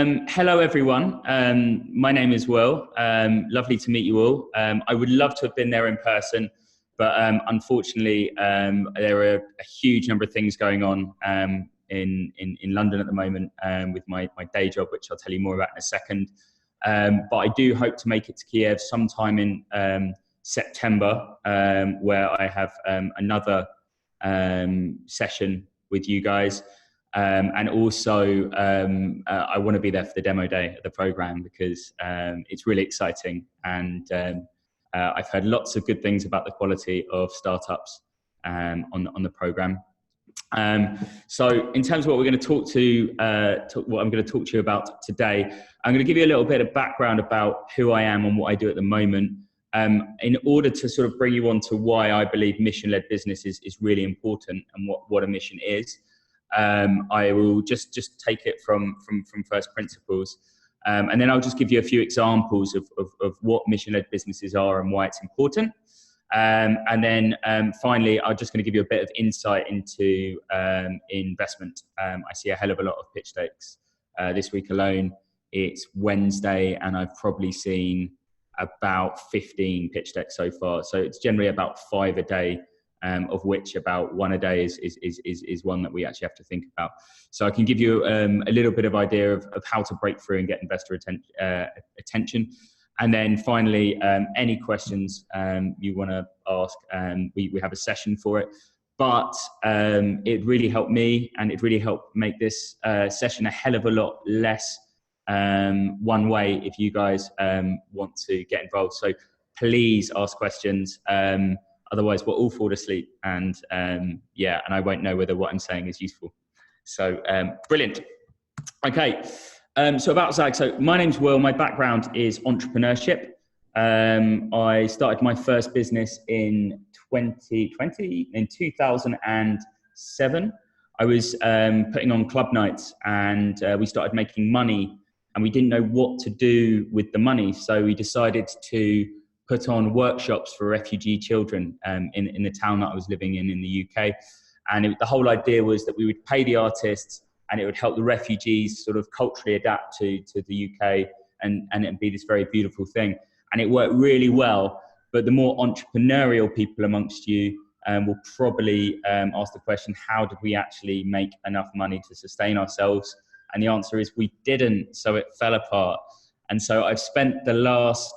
Hello, everyone. My name is Will. Lovely to meet you all. I would love to have been there in person, but unfortunately, there are a huge number of things going on in London at the moment with my day job, which I'll tell you more about in a second. But I do hope to make it to Kiev sometime in September, where I have another session with you guys. And also, I want to be there for the demo day of the program because it's really exciting. And I've heard lots of good things about the quality of startups on the program. So in terms of what we're going to what I'm going to talk to you about today, I'm going to give you a little bit of background about who I am and what I do at the moment, in order to sort of bring you on to why I believe mission-led business is really important and what a mission is. I will just take it from first principles, and then I'll just give you a few examples of what mission-led businesses are and why it's important. And then finally, I'm just going to give you a bit of insight into investment. I see a hell of a lot of pitch decks this week alone. It's Wednesday, and I've probably seen about 15 pitch decks so far. So it's generally about 5 a day. Of which about 1 a day is one that we actually have to think about. So I can give you a little bit of idea of how to break through and get investor attention. And then finally, any questions you want to ask, we have a session for it. But it really helped me, and it really helped make this session a hell of a lot less one way if you guys want to get involved. So please ask questions. Otherwise, we'll all fall asleep, and and I won't know whether what I'm saying is useful. So brilliant. Okay, so about Zack. So my name's Will. My background is entrepreneurship. I started my first business in 2007. I was putting on club nights, and we started making money, and we didn't know what to do with the money. So we decided to put on workshops for refugee children in the town that I was living in the UK. And the whole idea was that we would pay the artists, and it would help the refugees sort of culturally adapt to the UK, and it'd be this very beautiful thing. And it worked really well. But the more entrepreneurial people amongst you will probably ask the question, how did we actually make enough money to sustain ourselves? And the answer is we didn't, so it fell apart. And so I've spent the last,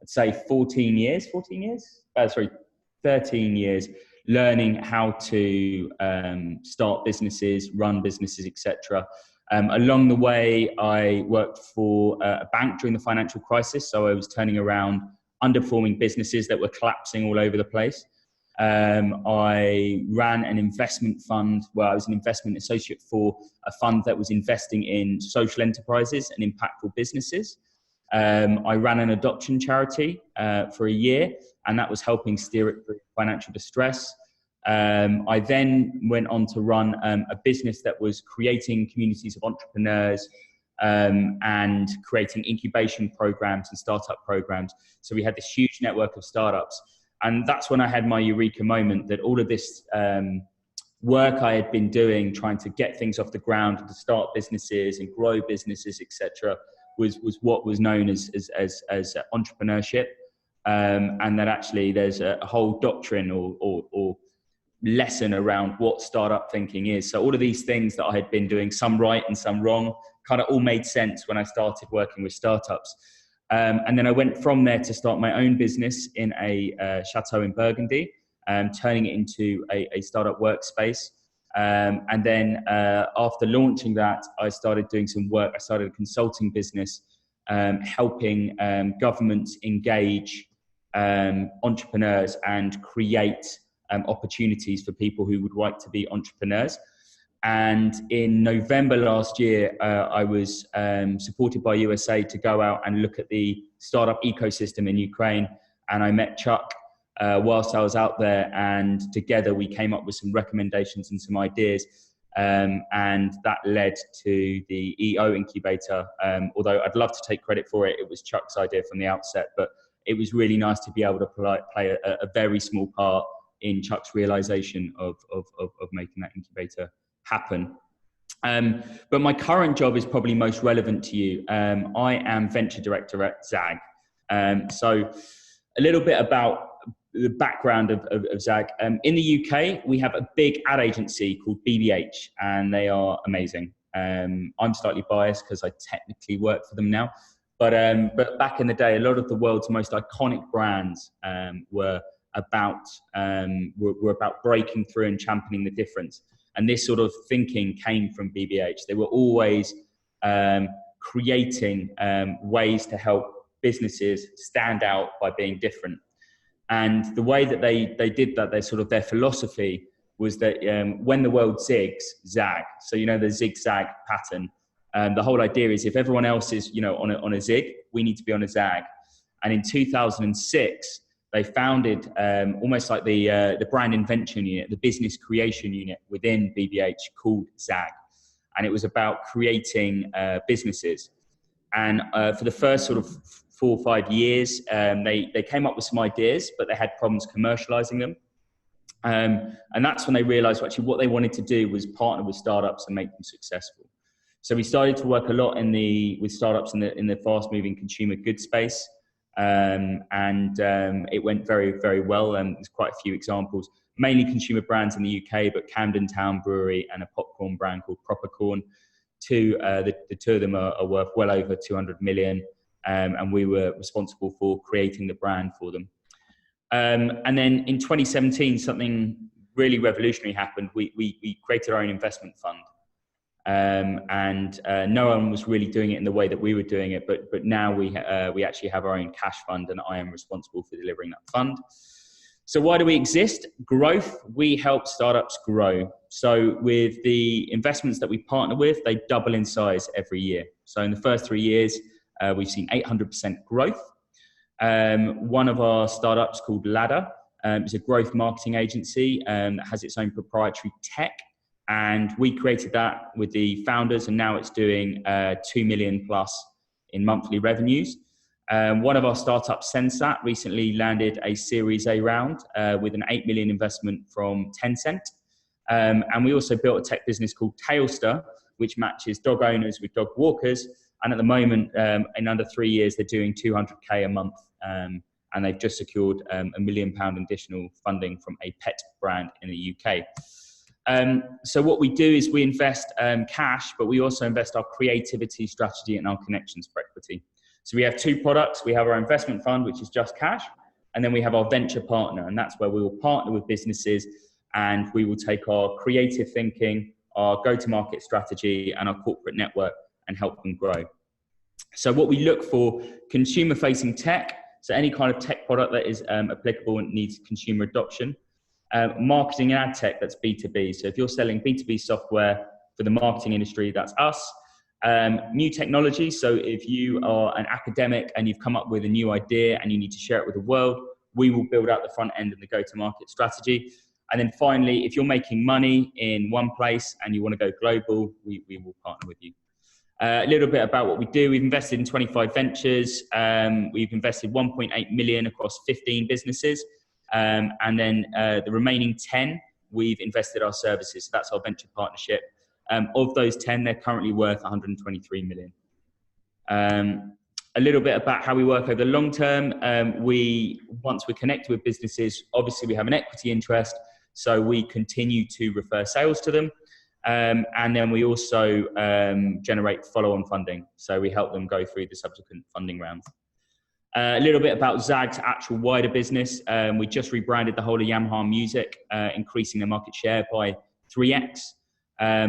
I'd say 13 years learning how to start businesses, run businesses, etc. Along the way, I worked for a bank during the financial crisis. So I was turning around underperforming businesses that were collapsing all over the place. I ran an investment fund where I was an investment associate for a fund that was investing in social enterprises and impactful businesses. I ran an adoption charity for a year, and that was helping steer it through financial distress. I then went on to run a business that was creating communities of entrepreneurs and creating incubation programs and startup programs. So we had this huge network of startups. And that's when I had my eureka moment that all of this work I had been doing, trying to get things off the ground and to start businesses and grow businesses, etc., was what was known as entrepreneurship, and that actually there's a whole doctrine or lesson around what startup thinking is. So all of these things that I had been doing, some right and some wrong, kind of all made sense when I started working with startups. And then I went from there to start my own business in a chateau in Burgundy, turning it into a startup workspace. And then after launching that, I started doing some work. I started a consulting business, helping governments engage entrepreneurs and create opportunities for people who would like to be entrepreneurs. And in November last year, I was supported by USA to go out and look at the startup ecosystem in Ukraine. And I met Chuck whilst I was out there, and together we came up with some recommendations and some ideas, and that led to the EO incubator. Although I'd love to take credit for it, it was Chuck's idea from the outset, but it was really nice to be able to play a very small part in Chuck's realization of making that incubator happen. But my current job is probably most relevant to you. I am venture director at Zack. So a little bit about the background of Zack. In the UK, we have a big ad agency called BBH, and they are amazing. I'm slightly biased because I technically work for them now. But back in the day, a lot of the world's most iconic brands were about breaking through and championing the difference. And this sort of thinking came from BBH. They were always creating ways to help businesses stand out by being different. And the way that they did that, their philosophy was that when the world zigs, zag. So, the zigzag pattern. The whole idea is if everyone else is, on a zig, we need to be on a zag. And in 2006, they founded almost like the brand invention unit, the business creation unit within BBH called Zack. And it was about creating businesses. And for the first sort of 4 or 5 years, they came up with some ideas, but they had problems commercializing them. And that's when they realized actually what they wanted to do was partner with startups and make them successful. So we started to work a lot with startups in the fast moving consumer goods space. It went very, very well. And there's quite a few examples, mainly consumer brands in the UK, but Camden Town Brewery and a popcorn brand called Propercorn. The two of them are worth well over 200 million. And we were responsible for creating the brand for them. And then in 2017, something really revolutionary happened. We created our own investment fund. No one was really doing it in the way that we were doing it, but now we actually have our own cash fund, and I am responsible for delivering that fund. So why do we exist? Growth. We help startups grow. So with the investments that we partner with, they double in size every year. So in the first 3 years, we've seen 800% growth. One of our startups called Ladder is a growth marketing agency that has its own proprietary tech. And we created that with the founders, and now it's doing 2 million plus in monthly revenues. One of our startups, Sensat, recently landed a Series A round with an 8 million investment from Tencent. And we also built a tech business called Tailster, which matches dog owners with dog walkers. And at the moment, in under 3 years, they're doing 200K a month. And they've just secured £1 million additional funding from a pet brand in the UK. So what we do is we invest cash, but we also invest our creativity, strategy, and our connections for equity. So we have 2 products. We have our investment fund, which is just cash, and then we have our venture partner, and that's where we will partner with businesses, and we will take our creative thinking, our go-to-market strategy, and our corporate network and help them grow. So what we look for, consumer-facing tech, so any kind of tech product that is applicable and needs consumer adoption. Marketing and ad tech, that's B2B. So if you're selling B2B software for the marketing industry, that's us. New technology. So if you are an academic and you've come up with a new idea and you need to share it with the world, we will build out the front end and the go-to-market strategy. And then finally, if you're making money in one place and you want to go global, we will partner with you. A little bit about what we do. We've invested in 25 ventures. We've invested 1.8 million across 15 businesses. And then the remaining 10, we've invested our services. So that's our venture partnership. Of those 10, they're currently worth 123 million. A little bit about how we work over the long term. Once we're connected with businesses, obviously we have an equity interest. So we continue to refer sales to them. And then we also generate follow-on funding. So we help them go through the subsequent funding rounds. A little bit about Zagg's actual wider business. We just rebranded the whole of Yamaha Music, increasing their market share by 3x.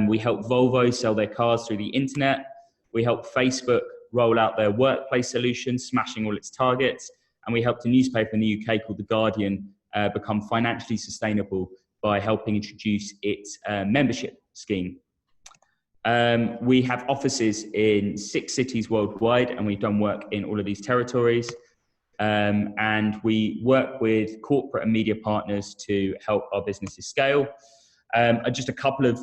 We help Volvo sell their cars through the internet. We help Facebook roll out their workplace solution, smashing all its targets. And we helped a newspaper in the UK called The Guardian become financially sustainable by helping introduce its membership scheme. We have offices in 6 cities worldwide, and we've done work in all of these territories. And we work with corporate and media partners to help our businesses scale. Just a couple of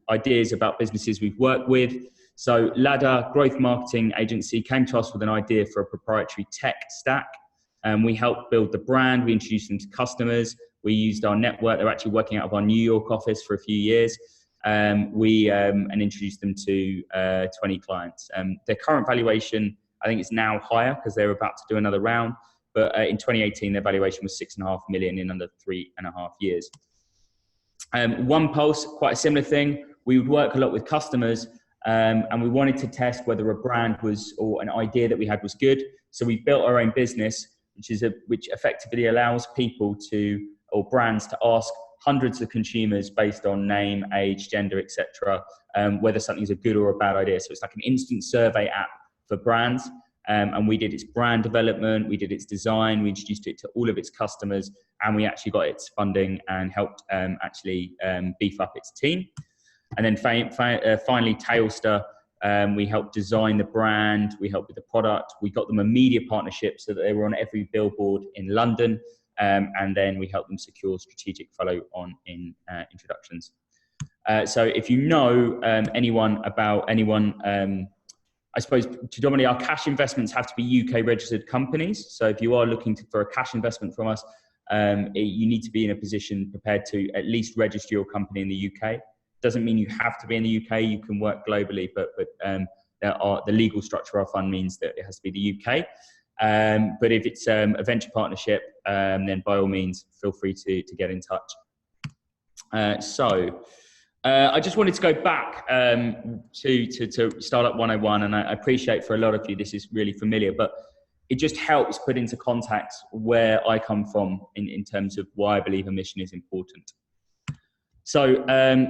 ideas about businesses we've worked with. So Ladder, growth marketing agency, came to us with an idea for a proprietary tech stack. We helped build the brand. We introduced them to customers. We used our network. They're actually working out of our New York office for a few years. and introduced them to 20 clients. Their current valuation, I think it's now higher because they're about to do another round. But in 2018, their valuation was 6.5 million in under 3.5 years. One Pulse, quite a similar thing. We would work a lot with customers, and we wanted to test whether a brand was, or an idea that we had was good. So we built our own business, which effectively allows people to, or brands to ask hundreds of consumers based on name, age, gender, etc., whether something's a good or a bad idea. So it's like an instant survey app for brands. And we did its brand development, we did its design, we introduced it to all of its customers, and we actually got its funding and helped beef up its team. And then finally, Tailster, we helped design the brand, we helped with the product, we got them a media partnership so that they were on every billboard in London, and then we helped them secure strategic follow-on in introductions. So if you know anyone, I suppose predominantly our cash investments have to be UK registered companies. So if you are looking for a cash investment from us, you need to be in a position prepared to at least register your company in the UK. Doesn't mean you have to be in the UK. You can work globally, but the legal structure of our fund means that it has to be the UK. But if it's a venture partnership, then by all means, feel free to get in touch. I just wanted to go back to Startup 101, and I appreciate for a lot of you this is really familiar, but it just helps put into context where I come from in terms of why I believe a mission is important. So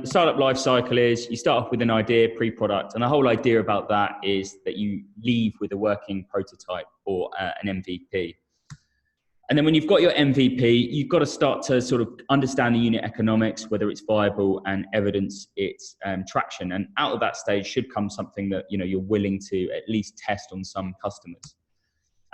startup life cycle is you start off with an idea, pre-product, and the whole idea about that is that you leave with a working prototype or an MVP. And then when you've got your MVP, you've got to start to sort of understand the unit economics, whether it's viable, and evidence its traction. And out of that stage should come something that you're willing to at least test on some customers.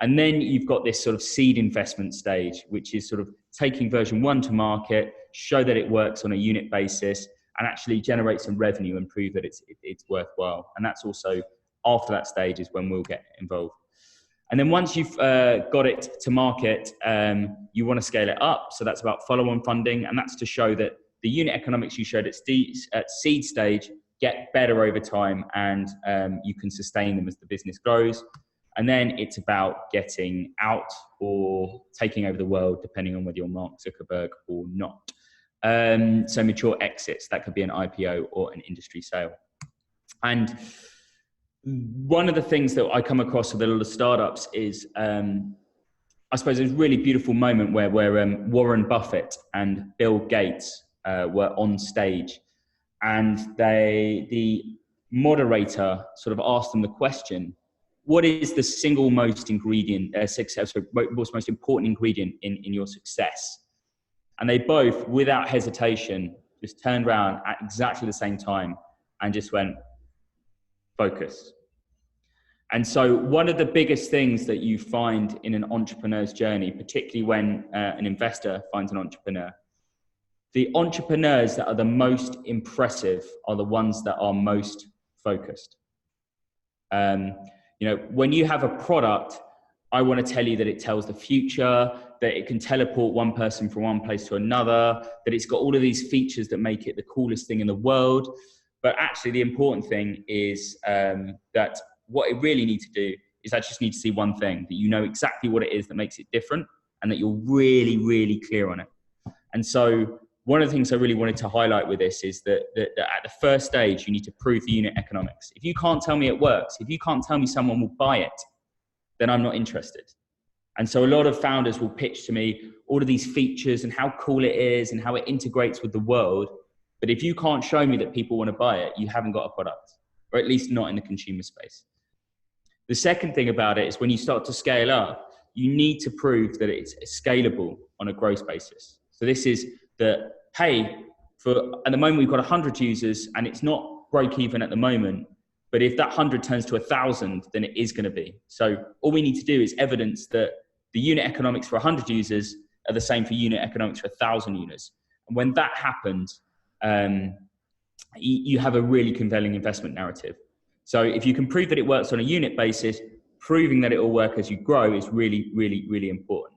And then you've got this sort of seed investment stage, which is sort of taking version 1 to market, show that it works on a unit basis, and actually generate some revenue and prove that it's worthwhile. And that's also after that stage is when we'll get involved. And then once you've got it to market, you want to scale it up. So that's about follow-on funding. And that's to show that the unit economics you showed at seed stage get better over time, and you can sustain them as the business grows. And then it's about getting out or taking over the world, depending on whether you're Mark Zuckerberg or not. So mature exits, that could be an IPO or an industry sale. And one of the things that I come across with a lot of startups is, I suppose, a really beautiful moment where Warren Buffett and Bill Gates were on stage, and the moderator sort of asked them the question, what is the single most ingredient, most important ingredient in your success? And they both, without hesitation, just turned around at exactly the same time and just went, focus. And so one of the biggest things that you find in an entrepreneur's journey, particularly when an investor finds an entrepreneur, the entrepreneurs that are the most impressive are the ones that are most focused. When you have a product, I want to tell you that it tells the future, that it can teleport one person from one place to another, that it's got all of these features that make it the coolest thing in the world. But actually the important thing is that what it really needs to do is I just need to see one thing, that you know exactly what it is that makes it different, and that you're really, really clear on it. And so one of the things I really wanted to highlight with this is that at the first stage, you need to prove the unit economics. If you can't tell me it works, if you can't tell me someone will buy it, then I'm not interested. And so a lot of founders will pitch to me all of these features and how cool it is and how it integrates with the world. But if you can't show me that people want to buy it, you haven't got a product, or at least not in the consumer space. The second thing about it is when you start to scale up, you need to prove that it's scalable on a gross basis. So this is that, hey, at the moment we've got 100 users and it's not broke even at the moment, but if that 100 turns to 1,000, then it is going to be. So all we need to do is evidence that the unit economics for 100 users are the same for unit economics for 1,000 users. And when that happens, you have a really compelling investment narrative. So if you can prove that it works on a unit basis, proving that it will work as you grow is really, really, really important.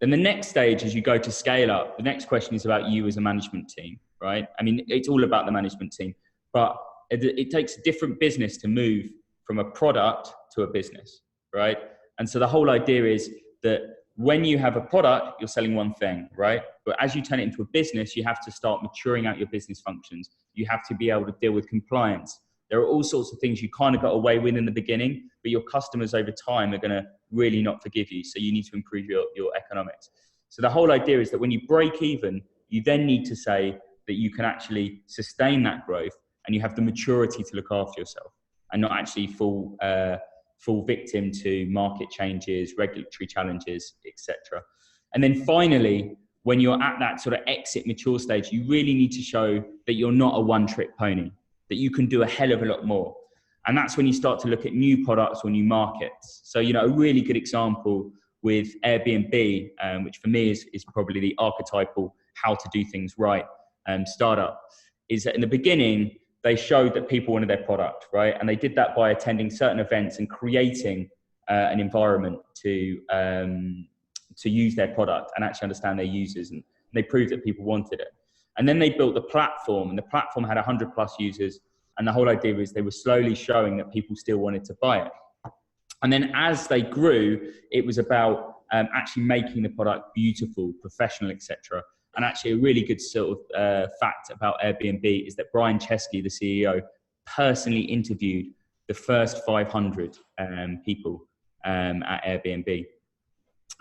Then the next stage, as you go to scale up, the next question is about you as a management team. right? I mean, it's all about the management team, but it takes a different business to move from a product to a business, right? And so the whole idea is that when you have a product, you're selling one thing, right? But as you turn it into a business, you have to start maturing out your business functions. You have to be able to deal with compliance. There are all sorts of things you kind of got away with in the beginning, but your customers over time are going to really not forgive you. So you need to improve your economics. So the whole idea is that when you break even, you then need to say that you can actually sustain that growth and you have the maturity to look after yourself and not actually fall victim to market changes, regulatory challenges, etc. And then finally, when you're at that sort of exit mature stage, you really need to show that you're not a one-trick pony, that you can do a hell of a lot more. And that's when you start to look at new products or new markets. So, you know, a really good example with Airbnb, which for me is probably the archetypal how to do things right startup, is that in the beginning, they showed that people wanted their product, right? And they did that by attending certain events and creating an environment to use their product and actually understand their users. And they proved that people wanted it. And then they built the platform, and the platform had 100 plus users. And the whole idea was they were slowly showing that people still wanted to buy it. And then as they grew, it was about actually making the product beautiful, professional, etc. And actually a really good sort of fact about Airbnb is that Brian Chesky, the CEO, personally interviewed the first 500 people at Airbnb.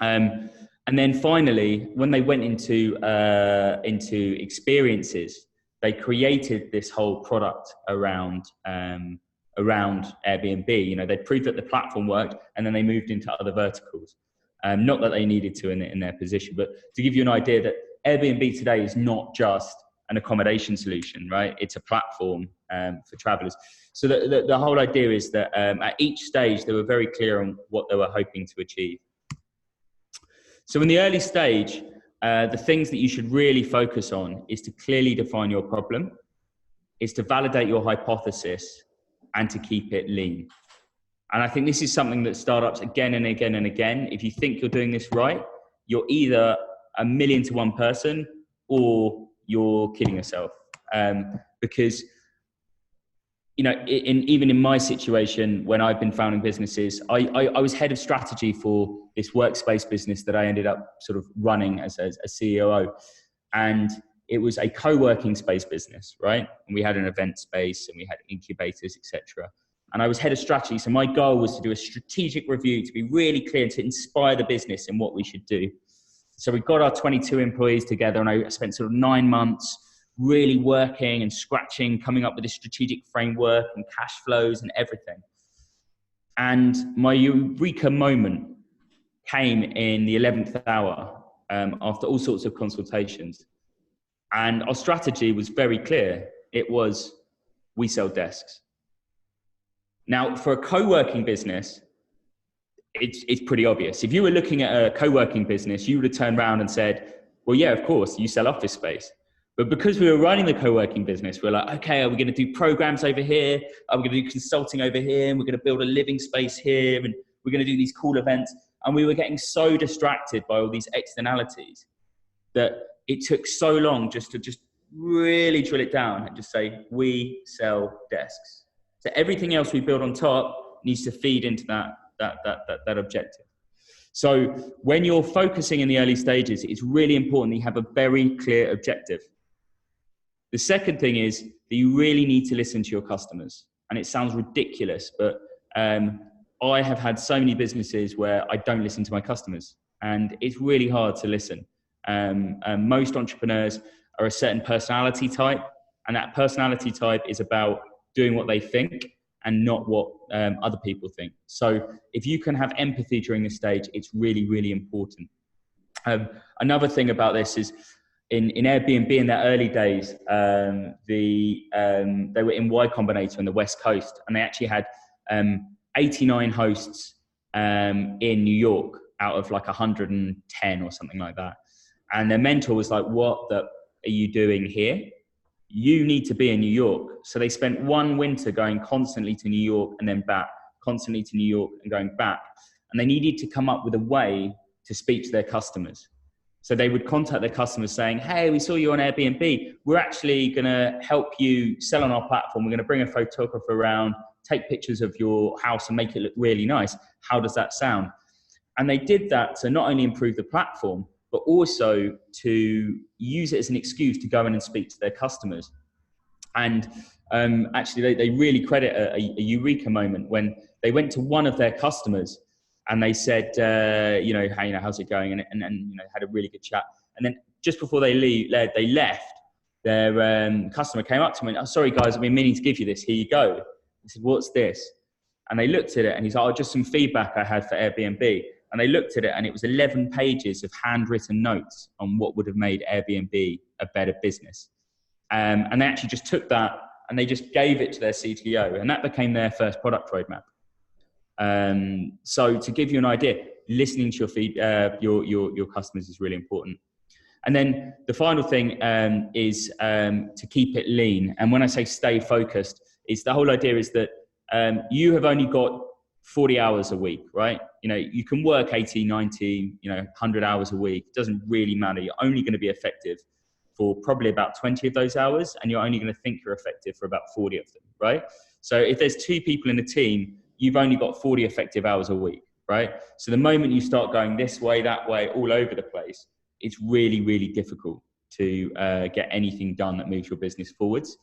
And then finally, when they went into experiences, they created this whole product around Airbnb. You know, they proved that the platform worked, and then they moved into other verticals. Not that they needed to in their position, but to give you an idea that Airbnb today is not just an accommodation solution, right? It's a platform for travelers. So the whole idea is that at each stage, they were very clear on what they were hoping to achieve. So in the early stage, the things that you should really focus on is to clearly define your problem, is to validate your hypothesis, and to keep it lean. And I think this is something that startups again and again and again, if you think you're doing this right, you're either a million to one person or you're kidding yourself. Because, you know, even in my situation, when I've been founding businesses, I was head of strategy for this workspace business that I ended up sort of running as a COO. And it was a co-working space business, right? And we had an event space and we had incubators, etc. And I was head of strategy. So my goal was to do a strategic review, to be really clear, to inspire the business in what we should do. So we got our 22 employees together, and I spent sort of 9 months really working and scratching, coming up with a strategic framework and cash flows and everything. And my eureka moment came in the 11th hour after all sorts of consultations. And our strategy was very clear. It was, we sell desks. Now, for a co-working business, it's pretty obvious. If you were looking at a co-working business, you would have turned around and said, well, yeah, of course, you sell office space. But because we were running the co-working business, we're like, okay, are we going to do programs over here? Are we going to do consulting over here? And we're going to build a living space here. And we're going to do these cool events. And we were getting so distracted by all these externalities that it took so long just to really drill it down and just say, we sell desks. So everything else we build on top needs to feed into that objective. So when you're focusing in the early stages, it's really important that you have a very clear objective. The second thing is that you really need to listen to your customers. And it sounds ridiculous, but I have had so many businesses where I don't listen to my customers, and it's really hard to listen. Most entrepreneurs are a certain personality type, and that personality type is about doing what they think and not what other people think. So if you can have empathy during this stage, it's really, really important. Another thing about this is in Airbnb in their early days, they were in Y Combinator on the West Coast, and they actually had 89 hosts in New York out of like 110 or something like that. And their mentor was like, what the are you doing here? You need to be in New York. So they spent one winter going constantly to New York and then back, constantly to New York and going back. And they needed to come up with a way to speak to their customers. So they would contact their customers saying, hey, we saw you on Airbnb. We're actually going to help you sell on our platform. We're going to bring a photographer around, take pictures of your house and make it look really nice. How does that sound? And they did that to not only improve the platform, but also to use it as an excuse to go in and speak to their customers. And actually, they really credit a eureka moment when they went to one of their customers and they said, hey, how's it going? And had a really good chat. And then just before they left, their customer came up to me and, oh, sorry guys, I've been meaning to give you this. Here you go. I said, what's this? And they looked at it and he's like, oh, just some feedback I had for Airbnb. And they looked at it and it was 11 pages of handwritten notes on what would have made Airbnb a better business. And they actually just took that and they just gave it to their CTO, and that became their first product roadmap. So to give you an idea, listening to your customers is really important. And then the final thing is to keep it lean. And when I say stay focused, it's the whole idea is that you have only got 40 hours a week, right? You can work 80, 90, 100 hours a week. It doesn't really matter. You're only going to be effective for probably about 20 of those hours, and you're only going to think you're effective for about 40 of them, right? So if there's 2 people in a team, you've only got 40 effective hours a week, right? So the moment you start going this way, that way, all over the place, it's really, really difficult to get anything done that moves your business forwards.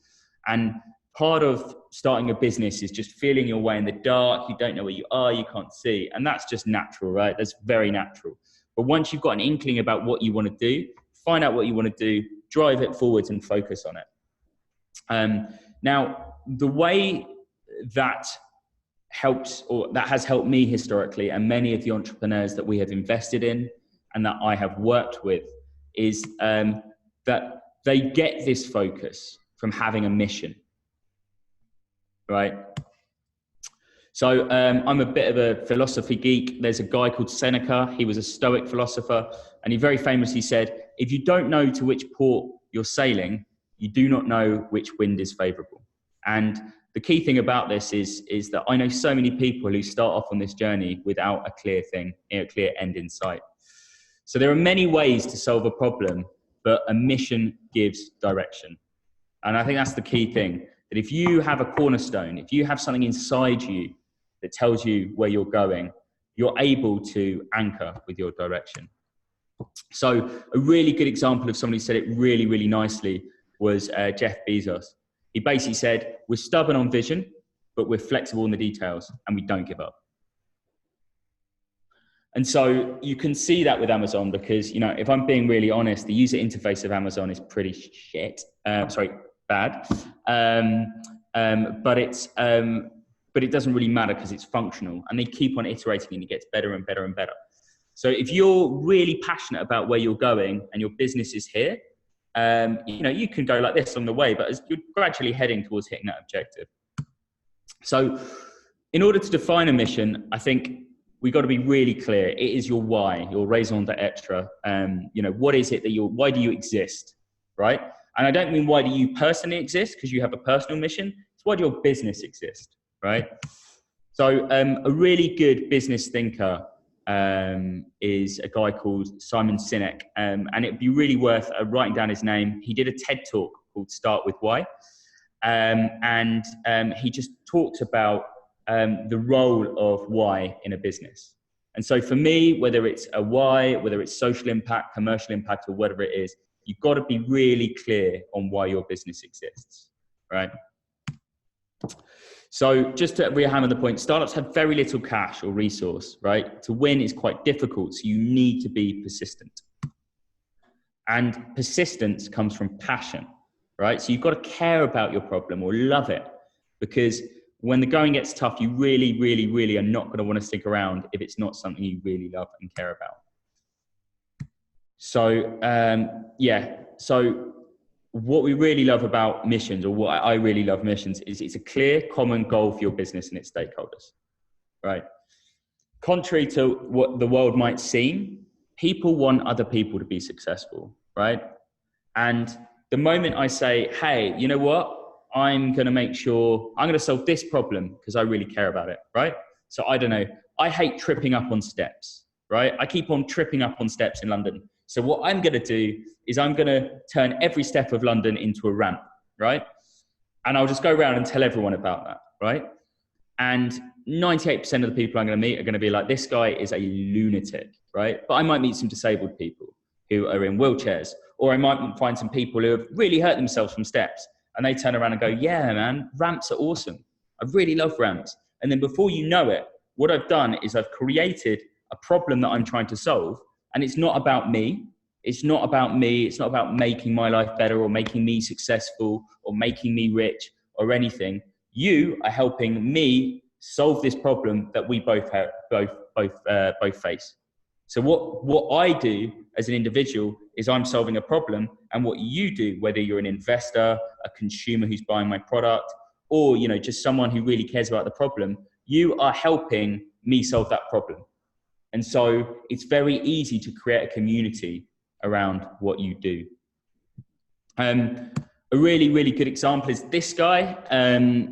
And part of starting a business is just feeling your way in the dark. You don't know where you are, you can't see. And that's just natural, right? That's very natural. But once you've got an inkling about what you want to do, find out what you want to do, drive it forwards and focus on it. Now, the way that helps, or that has helped me historically, and many of the entrepreneurs that we have invested in and that I have worked with, is that they get this focus from having a mission, right? So I'm a bit of a philosophy geek. There's a guy called Seneca. He was a Stoic philosopher, and he very famously said, if you don't know to which port you're sailing, you do not know which wind is favorable. And the key thing about this is that I know so many people who start off on this journey without a clear end in sight. So there are many ways to solve a problem, but a mission gives direction. And I think that's the key thing, that if you have a cornerstone, if you have something inside you that tells you where you're going, you're able to anchor with your direction. So a really good example of somebody who said it really, really nicely was Jeff Bezos. He basically said, we're stubborn on vision, but we're flexible in the details and we don't give up. And so you can see that with Amazon because, if I'm being really honest, the user interface of Amazon is pretty bad. But it doesn't really matter because it's functional and they keep on iterating and it gets better and better and better. So if you're really passionate about where you're going and your business is here, you can go like this on the way, but as you're gradually heading towards hitting that objective. So in order to define a mission, I think we've got to be really clear. It is your why, your raison d'etre. What is it why do you exist, right? And I don't mean why do you personally exist because you have a personal mission. It's why do your business exist, right? So a really good business thinker is a guy called Simon Sinek, and it'd be really worth writing down his name. He did a TED talk called Start With Why, and he just talked about the role of why in a business. And so for me, whether it's a why, whether it's social impact, commercial impact, or whatever it is, you've got to be really clear on why your business exists, right? So just to re-hammer the point, startups have very little cash or resource, right? To win is quite difficult, so you need to be persistent. And persistence comes from passion, right? So you've got to care about your problem or love it, because when the going gets tough, you really, really, really are not going to want to stick around if it's not something you really love and care about. So, so what we really love about missions, or what I really love missions, is it's a clear common goal for your business and its stakeholders, right? Contrary to what the world might seem, people want other people to be successful, right? And the moment I say, hey, you know what? I'm going to solve this problem because I really care about it, right? So I don't know. I hate tripping up on steps, right? I keep on tripping up on steps in London. So what I'm going to do is I'm going to turn every step of London into a ramp, right? And I'll just go around and tell everyone about that, right? And 98% of the people I'm going to meet are going to be like, this guy is a lunatic, right? But I might meet some disabled people who are in wheelchairs, or I might find some people who have really hurt themselves from steps, and they turn around and go, yeah, man, ramps are awesome. I really love ramps. And then before you know it, what I've done is I've created a problem that I'm trying to solve. And it's not about me. It's not about me. It's not about making my life better or making me successful or making me rich or anything. You are helping me solve this problem that we both face. So what I do as an individual is I'm solving a problem, and what you do, whether you're an investor, a consumer who's buying my product, or just someone who really cares about the problem, you are helping me solve that problem. And so it's very easy to create a community around what you do. A really, really good example is this guy,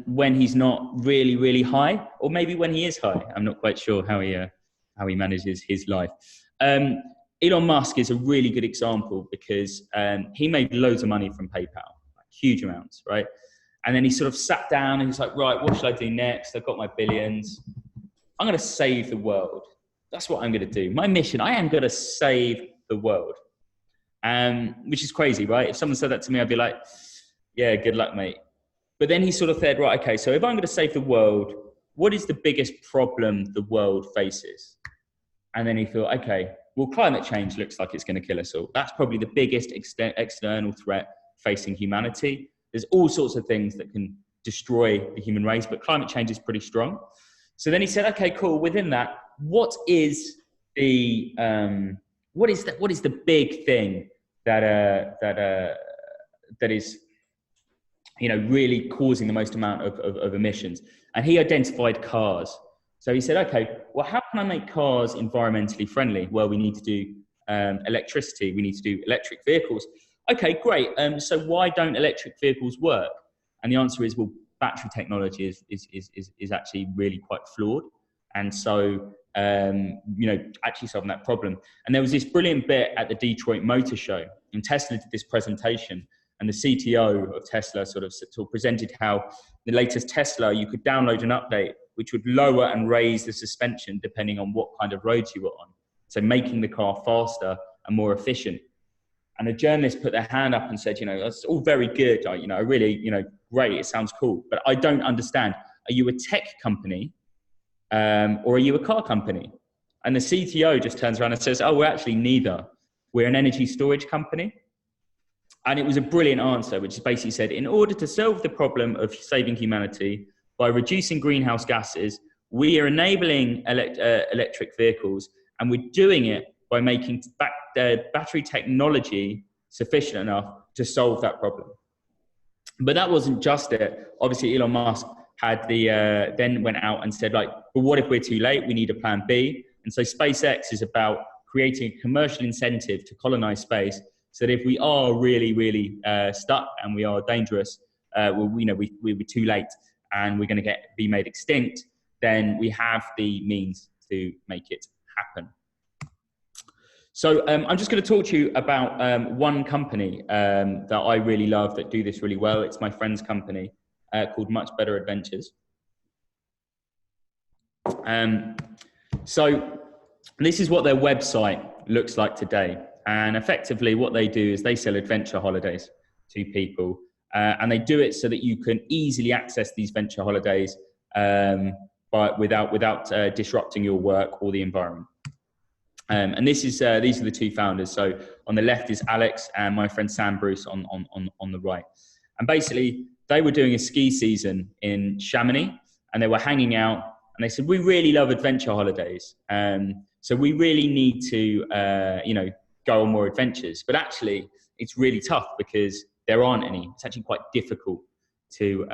when he's not really, really high, or maybe when he is high. I'm not quite sure how he manages his life. Elon Musk is a really good example because he made loads of money from PayPal, like huge amounts, right? And then he sort of sat down and he's like, right, what should I do next? I've got my billions. I'm going to save the world. That's what I'm going to do. My mission, I am going to save the world. Which is crazy, right? If someone said that to me, I'd be like, yeah, good luck, mate. But then he sort of said, right, okay, so if I'm going to save the world, what is the biggest problem the world faces? And then he thought, okay, well, climate change looks like it's going to kill us all. That's probably the biggest external threat facing humanity. There's all sorts of things that can destroy the human race, but climate change is pretty strong. So then he said, okay, cool. Within that, what is the big thing that is really causing the most amount of emissions? And he identified cars. So he said, okay, well, how can I make cars environmentally friendly? Well, we need to do electricity. We need to do electric vehicles. Okay, great. So why don't electric vehicles work? And the answer is, well, battery technology is actually really quite flawed. And so, actually solving that problem. And there was this brilliant bit at the Detroit Motor Show, and Tesla did this presentation, and the CTO of Tesla sort of presented how the latest Tesla, you could download an update which would lower and raise the suspension depending on what kind of roads you were on. So making the car faster and more efficient. And a journalist put their hand up and said, that's all very good. I really, great. It sounds cool, but I don't understand. Are you a tech company or are you a car company? And the CTO just turns around and says, oh, we're actually neither. We're an energy storage company. And it was a brilliant answer, which basically said, in order to solve the problem of saving humanity by reducing greenhouse gases, we are enabling electric vehicles, and we're doing it by making battery technology sufficient enough to solve that problem. But that wasn't just it. Obviously, Elon Musk had then went out and said, like, well, what if we're too late? We need a plan B. And so SpaceX is about creating a commercial incentive to colonize space, so that if we are really, really stuck and we are dangerous, we're too late and we're going to be made extinct, then we have the means to make it happen. So I'm just going to talk to you about one company that I really love that do this really well. It's my friend's company called Much Better Adventures. So this is what their website looks like today. And effectively what they do is they sell adventure holidays to people. And they do it so that you can easily access these venture holidays but without disrupting your work or the environment. And these are the two founders. So on the left is Alex and my friend Sam Bruce on the right. And basically they were doing a ski season in Chamonix, and they were hanging out, and they said, we really love adventure holidays. So we really need to, go on more adventures. But actually it's really tough because there aren't any. It's actually quite difficult to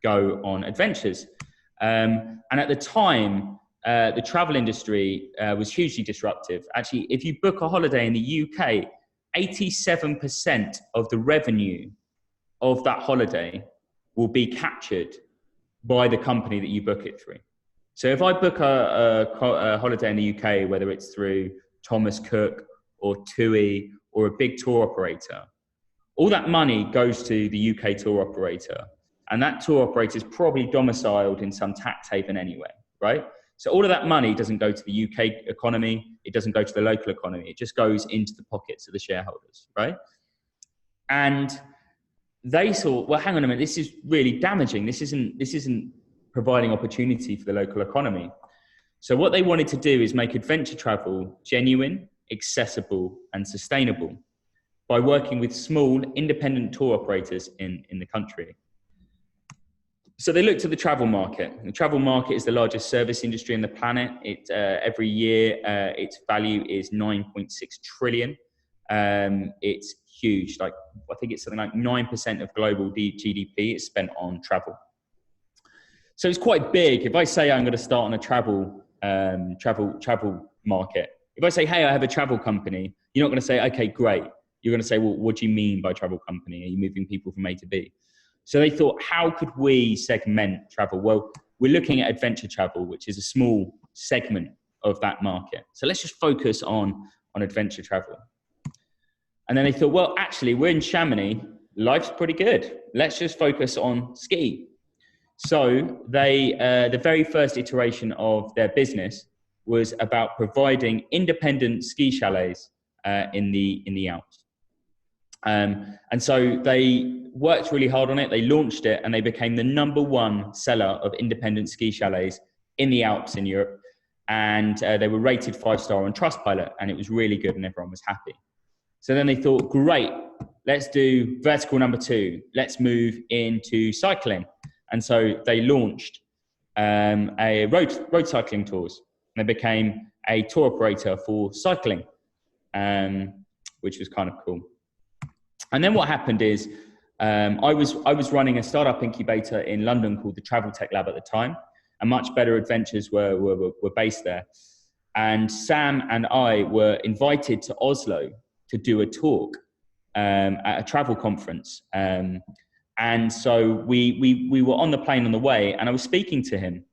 go on adventures. And at the time, the travel industry was hugely disruptive. Actually, if you book a holiday in the UK, 87% of the revenue of that holiday will be captured by the company that you book it through. So if I book a holiday in the UK, whether it's through Thomas Cook or TUI or a big tour operator, all that money goes to the UK tour operator. And that tour operator is probably domiciled in some tax haven anyway, right? So all of that money doesn't go to the UK economy. It doesn't go to the local economy. It just goes into the pockets of the shareholders, right? And they thought, well, hang on a minute, this is really damaging. This isn't providing opportunity for the local economy. So what they wanted to do is make adventure travel genuine, accessible, and sustainable by working with small independent tour operators in the country. So they looked at the travel market. The travel market is the largest service industry on the planet. Every year, its value is 9.6 trillion. It's huge. Like, I think it's something like 9% of global GDP is spent on travel. So it's quite big. If I say I'm going to start on a travel market, if I say, hey, I have a travel company, you're not going to say, okay, great. You're going to say, well, what do you mean by travel company? Are you moving people from A to B? So they thought, how could we segment travel? Well, we're looking at adventure travel, which is a small segment of that market. So let's just focus on adventure travel. And then they thought, well, actually, we're in Chamonix. Life's pretty good. Let's just focus on ski. So they, the very first iteration of their business was about providing independent ski chalets in the Alps. And so they worked really hard on it. They launched it and they became the #1 seller of independent ski chalets in the Alps in Europe. And they were rated 5-star on Trustpilot, and it was really good and everyone was happy. So then they thought, great, let's do vertical #2. Let's move into cycling. And so they launched a road cycling tours. And they became a tour operator for cycling, which was kind of cool. And then what happened is I was running a startup incubator in London called the Travel Tech Lab at the time, and Much Better Adventures were based there. And Sam and I were invited to Oslo to do a talk at a travel conference. And so we were on the plane on the way, and I was speaking to him,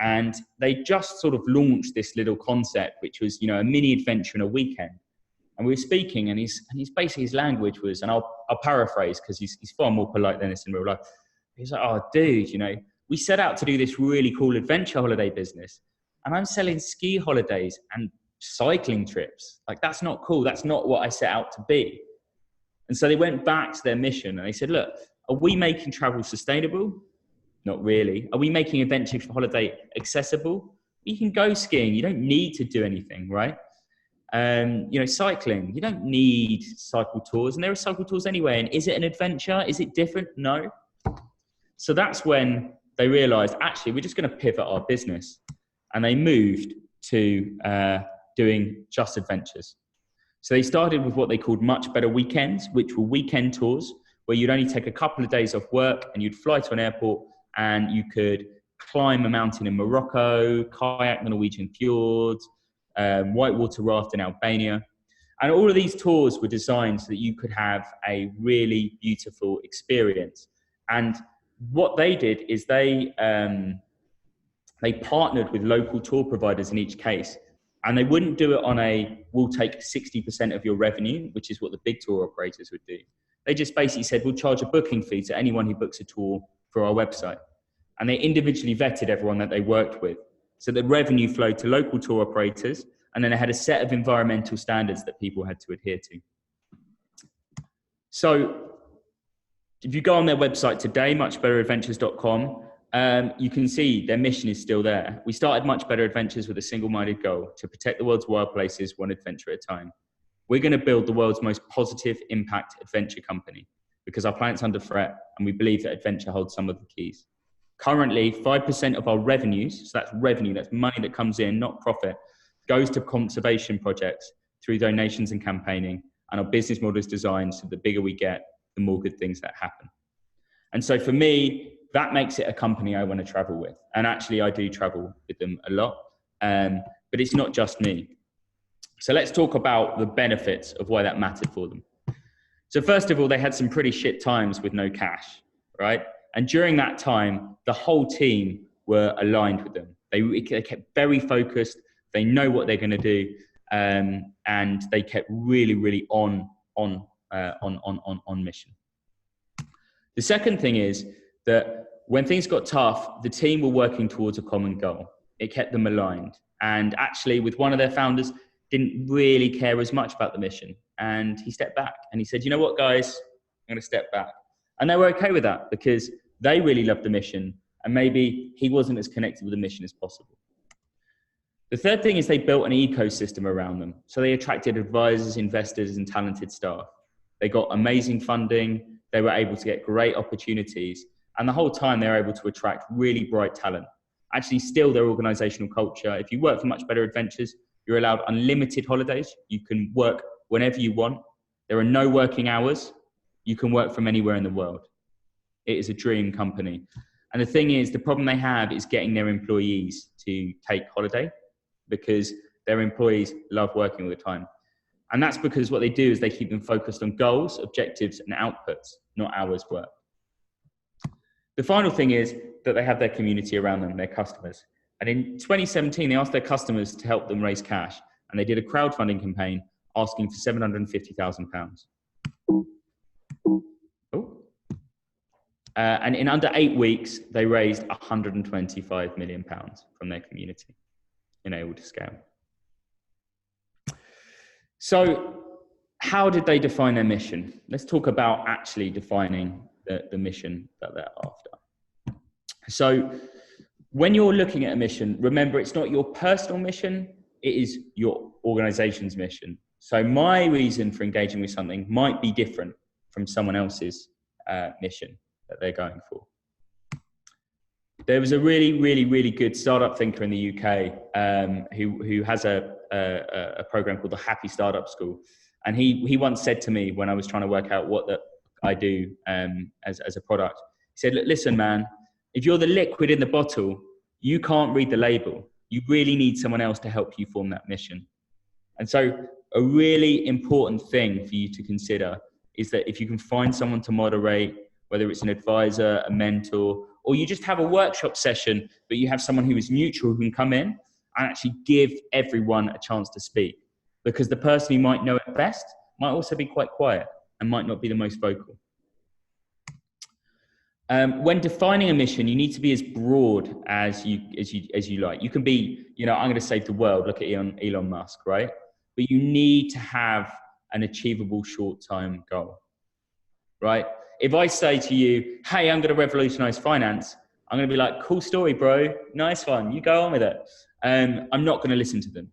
and they just sort of launched this little concept, which was, a mini adventure in a weekend. And we were speaking, and he's basically, his language was, and I'll paraphrase because he's far more polite than this in real life. He's like, oh, dude, we set out to do this really cool adventure holiday business, and I'm selling ski holidays and cycling trips. Like, that's not cool. That's not what I set out to be. And so they went back to their mission and they said, look, are we making travel sustainable? Not really. Are we making adventure holiday accessible? You can go skiing. You don't need to do anything, right? Cycling, you don't need cycle tours, and there are cycle tours anyway. And is it an adventure? Is it different? No. So that's when they realized, actually, we're just going to pivot our business. And they moved to doing just adventures. So they started with what they called Much Better Weekends, which were weekend tours where you'd only take a couple of days off work and you'd fly to an airport and you could climb a mountain in Morocco, kayak the Norwegian fjords, whitewater raft in Albania. And all of these tours were designed so that you could have a really beautiful experience. And what they did is they partnered with local tour providers in each case. And they wouldn't do it on we'll take 60% of your revenue, which is what the big tour operators would do. They just basically said, we'll charge a booking fee to anyone who books a tour for our website. And they individually vetted everyone that they worked with. So the revenue flowed to local tour operators, and then they had a set of environmental standards that people had to adhere to. So if you go on their website today, muchbetteradventures.com, you can see their mission is still there. We started Much Better Adventures with a single-minded goal to protect the world's wild places one adventure at a time. We're going to build the world's most positive impact adventure company because our planet's under threat and we believe that adventure holds some of the keys. Currently, 5% of our revenues, so that's revenue, that's money that comes in, not profit, goes to conservation projects through donations and campaigning. And our business model is designed so the bigger we get, the more good things that happen. And so for me, that makes it a company I want to travel with. And actually, I do travel with them a lot, but it's not just me. So let's talk about the benefits of why that mattered for them. So first of all, they had some pretty shit times with no cash, right? And during that time, the whole team were aligned with them. They kept very focused. They know what they're going to do. and they kept really on mission. The second thing is that when things got tough, the team were working towards a common goal. It kept them aligned. And actually, with one of their founders, didn't really care as much about the mission. And he stepped back and he said, you know what, guys, I'm going to step back. And they were okay with that because they really loved the mission. And maybe he wasn't as connected with the mission as possible. The third thing is they built an ecosystem around them. So they attracted advisors, investors, and talented staff. They got amazing funding. They were able to get great opportunities. And the whole time they were able to attract really bright talent. Actually, still their organizational culture. If you work for Much Better Adventures, you're allowed unlimited holidays. You can work whenever you want. There are no working hours. You can work from anywhere in the world. It is a dream company. And the thing is, the problem they have is getting their employees to take holiday because their employees love working all the time. And that's because what they do is they keep them focused on goals, objectives, and outputs, not hours worked. The final thing is that they have their community around them, their customers. And in 2017, they asked their customers to help them raise cash. And they did a crowdfunding campaign asking for £750,000. And in under 8 weeks, they raised £125 million from their community in able to scale. So how did they define their mission? Let's talk about actually defining the mission that they're after. So when you're looking at a mission, remember it's not your personal mission, it is your organization's mission. So my reason for engaging with something might be different from someone else's mission that they're going for. There was a really good startup thinker in the UK who has a program called the Happy Startup School. And he once said to me when I was trying to work out what I do as a product, he said, listen, man, if you're the liquid in the bottle, you can't read the label. You really need someone else to help you form that mission. And so a really important thing for you to consider is that if you can find someone to moderate, whether it's an advisor, a mentor, or you just have a workshop session, but you have someone who is neutral who can come in and actually give everyone a chance to speak. Because the person who might know it best might also be quite quiet and might not be the most vocal. When defining a mission, you need to be as broad as you like. You can be, I'm going to save the world. Look at Elon Musk, right? But you need to have an achievable short-term goal, right? If I say to you, hey, I'm going to revolutionize finance, I'm going to be like, cool story, bro. Nice one. You go on with it. I'm not going to listen to them.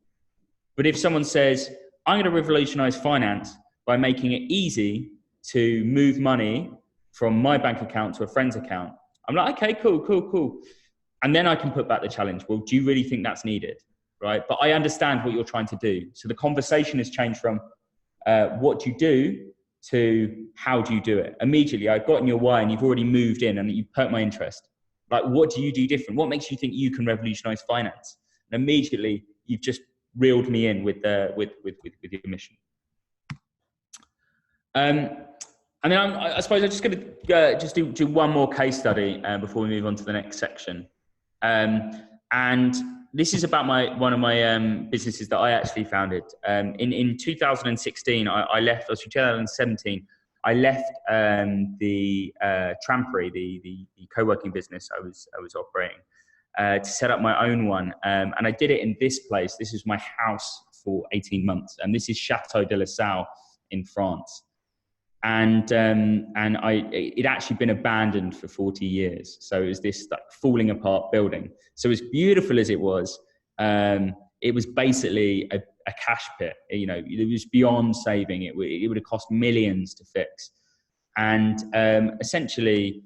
But if someone says, I'm going to revolutionize finance by making it easy to move money from my bank account to a friend's account, I'm like, okay, cool. And then I can put back the challenge. Well, do you really think that's needed? Right? But I understand what you're trying to do. So the conversation has changed from what do you do to how do you do it? Immediately, I've gotten your why and you've already moved in and you've perked my interest. Like, what do you do different? What makes you think you can revolutionize finance? And immediately, you've just reeled me in with your mission. And then I suppose I'm just going to just do one more case study before we move on to the next section. And this is about one of my businesses that I actually founded. In 2016, I left, or 2017, I left the Trampery, the co-working business I was operating, to set up my own one. And I did it in this place. This is my house for 18 months. And this is Chateau de la Salle in France. And it actually been abandoned for 40 years. So it was this like falling apart building. So as beautiful as it was basically a cash pit. It was beyond saving. It would have cost millions to fix. And essentially,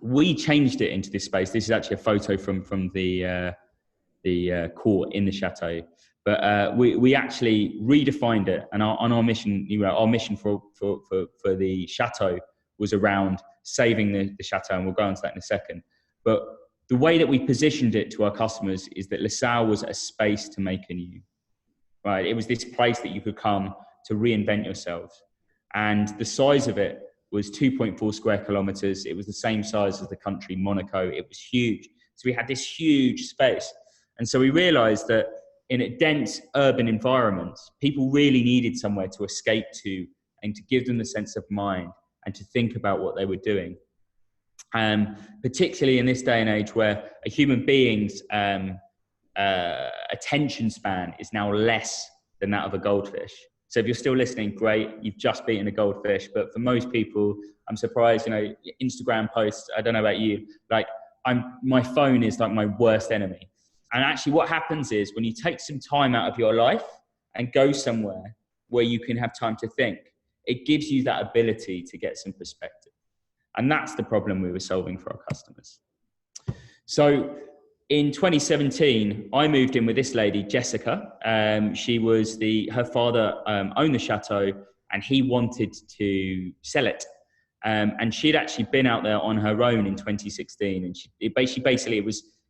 we changed it into this space. This is actually a photo from the court in the chateau. But we actually redefined it, and our mission, our mission for the chateau was around saving the chateau, and we'll go into that in a second. But the way that we positioned it to our customers is that La Salle was a space to make anew, right? It was this place that you could come to reinvent yourselves, and the size of it was 2.4 square kilometers. It was the same size as the country Monaco. It was huge. So we had this huge space, and so we realized that in a dense urban environments, people really needed somewhere to escape to and to give them the sense of mind and to think about what they were doing. Particularly in this day and age where a human being's attention span is now less than that of a goldfish. So if you're still listening, great, you've just beaten a goldfish. But for most people, I'm surprised, Instagram posts, I don't know about you, like my phone is like my worst enemy. And actually what happens is when you take some time out of your life and go somewhere where you can have time to think, it gives you that ability to get some perspective. And that's the problem we were solving for our customers. So in 2017, I moved in with this lady, Jessica. Her father owned the chateau and he wanted to sell it. And she'd actually been out there on her own in 2016. And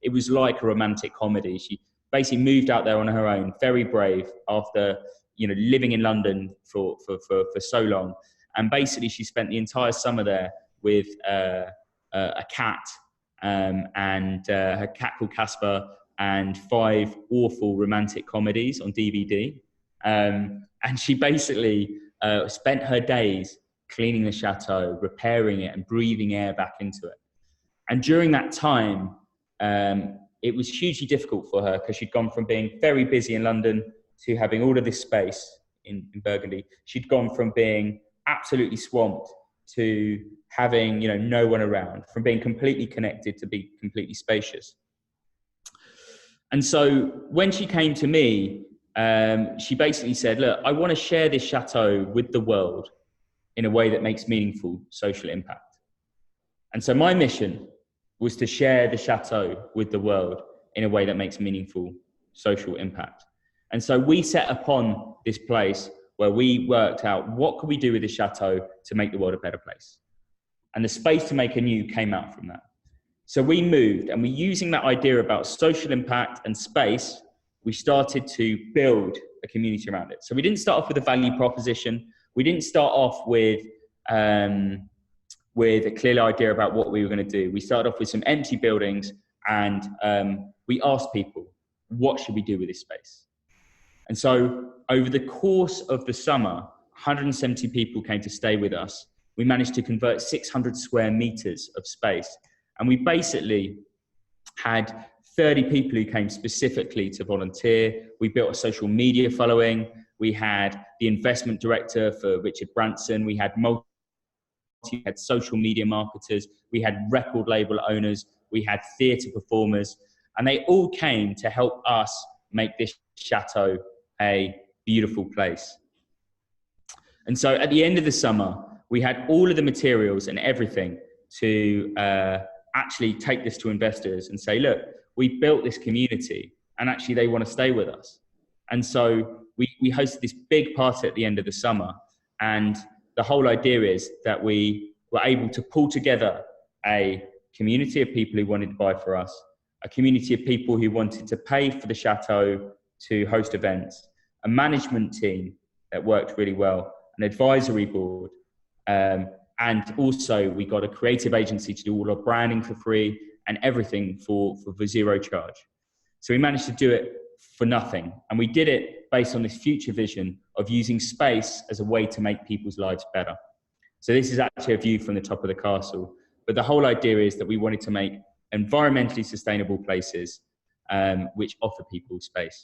it was like a romantic comedy. She basically moved out there on her own, very brave after, living in London for so long. And basically she spent the entire summer there with a cat, and her cat called Casper, and 5 awful romantic comedies on DVD. And she basically spent her days cleaning the chateau, repairing it and breathing air back into it. And during that time, it was hugely difficult for her because she'd gone from being very busy in London to having all of this space in Burgundy. She'd gone from being absolutely swamped to having, no one around, from being completely connected to be completely spacious. And so when she came to me, she basically said, look, I want to share this chateau with the world in a way that makes meaningful social impact. And so my mission was to share the chateau with the world in a way that makes meaningful social impact. And so we set upon this place where we worked out what could we do with the chateau to make the world a better place. And the space to make anew came out from that. So we moved, and using that idea about social impact and space, we started to build a community around it. So we didn't start off with a value proposition. We didn't start off with a clear idea about what we were going to do. We started off with some empty buildings, and we asked people, what should we do with this space? And so over the course of the summer, 170 people came to stay with us. We managed to convert 600 square meters of space. And we basically had 30 people who came specifically to volunteer. We built a social media following. We had the investment director for Richard Branson. We had social media marketers. We had record label owners. We had theatre performers. And they all came to help us make this chateau a beautiful place. And so at the end of the summer, we had all of the materials and everything to actually take this to investors and say, look, we built this community and actually they want to stay with us. And so we hosted this big party at the end of the summer. And the whole idea is that we were able to pull together a community of people who wanted to buy for us, a community of people who wanted to pay for the chateau to host events, a management team that worked really well, an advisory board, and also we got a creative agency to do all our branding for free and everything for zero charge. So we managed to do it for nothing. And we did it based on this future vision of using space as a way to make people's lives better. So this is actually a view from the top of the castle. But the whole idea is that we wanted to make environmentally sustainable places which offer people space.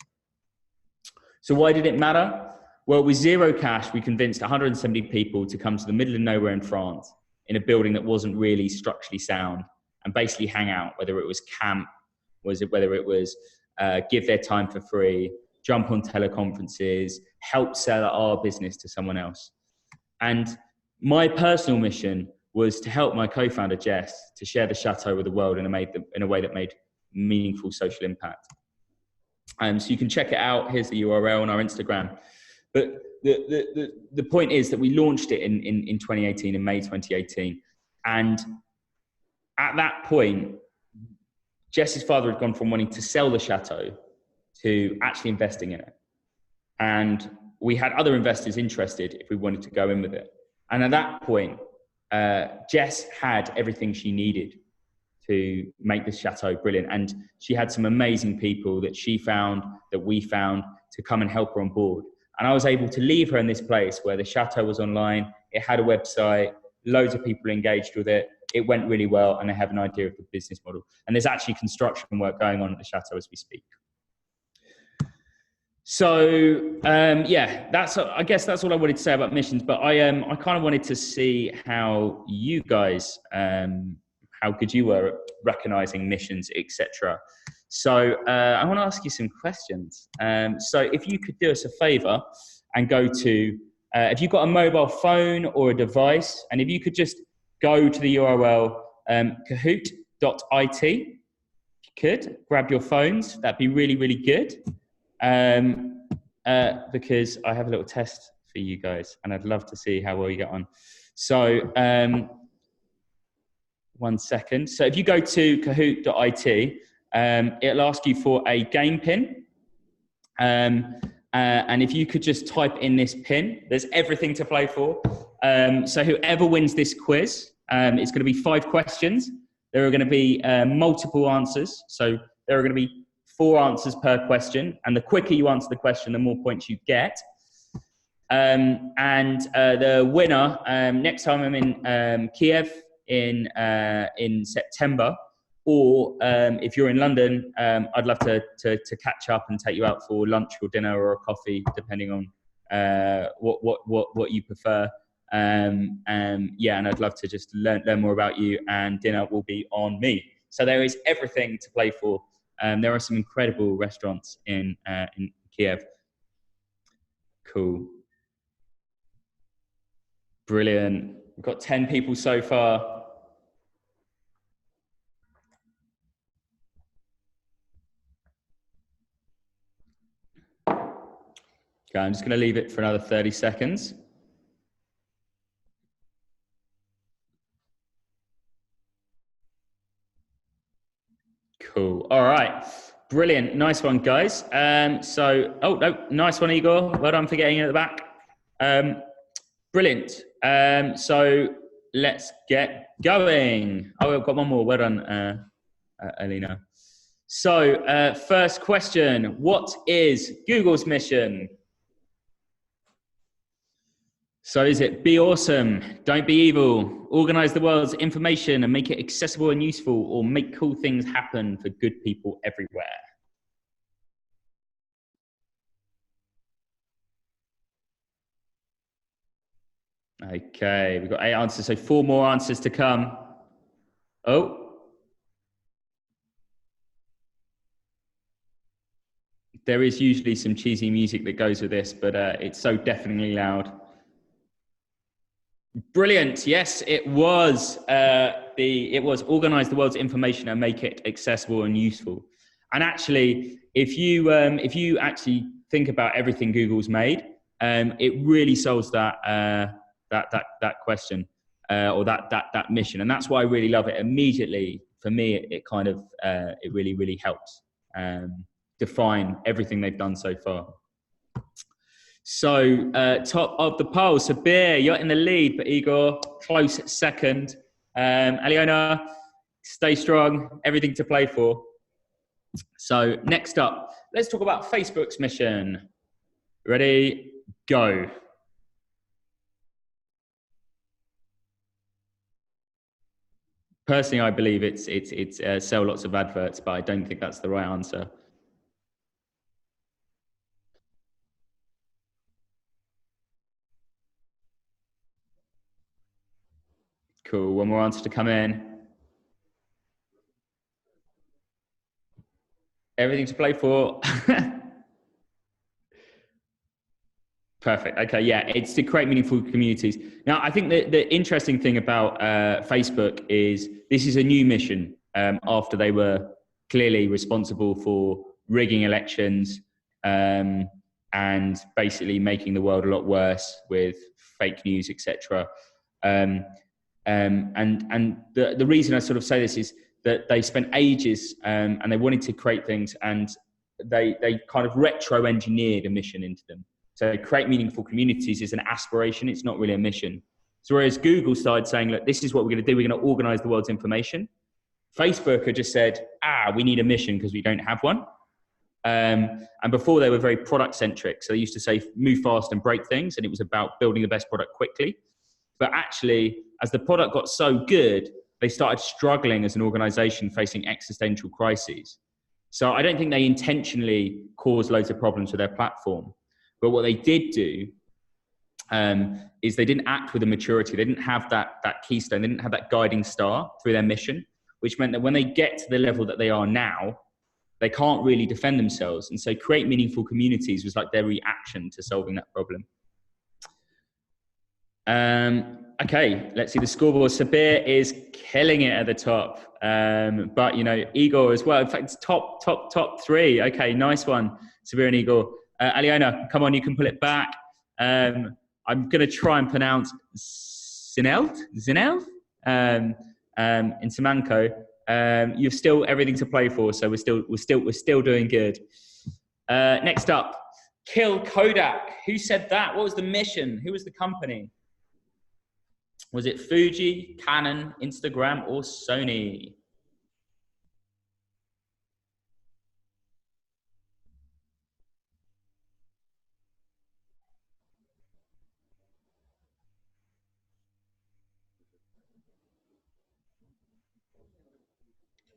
So why did it matter? Well, with zero cash, we convinced 170 people to come to the middle of nowhere in France in a building that wasn't really structurally sound and basically hang out, whether it was camp, whether it was give their time for free, jump on teleconferences, help sell our business to someone else. And my personal mission was to help my co-founder, Jess, to share the chateau with the world in a way that made meaningful social impact. So you can check it out. Here's the URL on our Instagram. But the point is that we launched it in 2018, in May 2018. And at that point, Jess's father had gone from wanting to sell the chateau to actually investing in it. And we had other investors interested if we wanted to go in with it. And at that point, Jess had everything she needed to make the chateau brilliant. And she had some amazing people that she found, that we found, to come and help her on board. And I was able to leave her in this place where the chateau was online. It had a website, loads of people engaged with it. It went really well, and they have an idea of the business model. And there's actually construction work going on at the chateau as we speak. So yeah, I guess that's all I wanted to say about missions. But I kind of wanted to see how you guys, how good you were at recognizing missions, etc. So I want to ask you some questions. So if you could do us a favor and go to, if you've got a mobile phone or a device, and if you could just go to the URL kahoot.it, if you could grab your phones, that'd be really, really good. Because I have a little test for you guys, and I'd love to see how well you get on. So 1 second. So if you go to kahoot.it, it'll ask you for a game pin. And if you could just type in this pin, there's everything to play for. So whoever wins this quiz, it's going to be 5 questions. There are going to be multiple answers. So there are going to be 4 answers per question. And the quicker you answer the question, the more points you get. And the winner, next time I'm in Kiev in September, or if you're in London, I'd love to catch up and take you out for lunch or dinner or a coffee, depending on what you prefer. Yeah, and I'd love to just learn more about you, and dinner will be on me. So there is everything to play for. There are some incredible restaurants in Kiev. Cool. Brilliant. We've got 10 people so far. Okay, I'm just going to leave it for another 30 seconds. Cool. All right. Brilliant. Nice one, guys. Oh, no, nice one, Igor. Well done for getting it at the back. Brilliant. So let's get going. Oh, I've got one more. Well done, Alina. So first question, what is Google's mission? So is it be awesome, don't be evil, organize the world's information and make it accessible and useful, or make cool things happen for good people everywhere? Okay, we've got 8 answers, so 4 more answers to come. Oh. There is usually some cheesy music that goes with this, but it's so deafeningly loud. Brilliant. Yes, it was. It was organize the world's information and make it accessible and useful. And actually, if you actually think about everything Google's made, it really solves that question or that mission. And that's why I really love it. Immediately, for me, it kind of it really helps define everything they've done so far. So top of the poll, Sabir, you're in the lead, but Igor, close second. Aliona, stay strong, everything to play for. So next up, let's talk about Facebook's mission. Ready, go. Personally, I believe it's sell lots of adverts, but I don't think that's the right answer. Cool, one more answer to come in. Everything to play for. Perfect. Okay, yeah, it's to create meaningful communities. Now, I think the interesting thing about Facebook is this is a new mission after they were clearly responsible for rigging elections and basically making the world a lot worse with fake news, etc. And the reason I sort of say this is that they spent ages and they wanted to create things, and they kind of retro-engineered a mission into them. So create meaningful communities is an aspiration. It's not really a mission. So whereas Google started saying, look, this is what we're going to do. We're going to organize the world's information. Facebook had just said, we need a mission because we don't have one. And before they were very product centric. So they used to say, move fast and break things. And it was about building the best product quickly. But actually, as the product got so good, they started struggling as an organization facing existential crises. So I don't think they intentionally caused loads of problems with their platform. But what they did do is they didn't act with a maturity. They didn't have that keystone. They didn't have that guiding star through their mission, which meant that when they get to the level that they are now, they can't really defend themselves. And so create meaningful communities was like their reaction to solving that problem. Okay, let's see the scoreboard. Sabir is killing it at the top. But, you know, Igor as well. In fact, it's top three. Okay, nice one, Sabir and Igor. Aliona, come on, you can pull it back. I'm going to try and pronounce Zineld in Samanco. You've still everything to play for, so we're still doing good. Next up, kill Kodak. Who said that? What was the mission? Who was the company? Was it Fuji, Canon, Instagram, or Sony?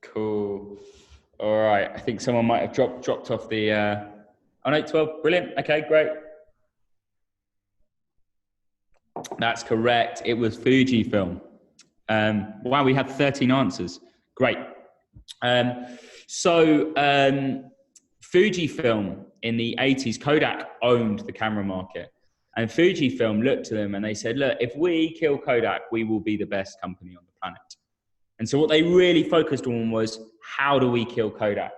Cool. All right. I think someone might have dropped off the. Oh no, 12. Brilliant. Okay, great. That's correct. It was Fujifilm. Wow, we had 13 answers. Great. Fujifilm in the 80s, Kodak owned the camera market. And Fujifilm looked to them and they said, look, if we kill Kodak, we will be the best company on the planet. And so what they really focused on was, how do we kill Kodak?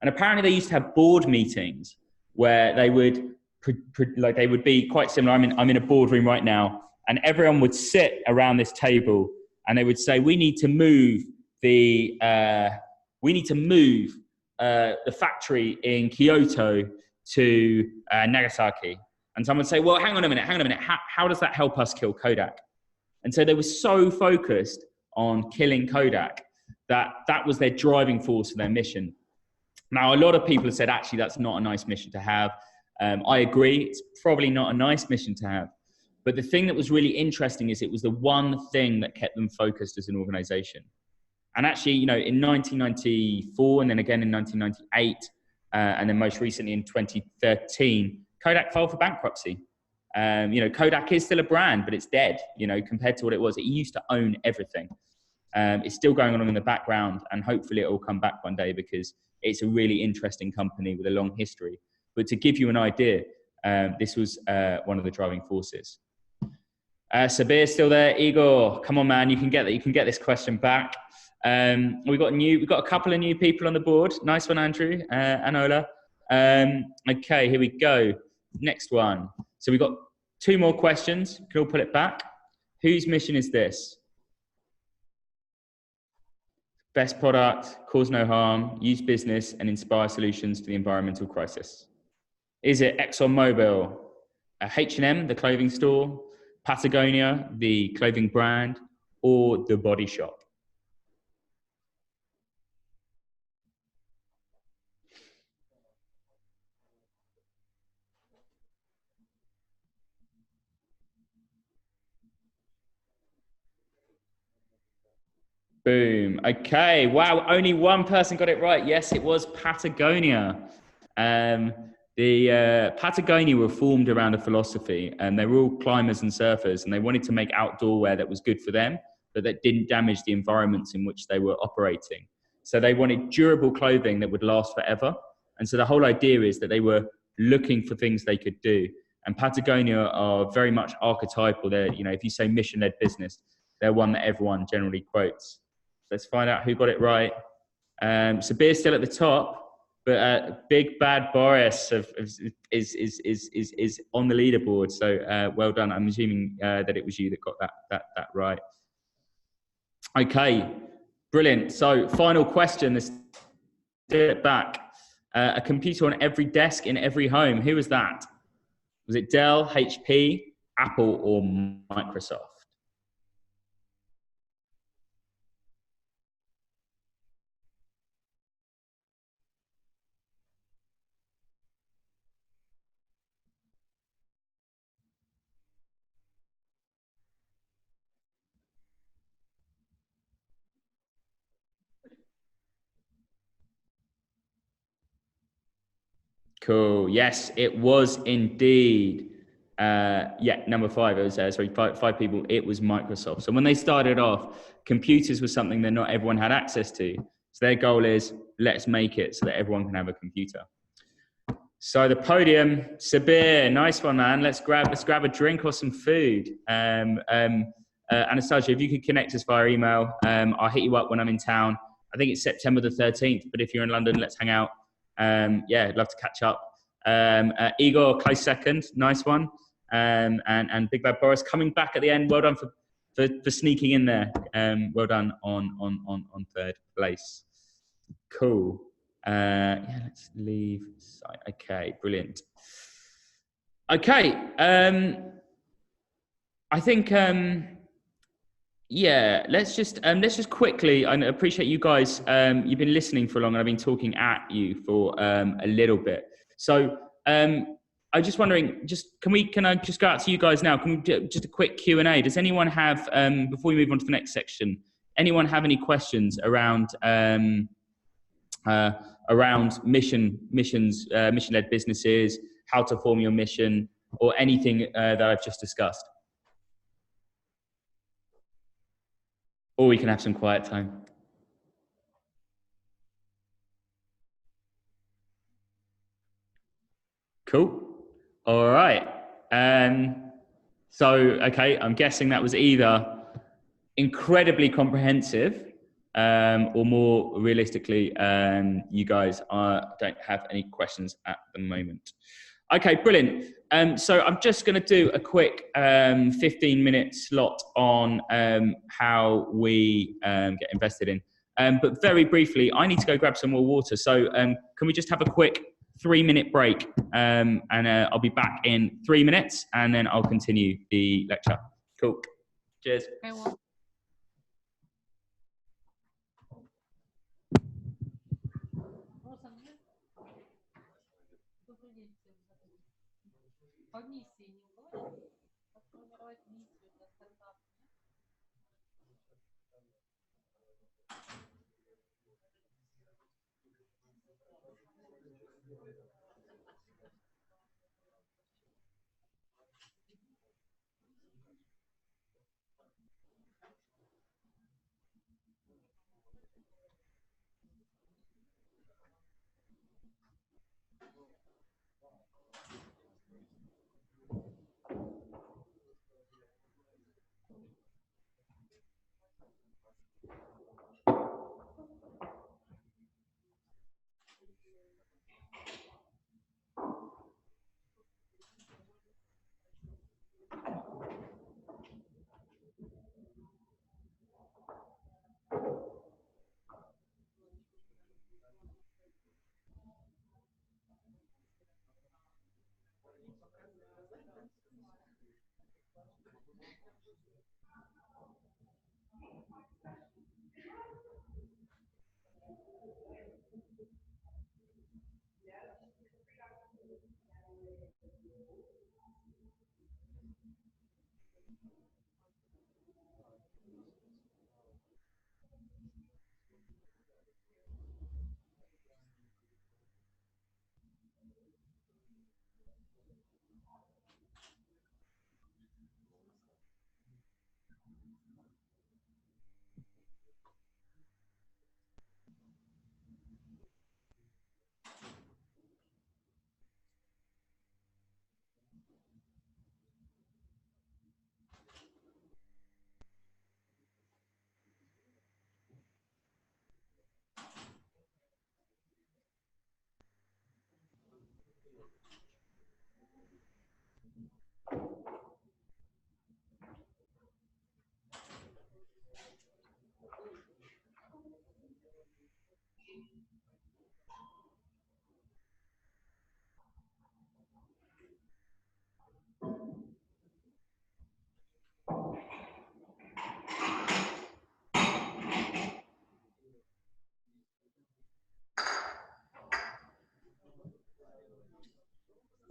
And apparently they used to have board meetings where they would be quite similar. I'm in a boardroom right now, and everyone would sit around this table and they would say, we need to move the factory in Kyoto to Nagasaki. And someone would say, well, hang on a minute. How does that help us kill Kodak? And so they were so focused on killing Kodak that was their driving force for their mission. Now, a lot of people have said, actually, that's not a nice mission to have. I agree. It's probably not a nice mission to have. But the thing that was really interesting is it was the one thing that kept them focused as an organization. And actually, you know, in 1994 and then again in 1998, and then most recently in 2013, Kodak filed for bankruptcy. You know, Kodak is still a brand, but it's dead, you know, compared to what it was. It used to own everything. It's still going on in the background, and hopefully it will come back one day because it's a really interesting company with a long history. But to give you an idea, this was one of the driving forces. Sabir's still there. Igor, come on, man, you can get this question back. We've got a couple of new people on the board. Nice one, Andrew, Anola. Okay, here we go. Next one. So we've got 2 more questions. Can all put it back? Whose mission is this? Best product, cause no harm, use business, and inspire solutions to the environmental crisis. Is it ExxonMobil, H&M, the clothing store, Patagonia, the clothing brand, or The Body Shop? Boom. Okay. Wow. Only one person got it right. Yes, it was Patagonia. Patagonia were formed around a philosophy, and they were all climbers and surfers, and they wanted to make outdoor wear that was good for them, but that didn't damage the environments in which they were operating. So they wanted durable clothing that would last forever. And so the whole idea is that they were looking for things they could do. And Patagonia are very much archetypal. They're, you know, if you say mission-led business, they're one that everyone generally quotes. Let's find out who got it right. Sabir's still at the top, but Big Bad Boris is on the leaderboard. So well done. I'm assuming that it was you that got that right. Okay, brilliant. So final question. Let's do it back. A computer on every desk in every home. Who was that? Was it Dell, HP, Apple, or Microsoft? Cool. Yes, it was indeed. Yeah, number 5. It was sorry, five people. It was Microsoft. So when they started off, computers was something that not everyone had access to. So their goal is, let's make it so that everyone can have a computer. So the podium, Sabir, nice one, man. Let's grab a drink or some food. Anastasia, if you could connect us via email, I'll hit you up when I'm in town. I think it's September the 13th, but if you're in London, let's hang out. Yeah, I'd love to catch up. Igor, close second, nice one. And Big Bad Boris coming back at the end. Well done for sneaking in there. Well done on third place. Cool. Yeah, let's leave site. Okay, brilliant. Okay, I think yeah, let's just quickly. I appreciate you guys. You've been listening for long, and I've been talking at you for a little bit. So I'm just wondering, can I just go out to you guys now? Can we do just a quick Q&A? Does anyone have before we move on to the next section? Anyone have any questions around mission-led businesses, how to form your mission, or anything that I've just discussed? Or we can have some quiet time. Cool. All right. So, okay, I'm guessing that was either incredibly comprehensive or more realistically, you guys don't have any questions at the moment. Okay, brilliant. So I'm just going to do a quick 15-minute slot on how we get invested in. But very briefly, I need to go grab some more water. So can we just have a quick 3-minute break? And I'll be back in 3 minutes, and then I'll continue the lecture. Cool. Cheers.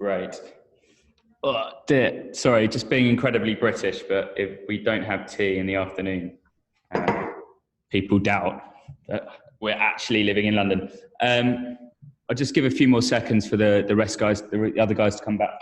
Right. Oh, dear. Sorry, just being incredibly British, but if we don't have tea in the afternoon, people doubt that we're actually living in London. I'll just give a few more seconds for the rest guys, the other guys to come back.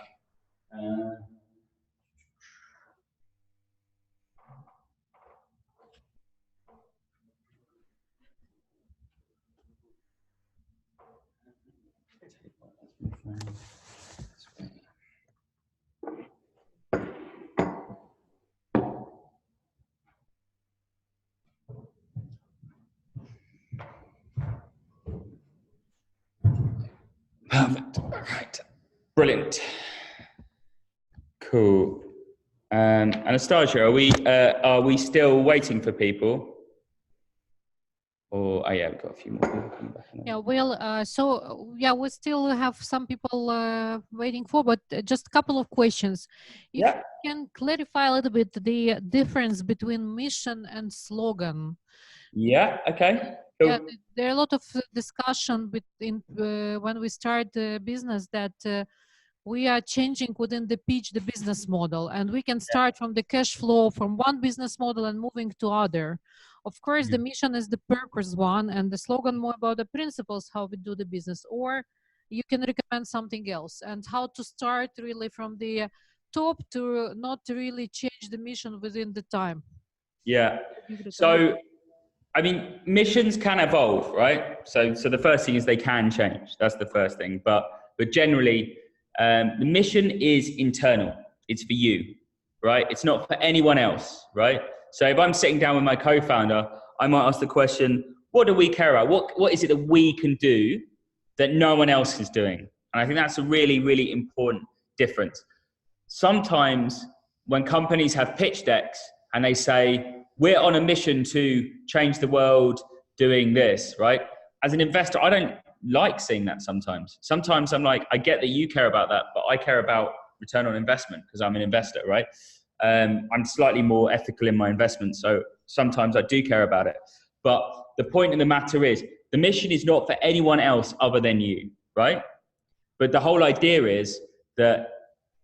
Perfect. All right. Brilliant. Cool. Anastasia, are we still waiting for people? Or yeah, we've got a few more people coming back. Yeah, well, we still have some people waiting for, but just a couple of questions. If you can clarify a little bit the difference between mission and slogan. Yeah. Okay. Cool. Yeah, there are a lot of discussion between when we start the business that we are changing within the pitch the business model, and we can start from the cash flow from one business model and moving to other. Of course, the mission is the purpose one, and the slogan more about the principles how we do the business. Or you can recommend something else, and how to start really from the top to not really change the mission within the time. Yeah. So, I mean, missions can evolve, right? So the first thing is they can change. That's the first thing. But generally, the mission is internal. It's for you, right? It's not for anyone else, right? So if I'm sitting down with my co-founder, I might ask the question, what do we care about? What is it that we can do that no one else is doing? And I think that's a really, really important difference. Sometimes when companies have pitch decks and they say, we're on a mission to change the world doing this, right? As an investor, I don't like seeing that sometimes. Sometimes I'm like, I get that you care about that, but I care about return on investment because I'm an investor, right? I'm slightly more ethical in my investment, so sometimes I do care about it. But the point of the matter is, the mission is not for anyone else other than you, right? But the whole idea is that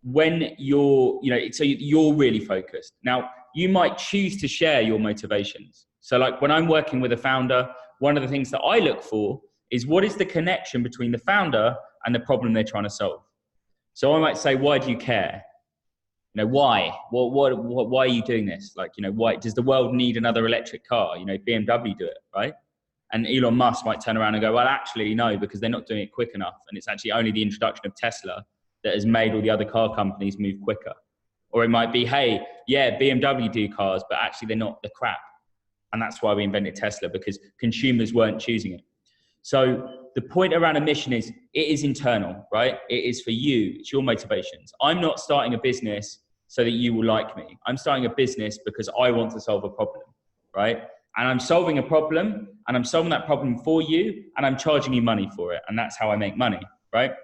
when you're really focused. Now, you might choose to share your motivations. So like when I'm working with a founder, one of the things that I look for is what is the connection between the founder and the problem they're trying to solve. So I might say, why do you care? You know, why? Why are you doing this? Like, you know, why does the world need another electric car? You know, BMW do it, right? And Elon Musk might turn around and go, well, actually, no, because they're not doing it quick enough. And it's actually only the introduction of Tesla that has made all the other car companies move quicker. Or it might be, hey, yeah, BMW do cars, but actually they're not the crap. And that's why we invented Tesla, because consumers weren't choosing it. So the point around a mission is, it is internal, right? It is for you, it's your motivations. I'm not starting a business so that you will like me. I'm starting a business because I want to solve a problem, right? And I'm solving a problem, and I'm solving that problem for you, and I'm charging you money for it. And that's how I make money, right?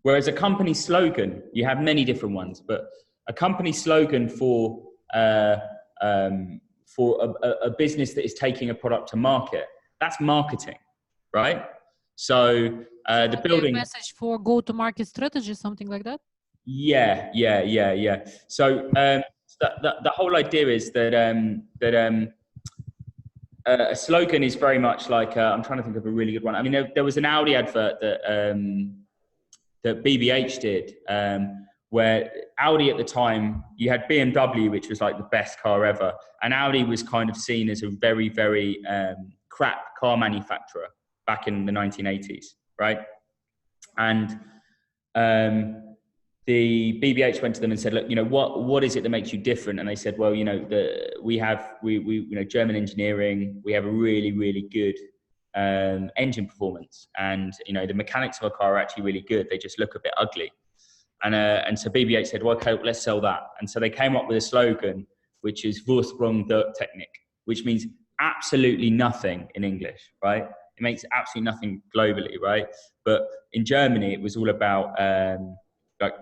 Whereas a company slogan, you have many different ones, but a company slogan for a business that is taking a product to market, that's marketing, right? So the building message for go-to-market strategy, something like that. Yeah. So the whole idea is that a slogan is very much like I'm trying to think of a really good one. I mean, there was an Audi advert that BBH did, where Audi at the time, you had BMW, which was like the best car ever. And Audi was kind of seen as a very, very crap car manufacturer back in the 1980s, right? And the BBH went to them and said, look, you know, what is it that makes you different? And they said, well, you know, we you know, German engineering, we have a really, really good engine performance, and you know the mechanics of a car are actually really good. They just look a bit ugly, and so BB-8 said, well, okay, let's sell that. And so they came up with a slogan which is Vorsprung der Technik, which means absolutely nothing in English, right? It makes absolutely nothing globally, right? But in Germany, it was all about like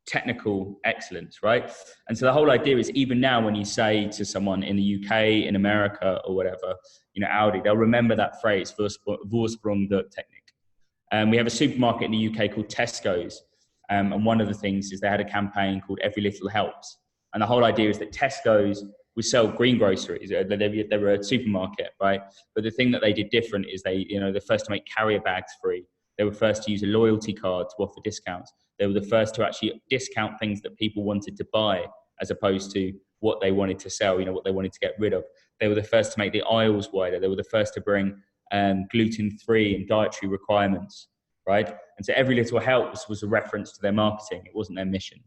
technical excellence, right? And so the whole idea is, even now when you say to someone in the UK, in America or whatever, you know, Audi, they'll remember that phrase, Vorsprung der Technik. We have a supermarket in the UK called Tesco's. And one of the things is they had a campaign called Every Little Helps. And the whole idea is that Tesco's would sell green groceries. They were a supermarket, right? But the thing that they did different is they're first to make carrier bags free. They were first to use a loyalty card to offer discounts. They were the first to actually discount things that people wanted to buy as opposed to what they wanted to sell, what they wanted to get rid of. They were the first to make the aisles wider. They were the first to bring gluten-free and dietary requirements, right? And so every little help was a reference to their marketing. It wasn't their mission.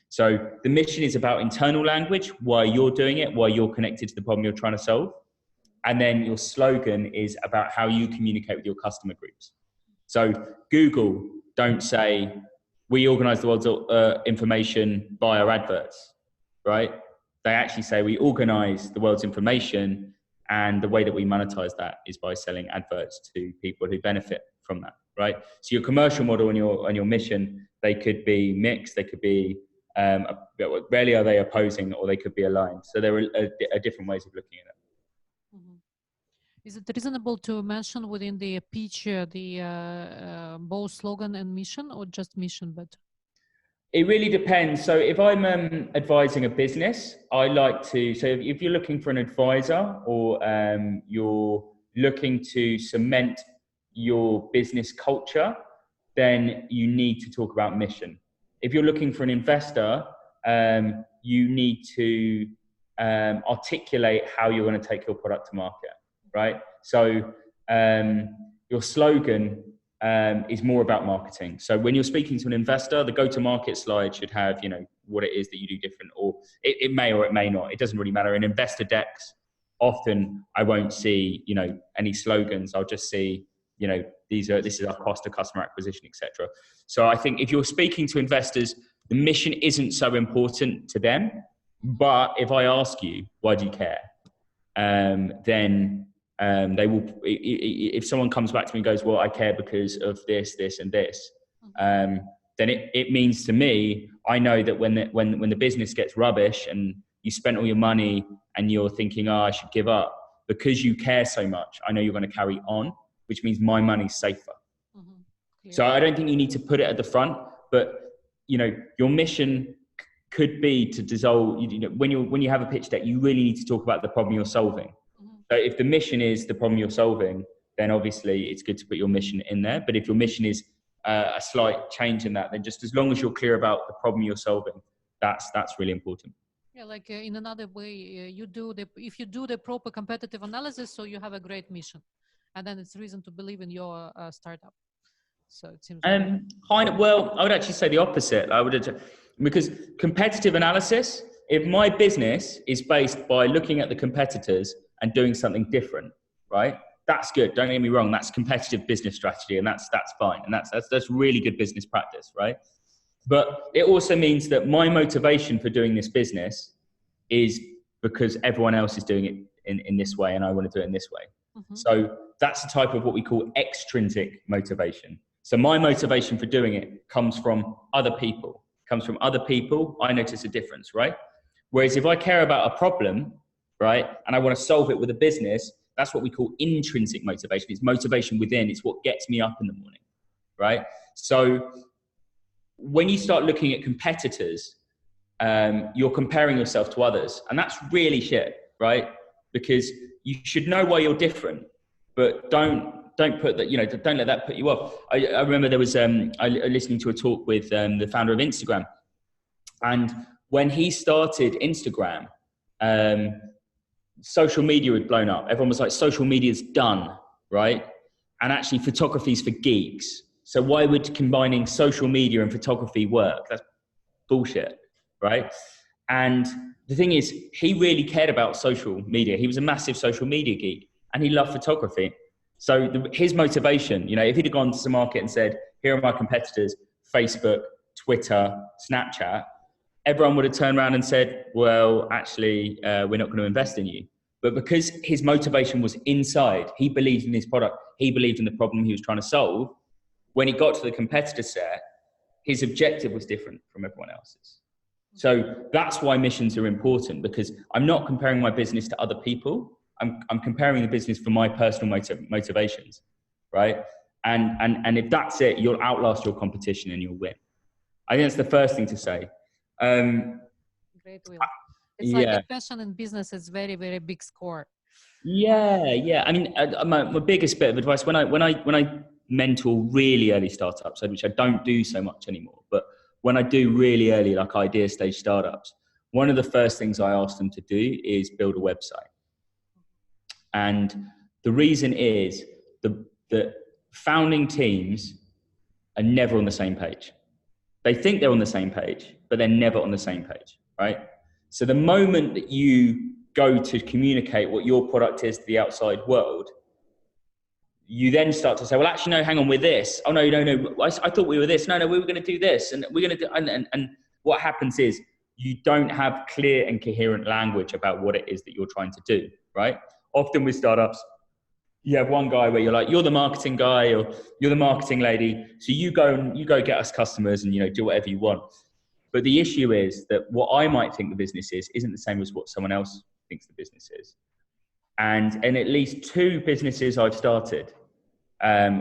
So the mission is about internal language, why you're doing it, why you're connected to the problem you're trying to solve. And then your slogan is about how you communicate with your customer groups. So Google don't say, we organize the world's information by our adverts, right? They actually say we organize the world's information, and the way that we monetize that is by selling adverts to people who benefit from that, right? So your commercial model and your mission, they could be mixed, they could be, rarely are they opposing, or they could be aligned. So there are different ways of looking at it. Mm-hmm. Is it reasonable to mention within the pitch both slogan and mission, or just mission? But it really depends. So if I'm advising a business, I like to, so if you're looking for an advisor, or you're looking to cement your business culture, then you need to talk about mission. If you're looking for an investor, you need to articulate how you're going to take your product to market, right? So your slogan is more about marketing. So when you're speaking to an investor, the go-to-market slide should have, what it is that you do different, or it may or it may not. It doesn't really matter. In investor decks, often I won't see, any slogans. I'll just see, this is our cost of customer acquisition, etc. So I think if you're speaking to investors, the mission isn't so important to them. But if I ask you, why do you care? Then they will. If someone comes back to me and goes, well, I care because of this, this, and this, then it means to me, I know that when the business gets rubbish and you spent all your money and you're thinking, I should give up, because you care so much, I know you're going to carry on, which means my money's safer. Mm-hmm. So I don't think you need to put it at the front, but your mission could be to dissolve. When you have a pitch deck, you really need to talk about the problem you're solving. Mm-hmm. So if the mission is the problem you're solving, then obviously it's good to put your mission in there. But if your mission is a slight change in that, then just as long as you're clear about the problem you're solving, that's really important. Yeah, like in another way, if you do the proper competitive analysis, so you have a great mission, and then it's reason to believe in your startup. So it seems. Well, I would actually say the opposite. Because competitive analysis, if my business is based by looking at the competitors and doing something different, right? That's good. Don't get me wrong. That's competitive business strategy, and that's fine, and that's really good business practice, right? But it also means that my motivation for doing this business is because everyone else is doing it in this way, and I want to do it in this way. Mm-hmm. So that's a type of what we call extrinsic motivation. So my motivation for doing it comes from other people. I notice a difference, right? Whereas if I care about a problem, right, and I want to solve it with a business, that's what we call intrinsic motivation. It's motivation within. It's what gets me up in the morning, right? So when you start looking at competitors, you're comparing yourself to others, and that's really shit, right? Because you should know why you're different, but don't put that, don't let that put you off. I remember there was listening to a talk with the founder of Instagram, and when he started Instagram, social media had blown up. Everyone was like, social media's done, right? And actually photography's for geeks. So why would combining social media and photography work? That's bullshit, right? And the thing is, he really cared about social media. He was a massive social media geek, and he loved photography. So his motivation, if he'd have gone to the market and said, here are my competitors, Facebook, Twitter, Snapchat, everyone would have turned around and said, well, actually, we're not going to invest in you. But because his motivation was inside, he believed in his product, he believed in the problem he was trying to solve. When he got to the competitor set, his objective was different from everyone else's. So that's why missions are important, because I'm not comparing my business to other people. I'm comparing the business for my personal motivations, right? And if that's it, you'll outlast your competition and you'll win. I think that's the first thing to say. Great, Will. It's like Yeah. a passion in business is very, very big score. Yeah. I mean, my biggest bit of advice when I mentor really early startups, which I don't do so much anymore, but when I do really early, like idea stage startups, one of the first things I ask them to do is build a website. And the reason is the founding teams are never on the same page. They think they're on the same page, but they're never on the same page, right? So the moment that you go to communicate what your product is to the outside world, you then start to say, well, actually, no, hang on, we're this. Oh, no. I thought we were this. No, we were going to do this. And we're going to do, and what happens is you don't have clear and coherent language about what it is that you're trying to do, right? Often with startups, you have one guy where you're like, you're the marketing guy or you're the marketing lady. So you go get us customers and, do whatever you want. But the issue is that what I might think the business is isn't the same as what someone else thinks the business is. And in at least 2 businesses I've started,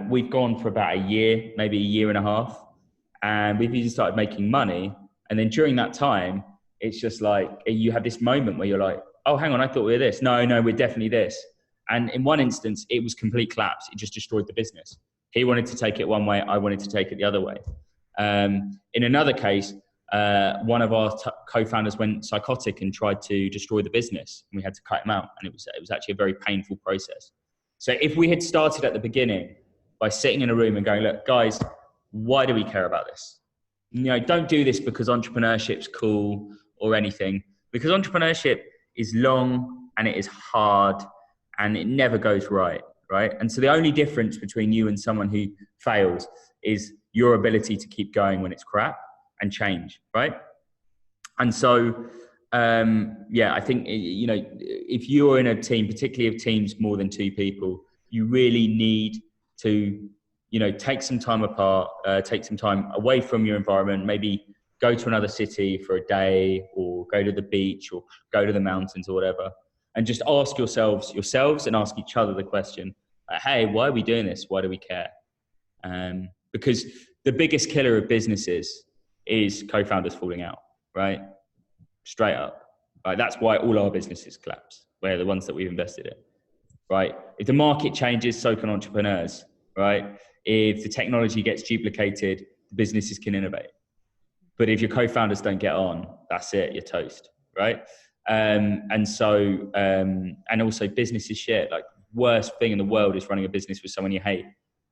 we've gone for about a year, maybe a year and a half, and we've even started making money. And then during that time, it's just like you have this moment where you're like, oh, hang on, I thought we were this. No, we're definitely this. And in one instance, it was complete collapse. It just destroyed the business. He wanted to take it one way. I wanted to take it the other way. In another case, one of our co-founders went psychotic and tried to destroy the business, and we had to cut him out. And it was actually a very painful process. So if we had started at the beginning by sitting in a room and going, look, guys, why do we care about this? Don't do this because entrepreneurship's cool or anything, because entrepreneurship is long and it is hard and it never goes right? And so the only difference between you and someone who fails is your ability to keep going when it's crap and change, right? And so, I think, if you're in a team, particularly of teams more than 2 people, you really need to, take some time apart, take some time away from your environment, maybe go to another city for a day or go to the beach or go to the mountains or whatever. And just ask yourselves and ask each other the question, hey, why are we doing this? Why do we care? Because the biggest killer of businesses is co-founders falling out, right? Straight up. Right? That's why all our businesses collapse. We're the ones that we've invested in, right? If the market changes, so can entrepreneurs, right? If the technology gets duplicated, the businesses can innovate. But if your co-founders don't get on, that's it, you're toast, right? And also business is shit. Like, worst thing in the world is running a business with someone you hate,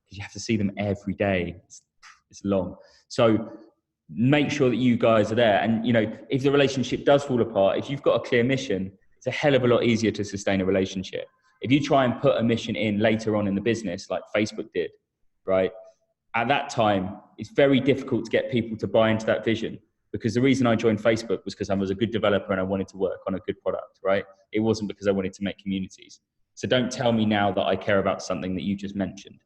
because you have to see them every day. It's long. So make sure that you guys are there. And, if the relationship does fall apart, if you've got a clear mission, it's a hell of a lot easier to sustain a relationship. If you try and put a mission in later on in the business, like Facebook did, right? At that time, it's very difficult to get people to buy into that vision, because the reason I joined Facebook was because I was a good developer and I wanted to work on a good product, right? It wasn't because I wanted to make communities. So don't tell me now that I care about something that you just mentioned.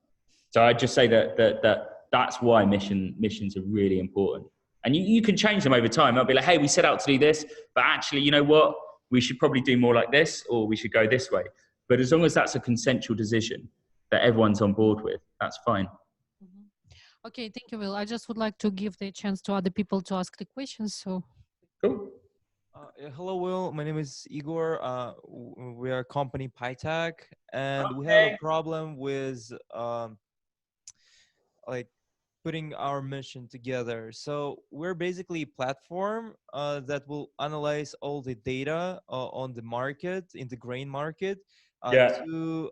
So I'd just say that's why missions are really important. And you can change them over time. I'll be like, hey, we set out to do this, but actually, you know what? We should probably do more like this, or we should go this way. But as long as that's a consensual decision that everyone's on board with, that's fine. Okay, thank you, Will. I just would like to give the chance to other people to ask the questions. So, cool. Hello, Will. My name is Igor. We are company PyTech, and we have a problem with like putting our mission together. So we're basically a platform that will analyze all the data on the market, in the grain market, to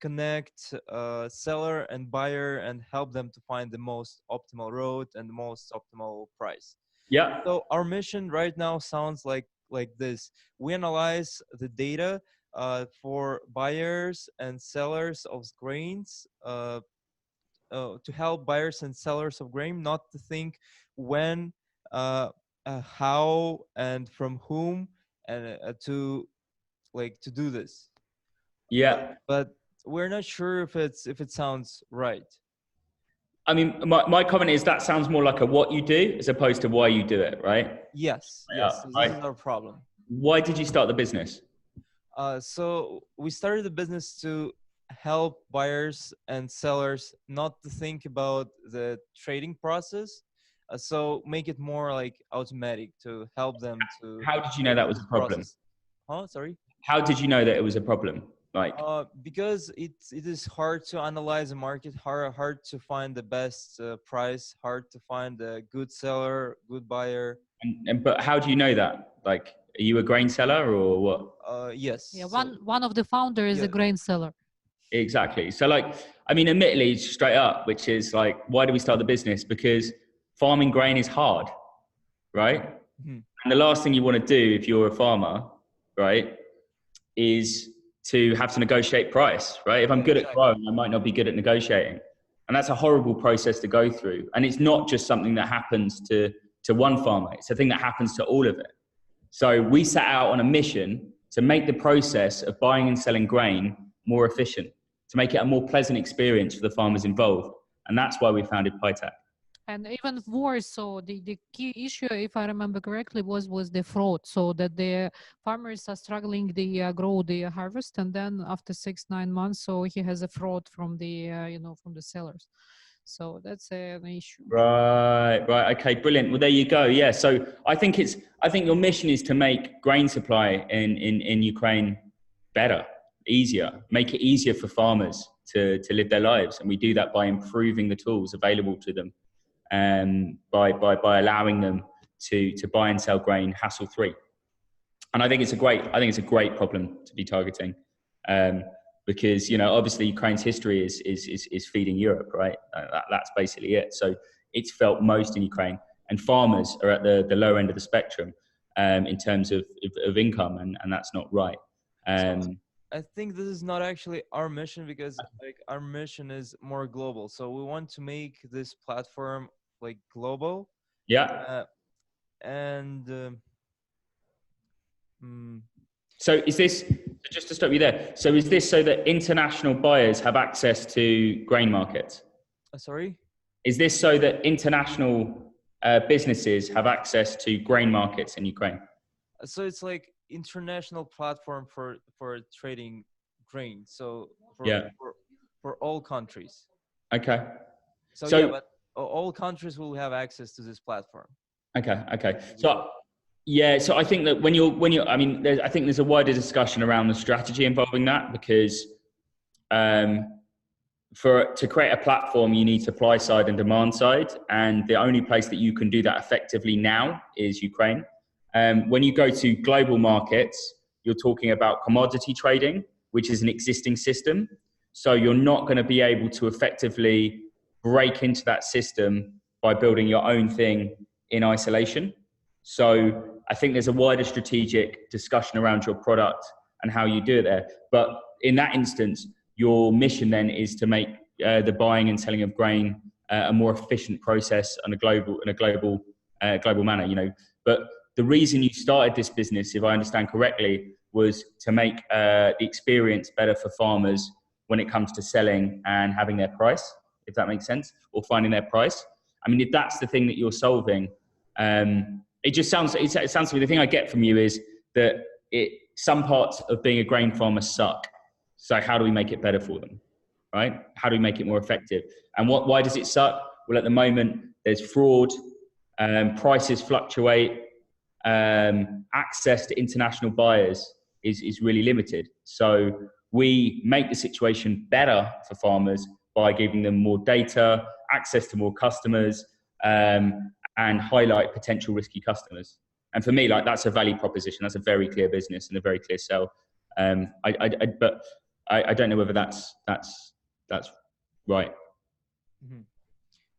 connect seller and buyer and help them to find the most optimal road and the most optimal price. Yeah. So our mission right now sounds like this. We analyze the data for buyers and sellers of grains, to help buyers and sellers of grain not to think when, how, and from whom, and to do this. Yeah. But we're not sure if it sounds right. I mean, my comment is that sounds more like a what you do as opposed to why you do it, right? Yes. So this is our problem. Why did you start the business? So we started the business to help buyers and sellers not to think about the trading process, So make it more like automatic to help them to How did you know get that through was a this problem? process. Huh? Sorry. How did you know that it was a problem? Like, Because it is hard to analyze a market, hard to find the best price, hard to find a good seller, good buyer. but how do you know that? Like, are you a grain seller or what? Yes. Yeah, So, one of the founders is yeah. a grain seller. Exactly. So like, I mean, admittedly, straight up, which is like, why do we start the business? Because farming grain is hard, right? Mhm. And the last thing you want to do if you're a farmer, right, is to have to negotiate price, right? If I'm Yeah, good at exactly. growing, I might not be good at negotiating. And that's a horrible process to go through. And it's not just something that happens to one farmer. It's a thing that happens to all of it. So we set out on a mission to make the process of buying and selling grain more efficient, to make it a more pleasant experience for the farmers involved. And that's why we founded PyTech. And even worse, so the key issue, if I remember correctly, was the fraud. So that the farmers are struggling, they grow the harvest, and then after 6-9 months, so he has a fraud from the from the sellers. So that's an issue. Right. Okay, brilliant. Well, there you go. Yeah. So I think your mission is to make grain supply in Ukraine better, easier, make it easier for farmers to live their lives. And we do that by improving the tools available to them, and by allowing them to buy and sell grain hassle-free. And I think it's a great problem to be targeting. Because obviously Ukraine's history is feeding Europe, right? That's basically it. So it's felt most in Ukraine, and farmers are at the lower end of the spectrum in terms of income, and that's not right. So I think this is not actually our mission, because like our mission is more global. So we want to make this platform like global. Yeah. And So is this, just to stop you there, so is this so that international buyers have access to grain markets? sorry? Is this so that international businesses have access to grain markets in Ukraine? So it's like international platform for trading grain. So for all countries. Okay. So yeah, but all countries will have access to this platform. Okay. So I think that I mean, I think there's a wider discussion around the strategy involving that, because to create a platform, you need supply side and demand side. And the only place that you can do that effectively now is Ukraine. When you go to global markets, you're talking about commodity trading, which is an existing system. So you're not going to be able to effectively break into that system by building your own thing in isolation. So I think there's a wider strategic discussion around your product and how you do it there. But in that instance, your mission then is to make the buying and selling of grain a more efficient process on a global manner. But the reason you started this business, if I understand correctly, was to make the experience better for farmers when it comes to selling and having their price, if that makes sense, or finding their price. I mean, if that's the thing that you're solving, it sounds to me, the thing I get from you is that some parts of being a grain farmer suck. So how do we make it better for them, right? How do we make it more effective? And why does it suck? Well, at the moment, there's fraud, prices fluctuate, access to international buyers is really limited. So we make the situation better for farmers by giving them more data, access to more customers, and highlight potential risky customers. And for me, like, that's a value proposition. That's a very clear business and a very clear sell. But I don't know whether that's right. Mm-hmm.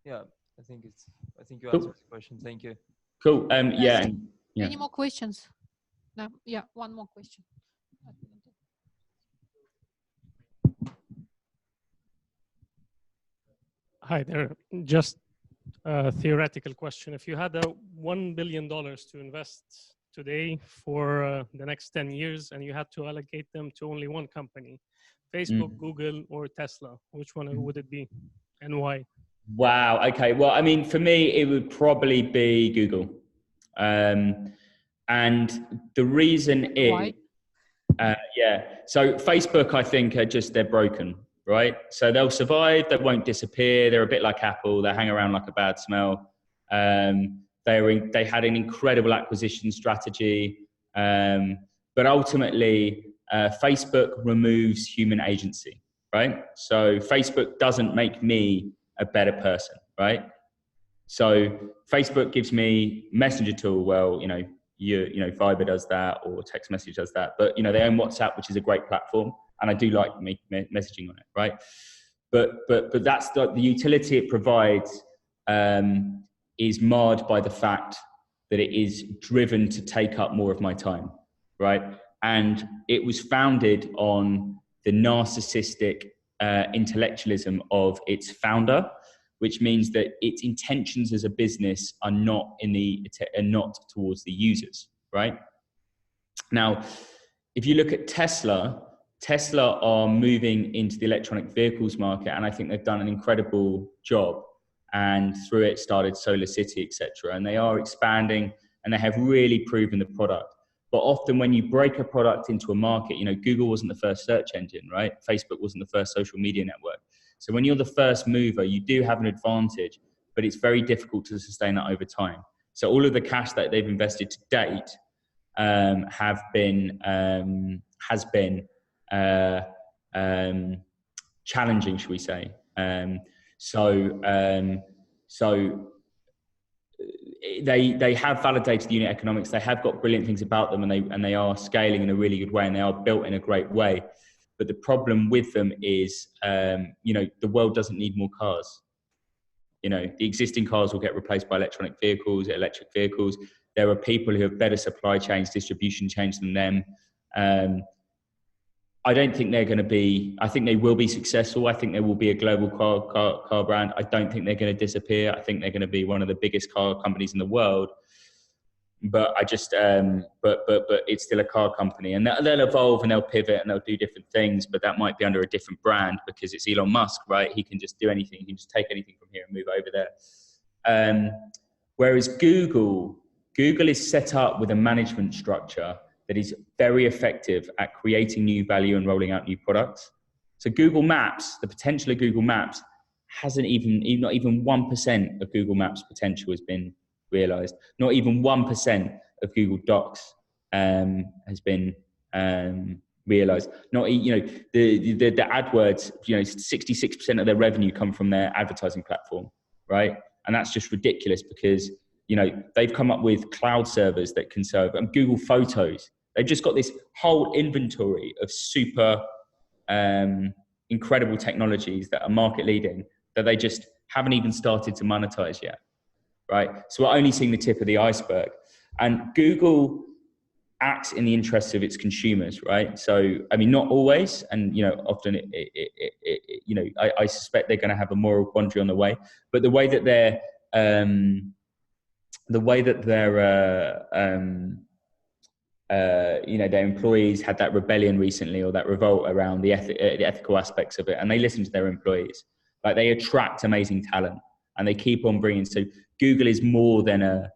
Yeah, I think you answered the question. Thank you. Cool. Yeah. Any more questions? No. Yeah. One more question. Hi there. Just a theoretical question. If you had $1 billion to invest today for the next 10 years, and you had to allocate them to only one company, Facebook, Google, or Tesla, which one would it be, and why? Wow. Okay. Well, I mean, for me, it would probably be Google. And the reason is, so Facebook, I think, they're broken, right? So they'll survive, they won't disappear. They're a bit like Apple. They hang around like a bad smell. They had an incredible acquisition strategy, but ultimately, Facebook removes human agency, right? So Facebook doesn't make me a better person, right? So Facebook gives me Messenger tool. Well, you know, Viber does that, or text message does that. But you know, they own WhatsApp, which is a great platform, and I do like messaging on it, right? But that's the utility it provides is marred by the fact that it is driven to take up more of my time, right? And it was founded on the narcissistic intellectualism of its founder, which means that its intentions as a business are not towards the users, right? Now, if you look at Tesla are moving into the electronic vehicles market, and I think they've done an incredible job. And through it started Solar City, etc. And they are expanding, and they have really proven the product. But often when you break a product into a market, you know, Google wasn't the first search engine, right? Facebook wasn't the first social media network. So when you're the first mover, you do have an advantage, but it's very difficult to sustain that over time. So all of the cash that they've invested to date has been challenging, shall we say? So they have validated the unit economics. They have got brilliant things about them, and they are scaling in a really good way, and they are built in a great way. But the problem with them is, you know, the world doesn't need more cars. You know, the existing cars will get replaced by electric vehicles. There are people who have better supply chains, distribution chains than them. I don't think they're going to be, I think they will be successful. I think there will be a global car brand. I don't think they're going to disappear. I think they're going to be one of the biggest car companies in the world. But I just, but it's still a car company, and they'll evolve and they'll pivot and they'll do different things, but that might be under a different brand because it's Elon Musk, right? He can just do anything. He can just take anything from here and move over there. Whereas Google is set up with a management structure that is very effective at creating new value and rolling out new products. So Google Maps, the potential of Google Maps not even 1% of Google Maps potential has been realized. Not even 1% of Google Docs has been realized. Not, you know, the AdWords, you know, 66% of their revenue come from their advertising platform, right? And that's just ridiculous because, you know, they've come up with cloud servers that can serve, and Google Photos. They've just got this whole inventory of super incredible technologies that are market leading that they just haven't even started to monetize yet, right? So we're only seeing the tip of the iceberg. And Google acts in the interests of its consumers, right? So, I mean, not always, and, you know, often, you know, I suspect they're going to have a moral quandary on the way, but the way that you know, their employees had that rebellion recently, or that revolt around the ethical aspects of it, and they listen to their employees. Like, they attract amazing talent, and they keep on bringing. So Google is more than a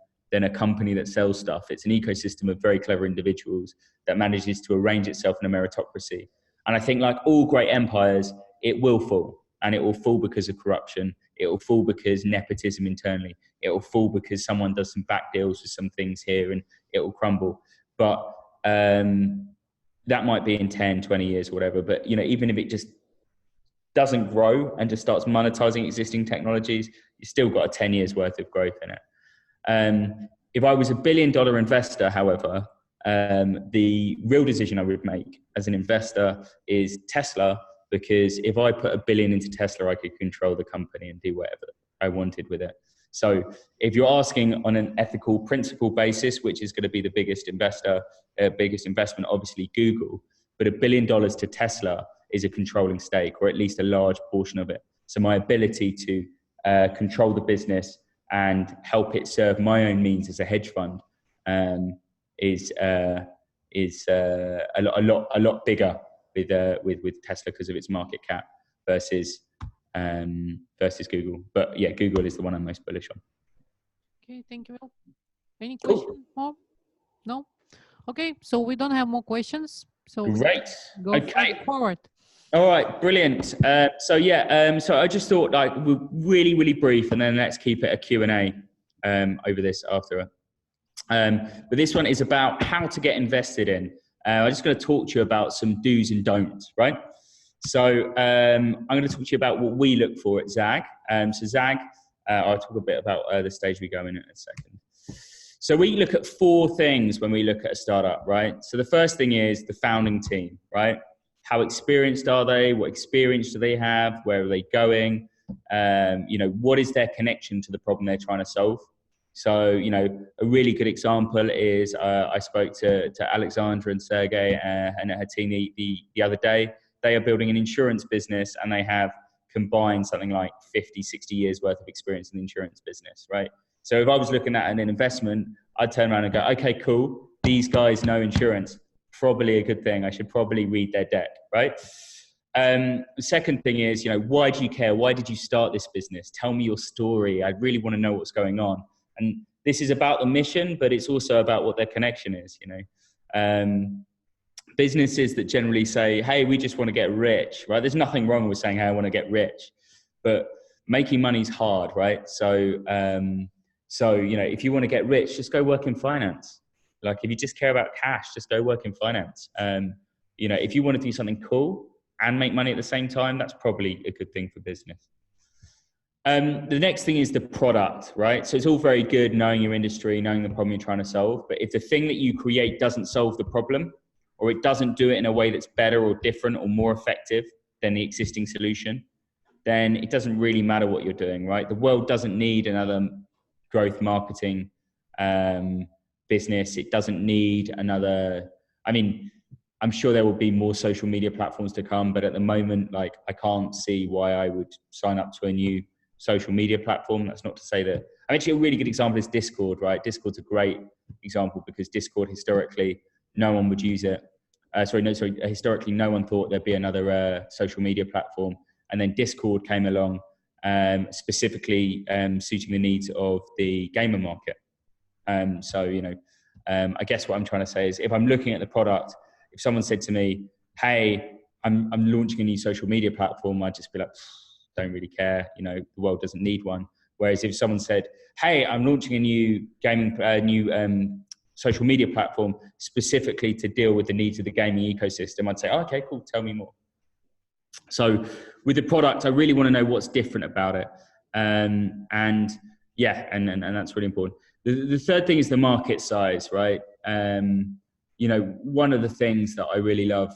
company that sells stuff. It's an ecosystem of very clever individuals that manages to arrange itself in a meritocracy. And I think, like all great empires, it will fall, and it will fall because of corruption. It will fall because nepotism internally. It will fall because someone does some back deals with some things here, and it will crumble. But that might be in 10, 20 years or whatever. But, you know, even if it just doesn't grow and just starts monetizing existing technologies, you've still got a 10 years worth of growth in it. If I was $1 billion investor, however, the real decision I would make as an investor is Tesla, because if I put $1 billion into Tesla, I could control the company and do whatever I wanted with it. So if you're asking on an ethical principle basis, which is going to be the biggest investment, obviously Google, but $1 billion to Tesla is a controlling stake, or at least a large portion of it. So my ability to control the business and help it serve my own means as a hedge fund is a lot bigger with Tesla because of its market cap versus Google. But yeah, Google is the one I'm most bullish on. Okay, thank you. Any questions more? No? Okay, so we don't have more questions. So great. Go forward. All right, brilliant. So I just thought, like, we're really brief, and then let's keep it a Q&A. over this after. But this one is about how to get invested in. I'm just going to talk to you about some do's and don'ts, right? So I'm going to talk to you about what we look for at Zack. So Zack, I'll talk a bit about the stage we go in a second. So we look at 4 things when we look at a startup, right? So the first thing is the founding team, right? How experienced are they? What experience do they have? Where are they going? What is their connection to the problem they're trying to solve? So, a really good example is I spoke to Alexandra and Sergey and her team the other day. They are building an insurance business and they have combined something like 50, 60 years worth of experience in the insurance business, right? So if I was looking at an investment, I'd turn around and go, okay, cool. These guys know insurance. Probably a good thing. I should probably read their deck, right? The second thing is, why do you care? Why did you start this business? Tell me your story. I really want to know what's going on. And this is about the mission, but it's also about what their connection is, businesses that generally say, hey, we just want to get rich, right? There's nothing wrong with saying, hey, I want to get rich, but making money is hard, right? So, if you want to get rich, just go work in finance. Like if you just care about cash, just go work in finance. If you want to do something cool and make money at the same time, that's probably a good thing for business. The next thing is the product, right? So it's all very good knowing your industry, knowing the problem you're trying to solve. But if the thing that you create doesn't solve the problem, or it doesn't do it in a way that's better or different or more effective than the existing solution, then it doesn't really matter what you're doing, right? The world doesn't need another growth marketing business. It doesn't need another, I'm sure there will be more social media platforms to come, but at the moment, I can't see why I would sign up to a new social media platform. That's not to say that, actually a really good example is Discord, right? Discord's a great example because Discord historically, no one would use it. Historically, no one thought there'd be another social media platform. And then Discord came along, specifically suiting the needs of the gamer market. I guess what I'm trying to say is if I'm looking at the product, if someone said to me, hey, I'm launching a new social media platform, I'd just be like, don't really care. The world doesn't need one. Whereas if someone said, hey, I'm launching a new social media platform specifically to deal with the needs of the gaming ecosystem, I'd say, oh, okay, cool. Tell me more. So with the product, I really want to know what's different about it. And that's really important. The third thing is the market size, right? One of the things that I really love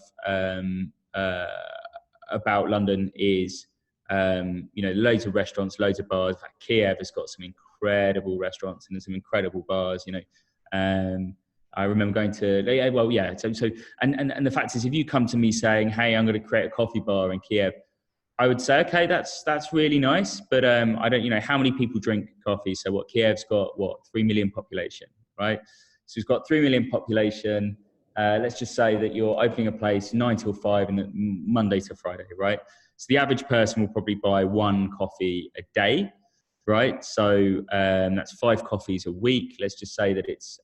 about London is, loads of restaurants, loads of bars. In fact, Kiev has got some incredible restaurants and some incredible bars, I remember going to, and the fact is, if you come to me saying, hey, I'm going to create a coffee bar in Kiev, I would say, okay, that's really nice, but I don't, how many people drink coffee? So what, Kiev's got 3 million population, right? So it's got 3 million population. Let's just say that you're opening a place 9 till 5 and Monday to Friday, right? So the average person will probably buy 1 coffee a day, right? So that's 5 coffees a week. Let's just say that it's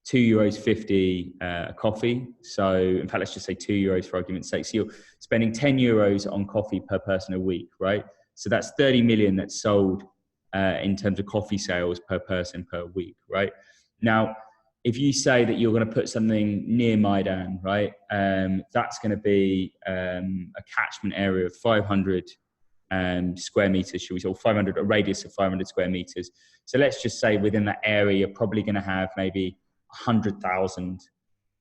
€2.50 a coffee. So in fact, let's just say €2 for argument's sake. So you're spending €10 on coffee per person a week, right? So that's 30 million that's sold in terms of coffee sales per person per week, right? Now, if you say that you're going to put something near Maidan, right, that's going to be a catchment area of 500 square meters, should we say, or 500, a radius of 500 square meters. So let's just say within that area, you're probably going to have maybe 100,000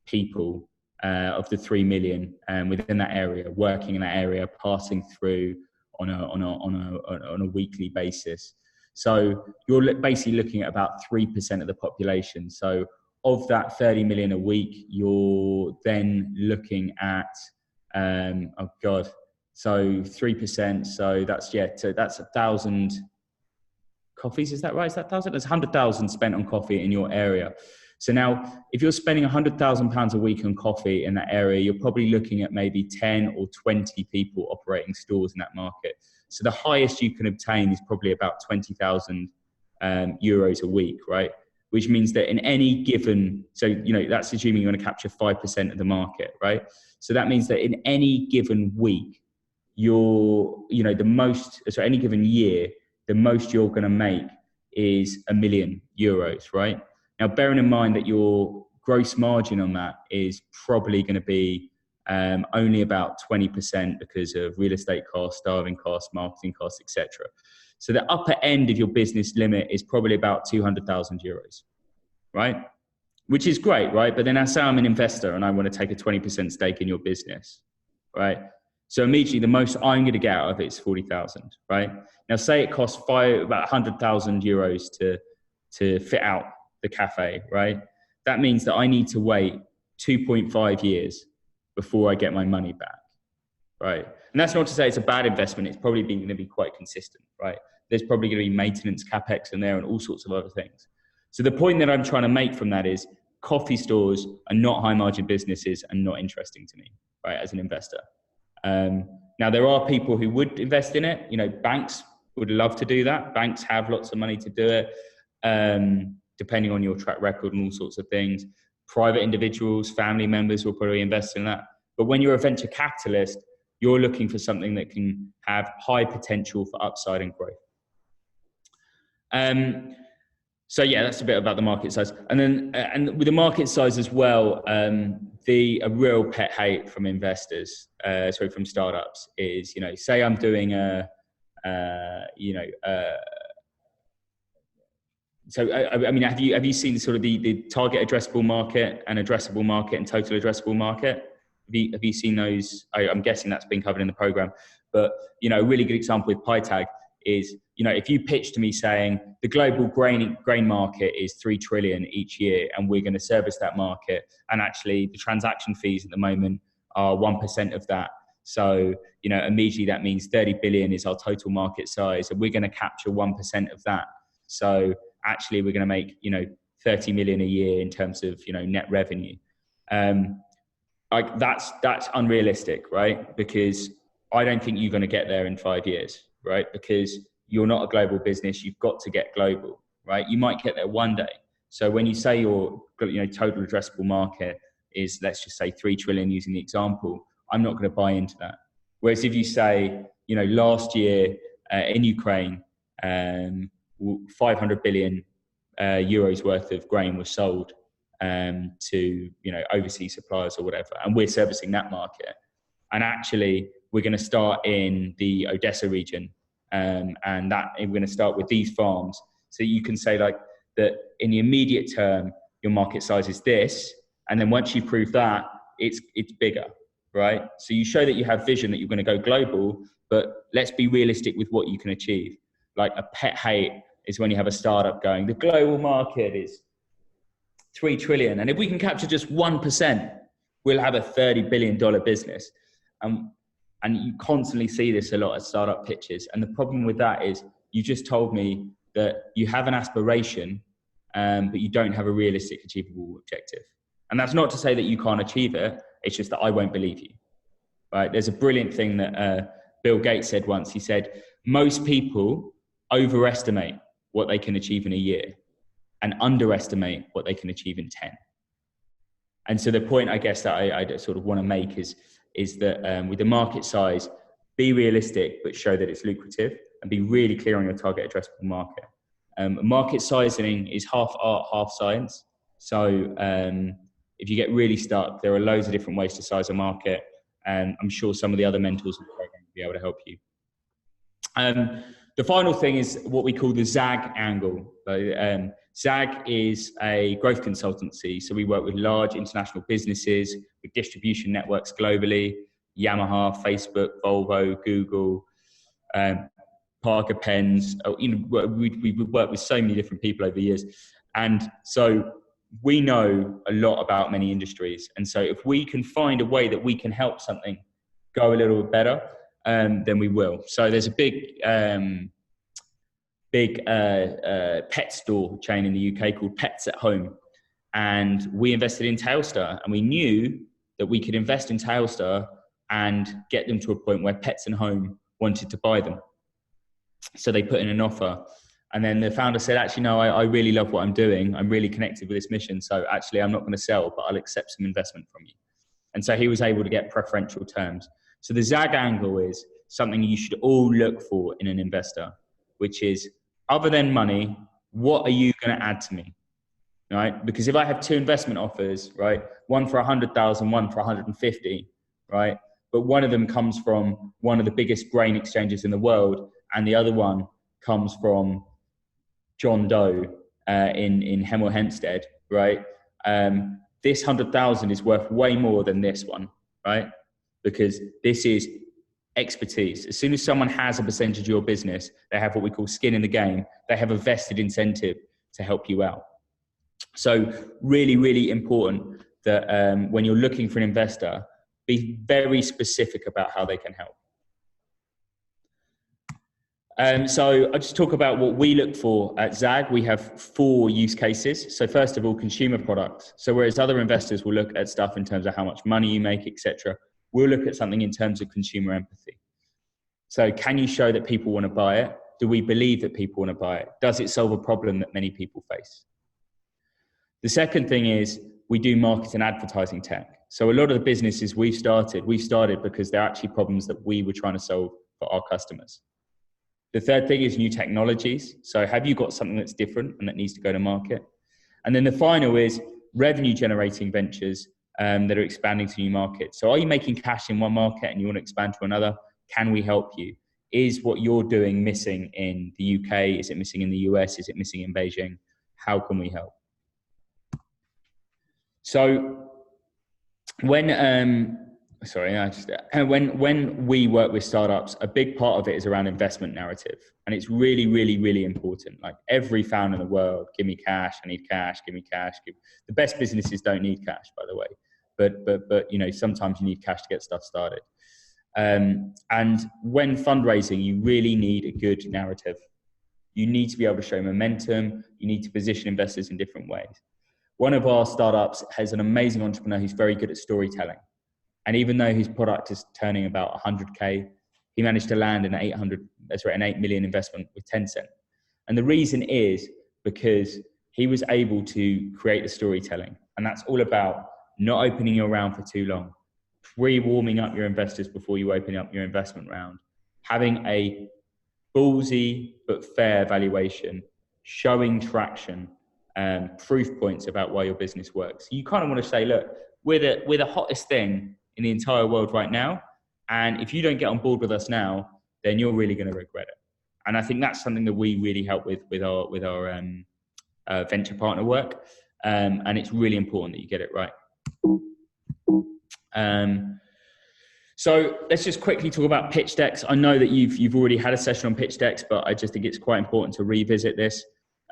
people of the 3 million within that area, working in that area, passing through on a weekly basis. So you're basically looking at about 3% of the population. So of that 30 million a week, you're then looking at, so 3%. So that's, so that's 1,000 coffees. Is that right? Is that 1,000? There's 100,000 spent on coffee in your area. So now if you're spending £100,000 a week on coffee in that area, you're probably looking at maybe 10 or 20 people operating stores in that market. So the highest you can obtain is probably about 20,000 euros a week, right? Which means that in any given, so, that's assuming you're going to capture 5% of the market, right? So that means that in any given week, any given year, the most you're going to make is €1 million, right? Now, bearing in mind that your gross margin on that is probably going to be only about 20% because of real estate costs, staffing costs, marketing costs, etc. So the upper end of your business limit is probably about €200,000, right? Which is great, right? But then I say I'm an investor and I want to take a 20% stake in your business, right? So immediately the most I'm going to get out of it is 40,000, right? Now say it costs about 100,000 euros to fit out the cafe, right? That means that I need to wait 2.5 years before I get my money back, right? And that's not to say it's a bad investment. It's probably going to be quite consistent, right? There's probably going to be maintenance, capex in there and all sorts of other things. So the point that I'm trying to make from that is coffee stores are not high margin businesses and not interesting to me, right, as an investor. Now, there are people who would invest in it. You know, banks would love to do that. Banks have lots of money to do it, depending on your track record and all sorts of things. Private individuals, family members will probably invest in that. But when you're a venture capitalist, you're looking for something that can have high potential for upside and growth. So yeah, that's a bit about the market size. And then, and with the market size as well, a real pet hate from investors, from startups is, you know, say I'm doing so I mean, have you seen sort of the target addressable market and addressable market and total addressable market? Have you seen those? I'm guessing that's been covered in the program, but you know, a really good example with PyTag is, you know, if you pitch to me saying the global grain market is 3 trillion each year and we're going to service that market, and actually the transaction fees at the moment are 1% of that. So, you know, immediately that means 30 billion is our total market size and we're going to capture 1% of that. So actually we're going to make, you know, 30 million a year in terms of, you know, net revenue. Like that's unrealistic, right? Because I don't think you're going to get there in 5 years. Right? Because you're not a global business, you've got to get global, right? You might get there one day. So when you say your, you know, total addressable market is, let's just say 3 trillion using the example, I'm not going to buy into that. Whereas if you say, you know, last year in Ukraine, 500 billion euros worth of grain was sold to, you know, overseas suppliers or whatever, and we're servicing that market. And actually, we're going to start in the Odessa region, and that we're going to start with these farms. So you can say like that in the immediate term, your market size is this, and then once you prove that, it's bigger, right? So you show that you have vision that you're going to go global, but let's be realistic with what you can achieve. Like a pet hate is when you have a startup going, the global market is 3 trillion, and if we can capture just 1%, we'll have a $30 billion business. And you constantly see this a lot at startup pitches. And the problem with that is you just told me that you have an aspiration, but you don't have a realistic, achievable objective. And that's not to say that you can't achieve it. It's just that I won't believe you, right? There's a brilliant thing that Bill Gates said once. He said, most people overestimate what they can achieve in a year and underestimate what they can achieve in 10. And so the point, I guess, that I sort of want to make is that with the market size, be realistic, but show that it's lucrative, and be really clear on your target addressable market. Market sizing is half art, half science. So if you get really stuck, there are loads of different ways to size a market, and I'm sure some of the other mentors in the program will be able to help you. The final thing is what we call the Zack angle. Zack is a growth consultancy. So we work with large international businesses, with distribution networks globally, Yamaha, Facebook, Volvo, Google, Parker Pens. You know, we've worked with so many different people over the years. And so we know a lot about many industries. And so if we can find a way that we can help something go a little bit better, then we will. So there's a big pet store chain in the UK called Pets at Home. And we invested in Tailstar, and we knew that we could invest in Tailstar and get them to a point where Pets at Home wanted to buy them. So they put in an offer. And then the founder said, actually, no, I really love what I'm doing. I'm really connected with this mission. So actually, I'm not going to sell, but I'll accept some investment from you. And so he was able to get preferential terms. So the Zag angle is something you should all look for in an investor, which is, other than money, what are you going to add to me? Right? Because if I have 2 investment offers, right, one for 100,000, one for 150, right, but one of them comes from one of the biggest grain exchanges in the world, and the other one comes from John Doe in Hemel Hempstead, right? This 100,000 is worth way more than this one, right? Because this is expertise. As soon as someone has a percentage of your business, they have what we call skin in the game. They have a vested incentive to help you out. So really, really important that when you're looking for an investor, be very specific about how they can help. So I'll just talk about what we look for at Zack. We have 4 use cases. So first of all, consumer products. So whereas other investors will look at stuff in terms of how much money you make, etc., we'll look at something in terms of consumer empathy. So can you show that people want to buy it? Do we believe that people want to buy it? Does it solve a problem that many people face? The second thing is we do market and advertising tech. So a lot of the businesses we've started because they're actually problems that we were trying to solve for our customers. The third thing is new technologies. So have you got something that's different and that needs to go to market? And then the final is revenue generating ventures that are expanding to new markets. So are you making cash in one market and you want to expand to another? Can we help you? Is what you're doing missing in the UK? Is it missing in the US? Is it missing in Beijing? How can we help? So when we work with startups, a big part of it is around investment narrative, and it's really, really, really important. Like every founder in the world, give me cash, I need cash, give me cash. The best businesses don't need cash, by the way, but you know, sometimes you need cash to get stuff started. And when fundraising, you really need a good narrative. You need to be able to show momentum. You need to position investors in different ways. One of our startups has an amazing entrepreneur who's very good at storytelling. And even though his product is turning about 100K, he managed to land an 8 million investment with Tencent. And the reason is because he was able to create the storytelling. And that's all about not opening your round for too long, pre-warming up your investors before you open up your investment round, having a ballsy but fair valuation, showing traction, proof points about why your business works. You kind of want to say, look, we're the hottest thing in the entire world right now, and if you don't get on board with us now, then you're really going to regret it. And I think that's something that we really help with our venture partner work, and it's really important that you get it right. So let's just quickly talk about pitch decks. I know that you've already had a session on pitch decks, but I just think it's quite important to revisit this.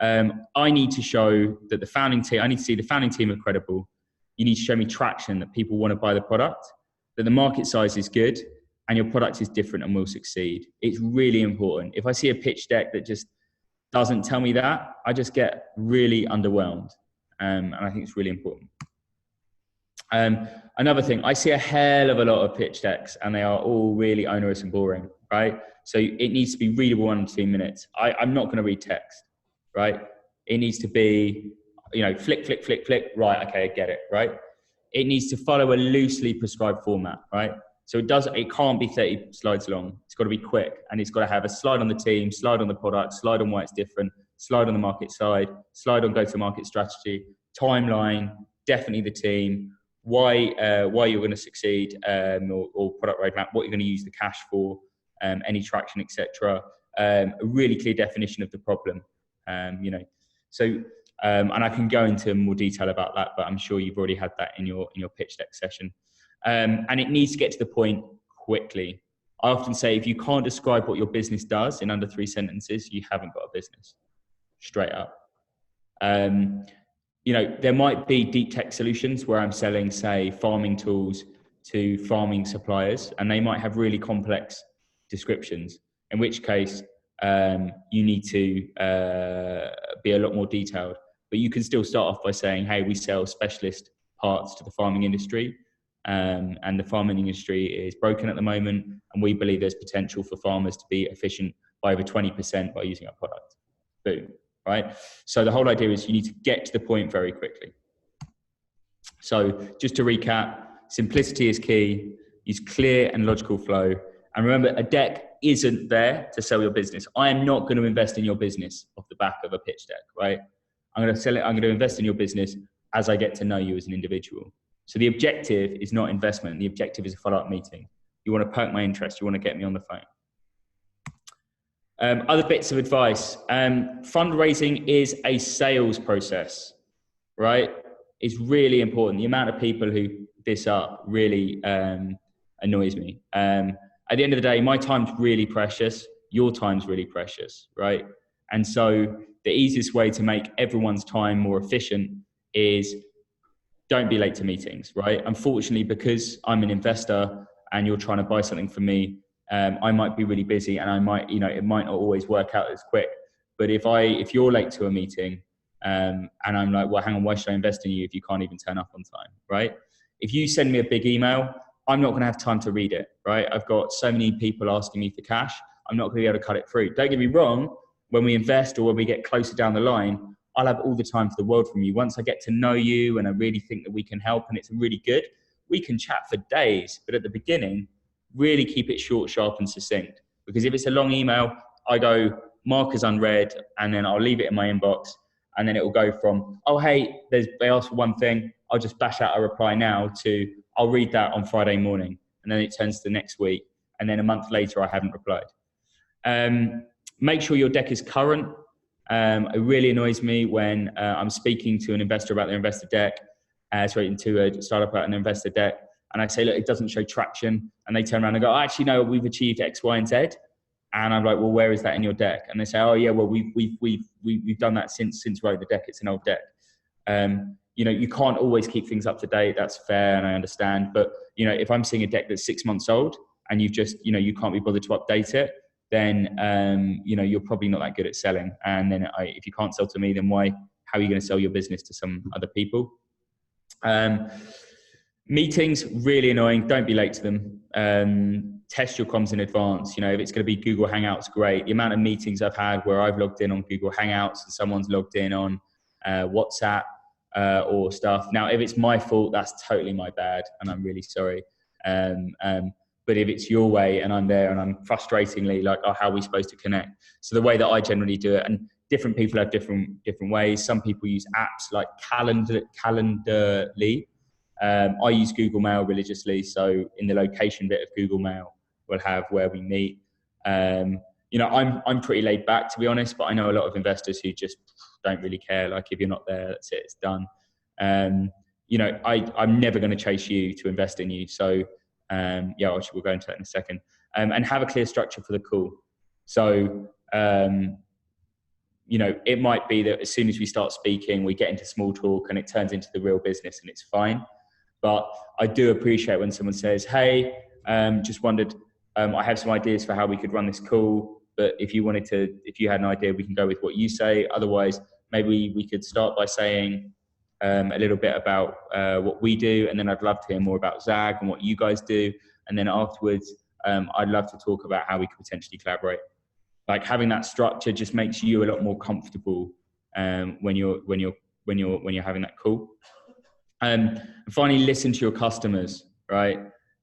I need to show that the founding team, I need to see the founding team are credible. You need to show me traction, that people want to buy the product, that the market size is good, and your product is different and will succeed. It's really important. If I see a pitch deck that just doesn't tell me that, I just get really underwhelmed. And I think it's really important. Another thing, I see a hell of a lot of pitch decks and they are all really onerous and boring, right? So it needs to be readable in 2 minutes. I'm not going to read text, right? It needs to be, you know, flick, flick, flick, flick. Right. Okay. I get it. Right. It needs to follow a loosely prescribed format, right? So it can't be 30 slides long. It's got to be quick, and it's got to have a slide on the team, slide on the product, slide on why it's different, slide on the market side, slide on go-to-market strategy, timeline, definitely the team, why you're going to succeed, or product roadmap, what you're going to use the cash for, any traction, etc. A really clear definition of the problem, you know. So, and I can go into more detail about that, but I'm sure you've already had that in your pitch deck session. And it needs to get to the point quickly. I often say, if you can't describe what your business does in under 3 sentences, you haven't got a business. Straight up. You know, there might be deep tech solutions where I'm selling, say, farming tools to farming suppliers, and they might have really complex descriptions, in which case you need to be a lot more detailed. But you can still start off by saying, hey, we sell specialist parts to the farming industry, and the farming industry is broken at the moment, and we believe there's potential for farmers to be efficient by over 20% by using our product. Boom. Right? So the whole idea is you need to get to the point very quickly. So just to recap, simplicity is key, use clear and logical flow. And remember, a deck, isn't there to sell your business. I am not going to invest in your business off the back of a pitch deck, right? I'm going to sell it. I'm going to invest in your business as I get to know you as an individual. So the objective is not investment. The objective is a follow-up meeting. You want to perk my interest. You want to get me on the phone. Other bits of advice. Fundraising is a sales process, right? It's really important. The amount of people who this up really annoys me. At the end of the day, my time's really precious. Your time's really precious, right? And so the easiest way to make everyone's time more efficient is don't be late to meetings, right? Unfortunately, because I'm an investor and you're trying to buy something from me, I might be really busy and I might, it might not always work out as quick. But if you're late to a meeting and I'm like, well, hang on, why should I invest in you if you can't even turn up on time, right? If you send me a big email, I'm not going to have time to read it, right? I've got so many people asking me for cash. I'm not going to be able to cut it through. Don't get me wrong. When we invest or when we get closer down the line, I'll have all the time for the world from you. Once I get to know you and I really think that we can help and it's really good, we can chat for days. But at the beginning, really keep it short, sharp and succinct. Because if it's a long email, I go mark as unread and then I'll leave it in my inbox. And then it will go from, oh, hey, they asked for one thing. I'll just bash out a reply now to, I'll read that on Friday morning. And then it turns to the next week. And then a month later, I haven't replied. Make sure your deck is current. It really annoys me when I'm speaking to an investor about their investor deck, to a startup about an investor deck. And I say, look, it doesn't show traction. And they turn around and go, oh, actually, no, we've achieved X, Y, and Z. And I'm like, well, where is that in your deck? And they say, oh yeah, well, we've done that since wrote the deck. It's an old deck. You can't always keep things up to date. That's fair. And I understand. But, if I'm seeing a deck that's 6 months old and you've just, you can't be bothered to update it, then, you're probably not that good at selling. And then if you can't sell to me, then how are you going to sell your business to some other people? Meetings, really annoying. Don't be late to them. Test your comms in advance. If it's going to be Google Hangouts, great. The amount of meetings I've had where I've logged in on Google Hangouts and someone's logged in on WhatsApp or stuff. Now, if it's my fault, that's totally my bad and I'm really sorry. But if it's your way and I'm there and I'm frustratingly like, oh, how are we supposed to connect? So the way that I generally do it, and different people have different ways. Some people use apps like Calendly. I use Google Mail religiously. So in the location bit of Google Mail, we'll have where we meet. I'm pretty laid back, to be honest, but I know a lot of investors who just don't really care. Like if you're not there, that's it, it's done. I'm never going to chase you to invest in you. So we'll go into that in a second. And have a clear structure for the call. So, it might be that as soon as we start speaking, we get into small talk and it turns into the real business and it's fine. But I do appreciate when someone says, hey, just wondered, I have some ideas for how we could run this call. But if you had an idea, we can go with what you say. Otherwise, maybe we could start by saying a little bit about what we do. And then I'd love to hear more about Zack and what you guys do. And then afterwards, I'd love to talk about how we could potentially collaborate. Like having that structure just makes you a lot more comfortable when you're having that call. And finally, listen to your customers, right?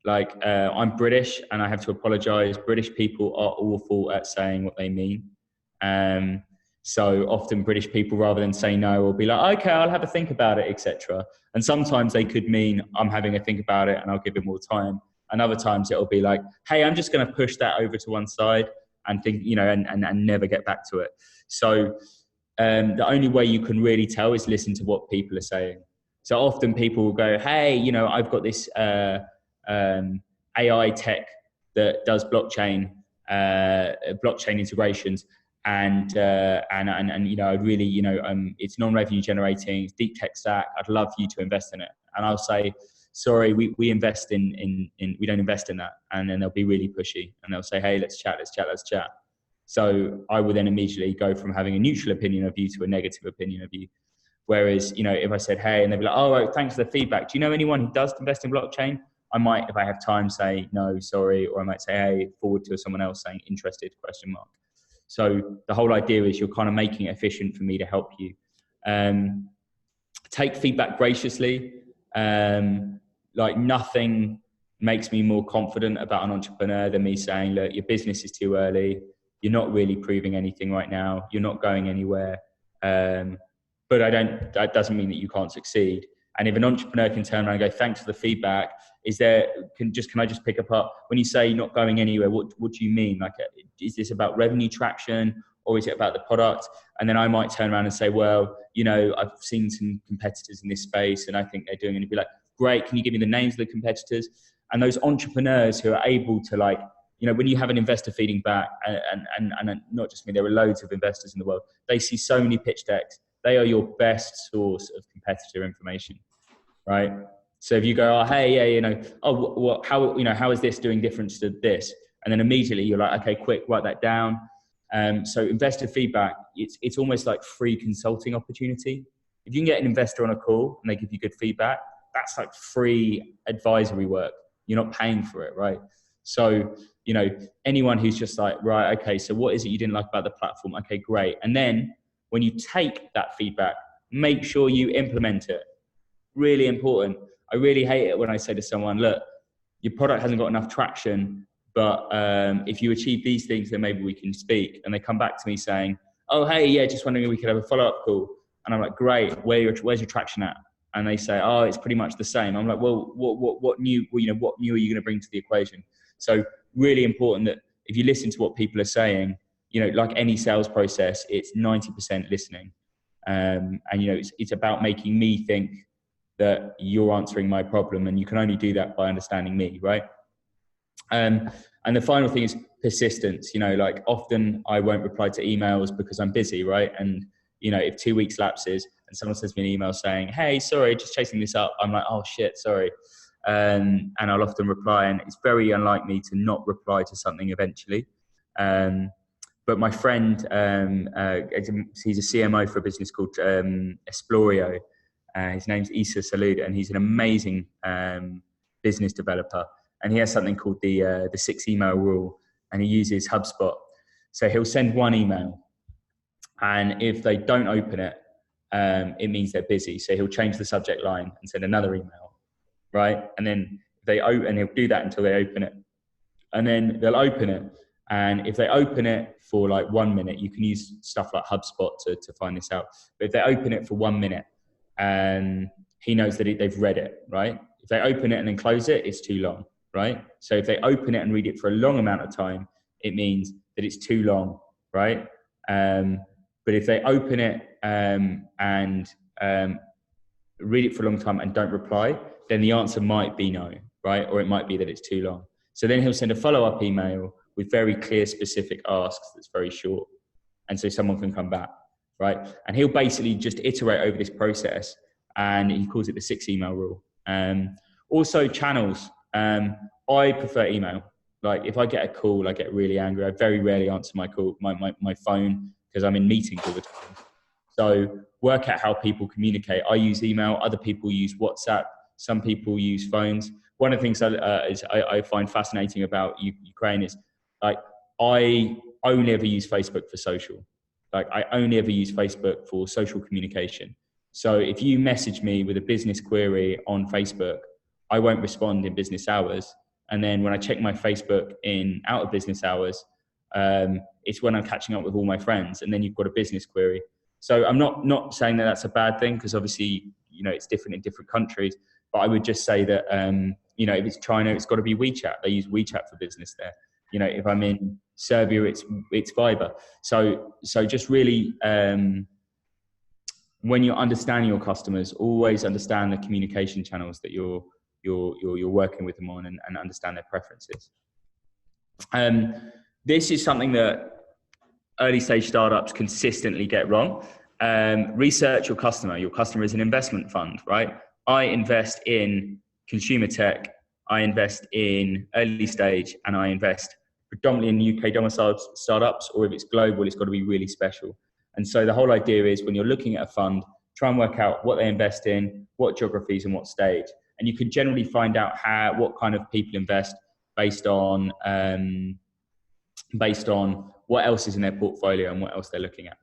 Like I'm British and I have to apologize. British people are awful at saying what they mean. So often British people, rather than say no, will be like, okay, I'll have a think about it, etc. And sometimes they could mean I'm having a think about it and I'll give it more time. And other times it'll be like, hey, I'm just going to push that over to one side and think, and never get back to it. So the only way you can really tell is listen to what people are saying. So often people will go, hey, I've got this AI tech that does blockchain integrations. And I really, it's non-revenue generating, it's deep tech stack. I'd love for you to invest in it. And I'll say, sorry, we invest we don't invest in that. And then they'll be really pushy and they'll say, hey, let's chat. So I will then immediately go from having a neutral opinion of you to a negative opinion of you. Whereas, if I said, hey, and they'd be like, oh, right, thanks for the feedback. Do you know anyone who does invest in blockchain? I might, if I have time, say no, sorry. Or I might say, hey, forward to someone else saying interested, ? So the whole idea is you're kind of making it efficient for me to help you. Take feedback graciously. Like nothing makes me more confident about an entrepreneur than me saying, look, your business is too early. You're not really proving anything right now. You're not going anywhere. But that doesn't mean that you can't succeed. And if an entrepreneur can turn around and go, thanks for the feedback, can I just pick apart, when you say not going anywhere, what do you mean? Like, is this about revenue traction, or is it about the product? And then I might turn around and say, well, I've seen some competitors in this space and I think they're doing it. And be like, great, can you give me the names of the competitors? And those entrepreneurs who are able to, like, when you have an investor feeding back, and not just me, there are loads of investors in the world, they see so many pitch decks. They are your best source of competitor information, right? So if you go, oh, hey, yeah, how is this doing different to this? And then immediately you're like, okay, quick, write that down. So investor feedback, it's almost like free consulting opportunity. If you can get an investor on a call and they give you good feedback, that's like free advisory work. You're not paying for it, right? So, anyone who's just like, right, okay, so what is it you didn't like about the platform? Okay, great. And then when you take that feedback, make sure you implement it. Really important. I really hate it when I say to someone, look, your product hasn't got enough traction, but if you achieve these things, then maybe we can speak. And they come back to me saying, oh, hey, yeah, just wondering if we could have a follow-up call. And I'm like, great, where's your traction at? And they say, oh, it's pretty much the same. I'm like, well, what new are you going to bring to the equation? So really important that if you listen to what people are saying, like any sales process, it's 90% listening. And it's about making me think that you're answering my problem, and you can only do that by understanding me, right? And the final thing is persistence. Like often I won't reply to emails because I'm busy, right? And if 2 weeks lapses and someone sends me an email saying, hey, sorry, just chasing this up, I'm like, oh shit, sorry. And I'll often reply, and it's very unlike me to not reply to something eventually. But my friend, he's a CMO for a business called Explorio. His name's Issa Salud, and he's an amazing business developer. And he has something called the 6 email rule, and he uses HubSpot. So he'll send one email, and if they don't open it, it means they're busy. So he'll change the subject line and send another email, right? And then he'll do that until they open it, and then they'll open it. And if they open it for like 1 minute, you can use stuff like HubSpot to find this out. But if they open it for 1 minute, he knows that they've read it, right? If they open it and then close it, it's too long, right? So if they open it and read it for a long amount of time, it means that it's too long, right? But if they open it and read it for a long time and don't reply, then the answer might be no, right? Or it might be that it's too long. So then he'll send a follow-up email with very clear, specific asks that's very short. And so someone can come back, right? And he'll basically just iterate over this process, and he calls it the 6 email rule. Also channels. I prefer email. Like if I get a call, I get really angry. I very rarely answer my call, my phone, because I'm in meetings all the time. So work out how people communicate. I use email. Other people use WhatsApp. Some people use phones. One of the things I find fascinating about Ukraine is, like, I only ever use Facebook for social. Like I only ever use Facebook for social communication. So if you message me with a business query on Facebook, I won't respond in business hours. And then when I check my Facebook in out of business hours, it's when I'm catching up with all my friends, and then you've got a business query. So I'm not saying that that's a bad thing, because obviously, it's different in different countries. But I would just say that, if it's China, it's got to be WeChat. They use WeChat for business there. If I'm in Serbia, it's Viber. So just really, when you're understanding your customers, always understand the communication channels that you're working with them on, and understand their preferences. This is something that early stage startups consistently get wrong. Research your customer. Your customer is an investment fund, right? I invest in consumer tech, I invest in early stage, and I invest predominantly in UK domiciled startups, or if it's global, it's got to be really special. And so the whole idea is, when you're looking at a fund, try and work out what they invest in, what geographies and what stage. And you can generally find out what kind of people invest based on what else is in their portfolio and what else they're looking at.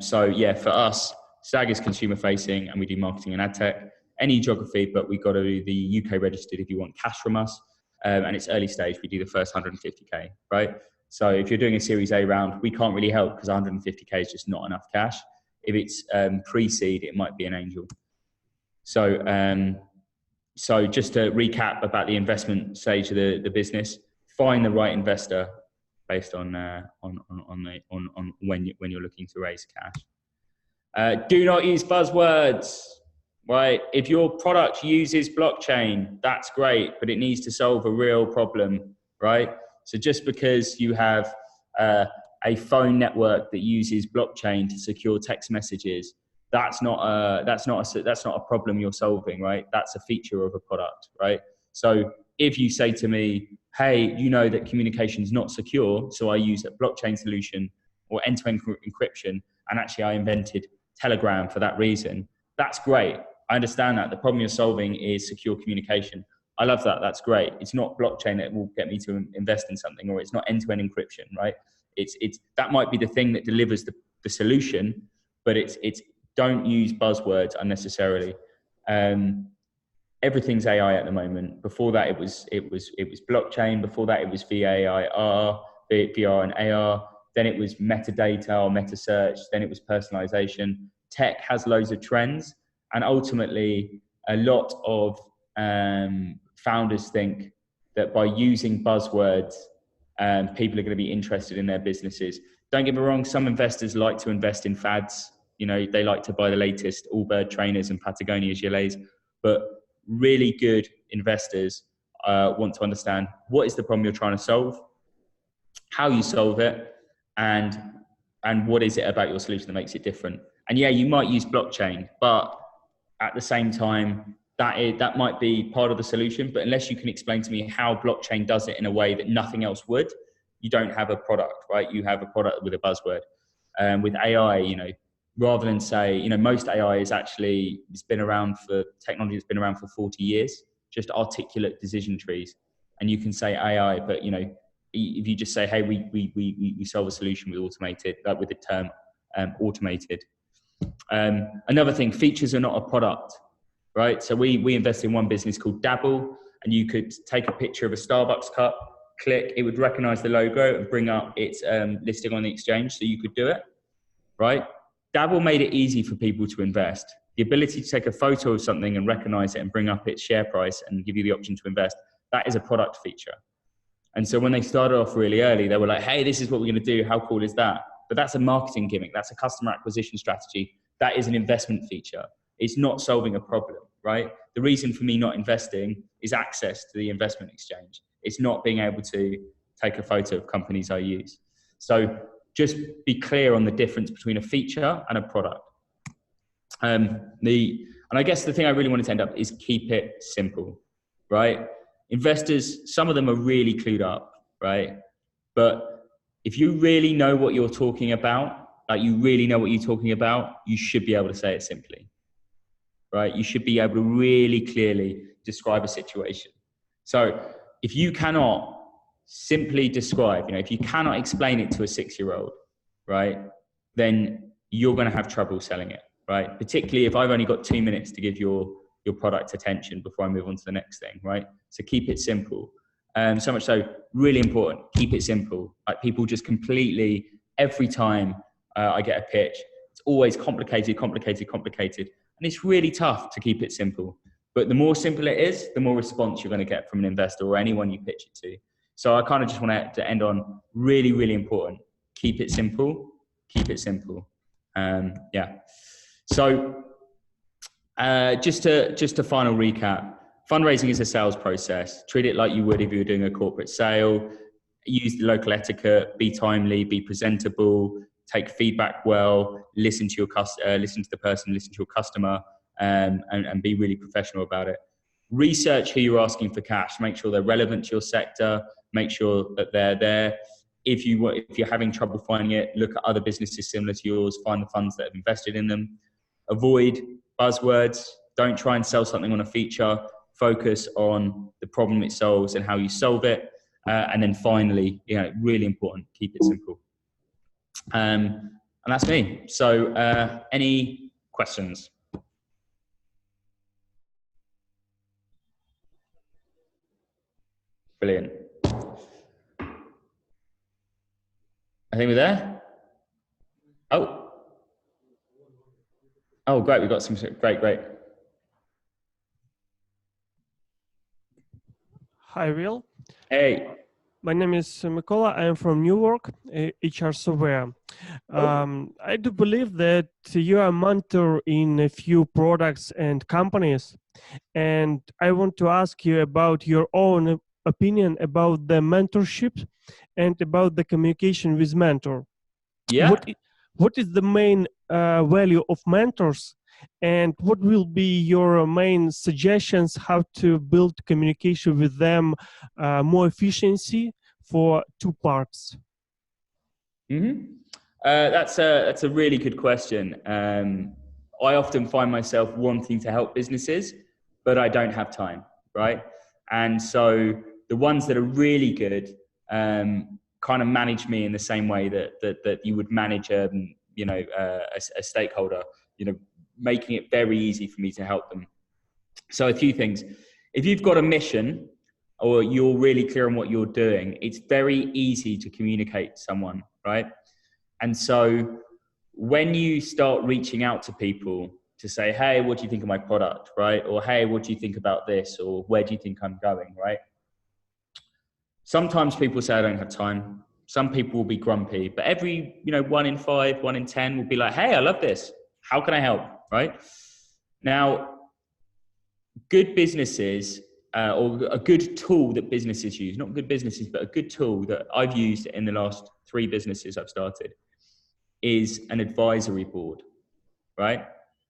So yeah, for us, Zag is consumer facing, and we do marketing and ad tech. any geography, but we've got to be the UK registered if you want cash from us. And it's early stage. We do the first 150K, right? So if you're doing a Series A round, we can't really help because 150K is just not enough cash. If it's pre-seed, it might be an angel. So, so just to recap about the investment stage of the business, find the right investor based on when you're looking to raise cash. Do not use buzzwords, right? If your product uses blockchain, that's great, but it needs to solve a real problem, right? So just because you have a phone network that uses blockchain to secure text messages, that's not a problem you're solving, right? That's a feature of a product, right? So if you say to me, hey, you know that communication is not secure, so I use a blockchain solution or end-to-end encryption, and actually I invented Telegram for that reason, that's great. I understand that. The problem you're solving is secure communication. I love that. That's great. It's not blockchain that will get me to invest in something, or it's not end-to-end encryption, right? It's that might be the thing that delivers the solution, but it's don't use buzzwords unnecessarily. Everything's AI at the moment. Before that, it was blockchain. Before that, it was VR and AR. Then it was metadata or meta search. Then it was personalization. Tech has loads of trends, and ultimately, a lot of founders think that by using buzzwords, people are going to be interested in their businesses. Don't get me wrong, some investors like to invest in fads. You know, they like to buy the latest Allbirds trainers and Patagonia gilets, but really good investors want to understand what is the problem you're trying to solve, how you solve it, and what is it about your solution that makes it different. And yeah, you might use blockchain, but at the same time, that might be part of the solution, but unless you can explain to me how blockchain does it in a way that nothing else would, you don't have a product, right? You have a product with a buzzword. With AI, you know, rather than say, you know, most AI is actually, technology has been around for 40 years, just articulate decision trees. And you can say AI, but, you know, if you just say, hey, we solve a solution with automated, with the term automated. Another thing, features are not a product, right? So we invest in one business called Dabble, and you could take a picture of a Starbucks cup, click, it would recognize the logo and bring up its listing on the exchange, so you could do it, right? Dabble made it easy for people to invest. The ability to take a photo of something and recognize it and bring up its share price and give you the option to invest, that is a product feature. And so when they started off really early, they were like, hey, this is what we're going to do. How cool is that? But that's a marketing gimmick. That's a customer acquisition strategy. That is an investment feature. It's not solving a problem, right? The reason for me not investing is access to the investment exchange. It's not being able to take a photo of companies I use. So just be clear on the difference between a feature and a product. And I guess the thing I really wanted to end up is keep it simple, right? Investors, some of them are really clued up, right? But if you really know what you're talking about, like you really know what you're talking about, you should be able to say it simply, right? You should be able to really clearly describe a situation. So if you cannot simply describe, you know, if you cannot explain it to a 6-year-old, right, then you're going to have trouble selling it, right? Particularly if I've only got 2 minutes to give your product attention before I move on to the next thing, right? So keep it simple. So much so, really important, keep it simple. Like people just completely, every time I get a pitch, it's always complicated. And it's really tough to keep it simple. But the more simple it is, the more response you're going to get from an investor or anyone you pitch it to. So I kind of just want to end on really, really important. Keep it simple. Keep it simple. Yeah. So just a final recap. Fundraising is a sales process. Treat it like you would if you were doing a corporate sale. Use the local etiquette. Be timely. Be presentable. Take feedback well. Listen to listen to the person. Listen to your customer. And be really professional about it. Research who you're asking for cash. Make sure they're relevant to your sector. Make sure that they're there. If you're having trouble finding it, look at other businesses similar to yours. Find the funds that have invested in them. Avoid buzzwords. Don't try and sell something on a feature. Focus on the problem it solves and how you solve it. And then finally, you know, really important, keep it simple. And that's me. So any questions? Brilliant. I think we're there. Oh, great. We've got some great. Hi, Will. Hey. My name is Mikola. I am from Newark, HR software. I do believe that you are a mentor in a few products and companies. And I want to ask you about your own opinion about the mentorship and about the communication with mentor. Yeah. What is the main value of mentors, and what will be your main suggestions how to build communication with them more efficiency for two parts? That's a really good question. I often find myself wanting to help businesses, but I don't have time, right? And so the ones that are really good kind of manage me in the same way that you would manage a stakeholder, making it very easy for me to help them. So a few things. If you've got a mission or you're really clear on what you're doing, it's very easy to communicate to someone, right? And so when you start reaching out to people to say, hey, what do you think of my product, right? Or, hey, what do you think about this? Or where do you think I'm going, right? Sometimes people say, I don't have time. Some people will be grumpy, but every, 1 in 5, 1 in 10 will be like, hey, I love this. How can I help, right? Now, good businesses, or a good tool that businesses use, not good businesses, but a good tool that I've used in the last 3 businesses I've started, is an advisory board, right?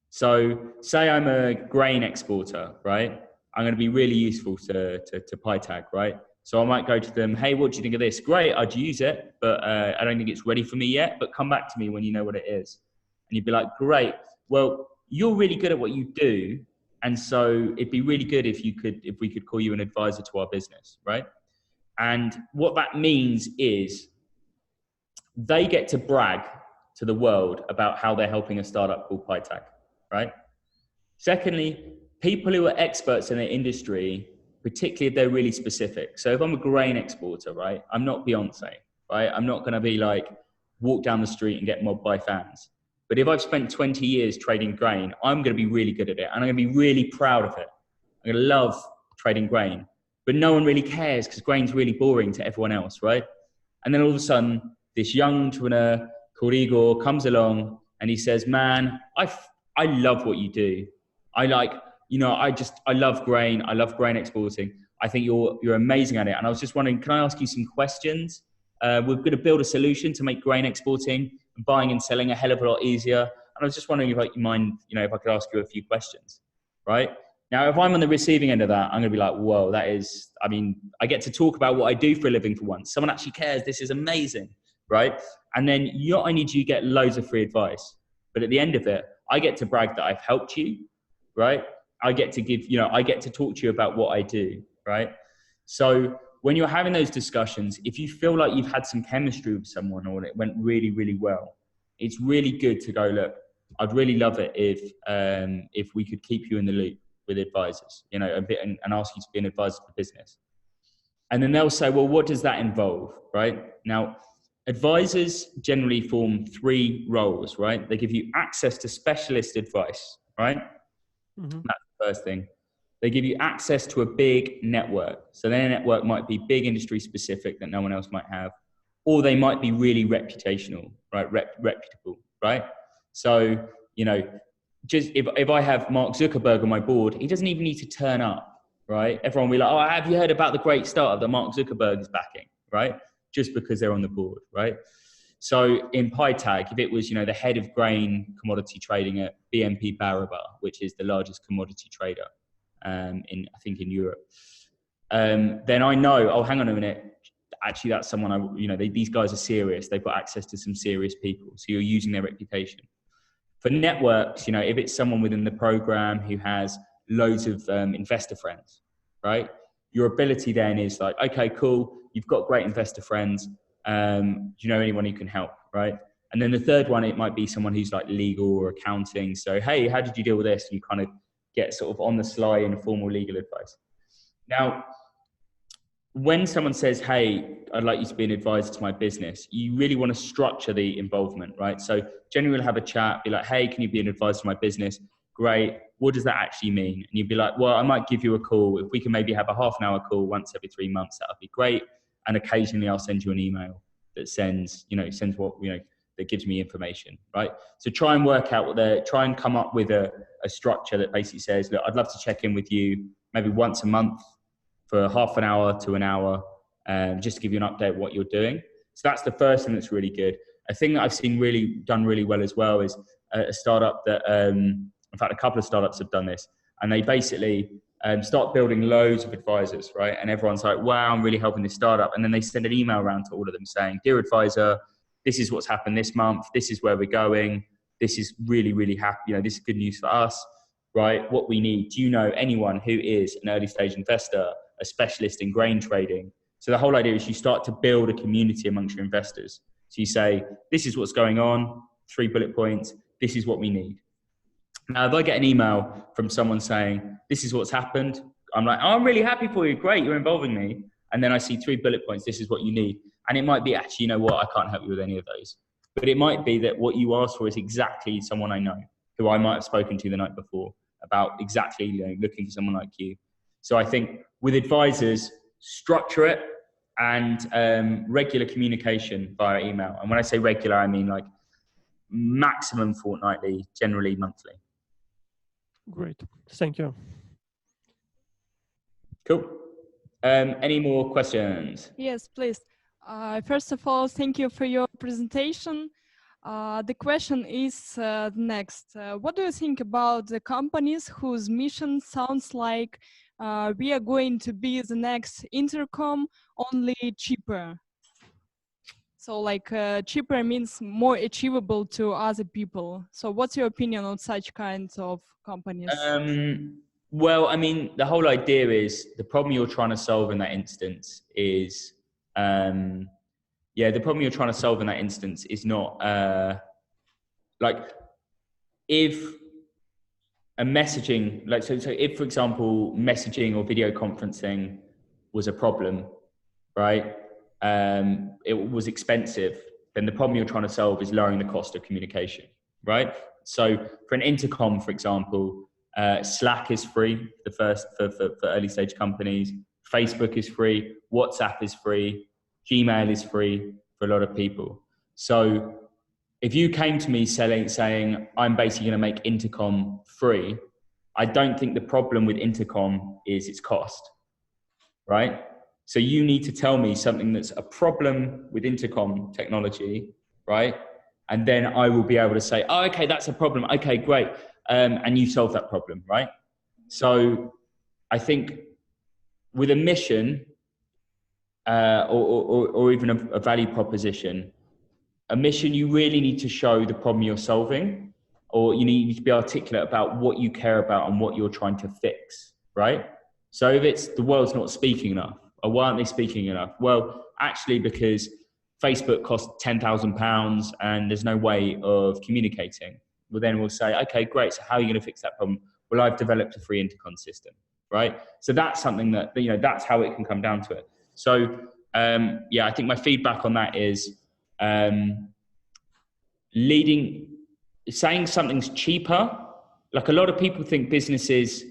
So say I'm a grain exporter, right? I'm going to be really useful to PyTag, right? So I might go to them, hey, what do you think of this? Great, I'd use it, but I don't think it's ready for me yet, but come back to me when you know what it is. And you'd be like, great, well, you're really good at what you do, and so it'd be really good if we could call you an advisor to our business, right? And what that means is they get to brag to the world about how they're helping a startup called PyTag, right? Secondly, people who are experts in their industry, particularly if they're really specific. So if I'm a grain exporter, right, I'm not Beyonce, right? I'm not going to be like, walk down the street and get mobbed by fans. But if I've spent 20 years trading grain, I'm going to be really good at it. And I'm going to be really proud of it. I'm going to love trading grain. But no one really cares because grain's really boring to everyone else, right? And then all of a sudden, this young entrepreneur called Igor comes along and he says, man, I love what you do. I love grain. I love grain exporting. I think you're amazing at it. And I was just wondering, can I ask you some questions? We're going to build a solution to make grain exporting and buying and selling a hell of a lot easier. And I was just wondering if you mind, if I could ask you a few questions, right? Now, if I'm on the receiving end of that, I'm going to be like, whoa, I get to talk about what I do for a living for once. Someone actually cares. This is amazing, right? And then not only do you get loads of free advice, but at the end of it, I get to brag that I've helped you, right? I get to talk to you about what I do, right? So when you're having those discussions, if you feel like you've had some chemistry with someone or it went really, really well, it's really good to go, look, I'd really love it if we could keep you in the loop with advisors, and ask you to be an advisor to the business. And then they'll say, well, what does that involve, right? Now, advisors generally form 3 roles, right? They give you access to specialist advice, right? Mm-hmm. That's the first thing. They give you access to a big network. So their network might be big industry specific that no one else might have, or they might be really reputational, right? Reputable, right? So, just if I have Mark Zuckerberg on my board, he doesn't even need to turn up, right? Everyone will be like, oh, have you heard about the great startup that Mark Zuckerberg is backing, right? Just because they're on the board, right? So in PyTag, if it was, the head of grain commodity trading at BNP Paribas, which is the largest commodity trader in Europe, then I know, oh, hang on a minute, actually that's someone these guys are serious. They've got access to some serious people. So you're using their reputation. For networks, if it's someone within the program who has loads of investor friends, right? Your ability then is like, okay, cool. You've got great investor friends. Do you know anyone who can help, right? And then the third one, it might be someone who's like legal or accounting. So, hey, how did you deal with this? And you kind of get sort of on the sly informal legal advice. Now, when someone says, hey, I'd like you to be an advisor to my business, you really want to structure the involvement, right? So generally we'll have a chat, be like, hey, can you be an advisor to my business? Great. What does that actually mean? And you'd be like, well, I might give you a call. If we can maybe have a half an hour call once every 3 months, that would be great. And occasionally I'll send you an email that sends what, that gives me information, right? So try and work out try and come up with a structure that basically says, look, I'd love to check in with you maybe once a month for half an hour to an hour, just to give you an update of what you're doing. So that's the first thing that's really good. A thing that I've seen done really well as well is a startup that, in fact, a couple of startups have done this, and they basically start building loads of advisors, right? And everyone's like, wow, I'm really helping this startup. And then they send an email around to all of them saying, dear advisor, this is what's happened this month. This is where we're going. This is really, really happy. This is good news for us, right? What we need. Do you know anyone who is an early stage investor, a specialist in grain trading? So the whole idea is you start to build a community amongst your investors. So you say, this is what's going on, 3 bullet points. This is what we need. Now, if I get an email from someone saying, this is what's happened, I'm like, oh, I'm really happy for you. Great, you're involving me. And then I see 3 bullet points. This is what you need. And it might be, actually, you know what? I can't help you with any of those. But it might be that what you asked for is exactly someone I know, who I might have spoken to the night before about exactly looking for someone like you. So I think with advisors, structure it and regular communication via email. And when I say regular, I mean like maximum fortnightly, generally monthly. Great. Thank you. Cool. Any more questions? Yes, please. First of all, thank you for your presentation. The question is next. What do you think about the companies whose mission sounds like we are going to be the next intercom, only cheaper? So like cheaper means more achievable to other people. So what's your opinion on such kinds of companies? Well, I mean, the whole idea is the problem you're trying to solve in that instance is, the problem you're trying to solve in that instance is not like if a messaging, like, so if, for example, messaging or video conferencing was a problem, right? It was expensive, then the problem you're trying to solve is lowering the cost of communication, right? So for an intercom, for example, Slack is free for early stage companies. Facebook is free. WhatsApp is free. Gmail is free for a lot of people. So if you came to me saying, I'm basically going to make intercom free, I don't think the problem with intercom is its cost, right? So you need to tell me something that's a problem with intercom technology, right? And then I will be able to say, oh, okay, that's a problem. Okay, great. And you solve that problem, right? So I think with a mission or even a value proposition, a mission, you really need to show the problem you're solving, or you need to be articulate about what you care about and what you're trying to fix, right? So if it's the world's not speaking enough, or why aren't they speaking enough? Well, actually, because Facebook costs £10,000 and there's no way of communicating. Well, then we'll say, okay, great. So how are you going to fix that problem? Well, I've developed a free intercom system, right? So that's something that, that's how it can come down to it. So, I think my feedback on that is saying something's cheaper. Like a lot of people think businesses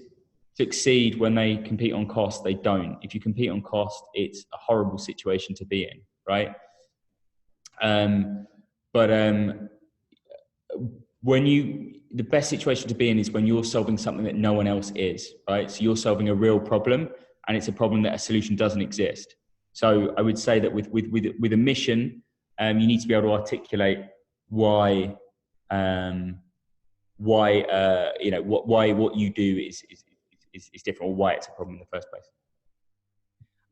succeed when they compete on cost. They don't. If you compete on cost, it's a horrible situation to be in, right? The best situation to be in is when you're solving something that no one else is, right? So you're solving a real problem, and it's a problem that a solution doesn't exist. So I would say that with a mission, you need to be able to articulate why what you do is different, or why it's a problem in the first place.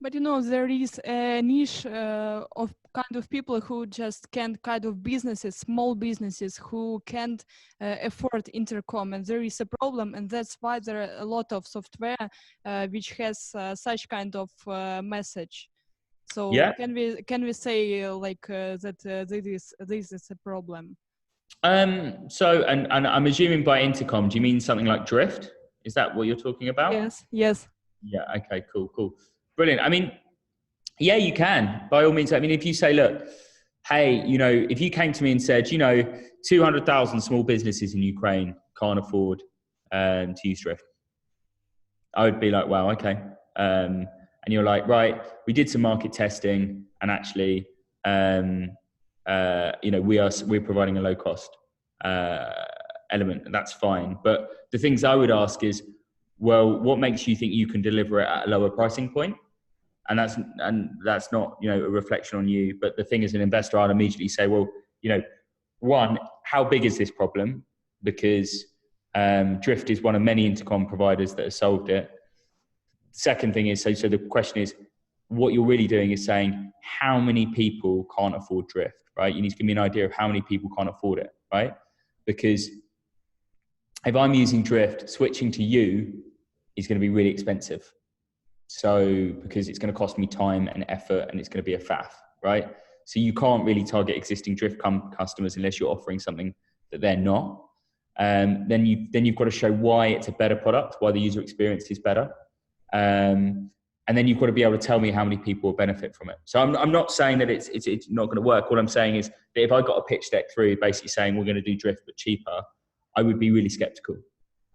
But there is a niche of kind of people who just can't, kind of businesses, small businesses who can't afford intercom, and there is a problem, and that's why there are a lot of software which has such kind of message. So can we say that this is a problem? So I'm assuming by intercom, do you mean something like Drift? Is that what you're talking about? Yes. Yeah. Okay. Cool. Brilliant. I mean, Yeah, you can. By all means. I mean, if you say, look, hey, you know, if you came to me and said, you know, 200,000 small businesses in Ukraine can't afford to use Drift, I would be like, wow, okay. And you're like, right, we did some market testing, and actually, you know, we're providing a low cost element, and that's fine. But the things I would ask is, well, what makes you think you can deliver it at a lower pricing point? And that's not, you know, a reflection on you. But the thing as an investor, I'd immediately say, well, you know, one, how big is this problem? Because Drift is one of many intercom providers that have solved it. Second thing is, so the question is, what you're really doing is saying, how many people can't afford Drift, right? You need to give me an idea of how many people can't afford it, right? Because if I'm using Drift, switching to you is going to be really expensive. So, because it's going to cost me time and effort, and it's going to be a faff, right? So you can't really target existing Drift customers unless you're offering something that they're not. Then you've got to show why it's a better product, why the user experience is better. And then you've got to be able to tell me how many people will benefit from it. So I'm not saying that it's not going to work. What I'm saying is that if I got a pitch deck through basically saying we're going to do Drift but cheaper, I would be really skeptical.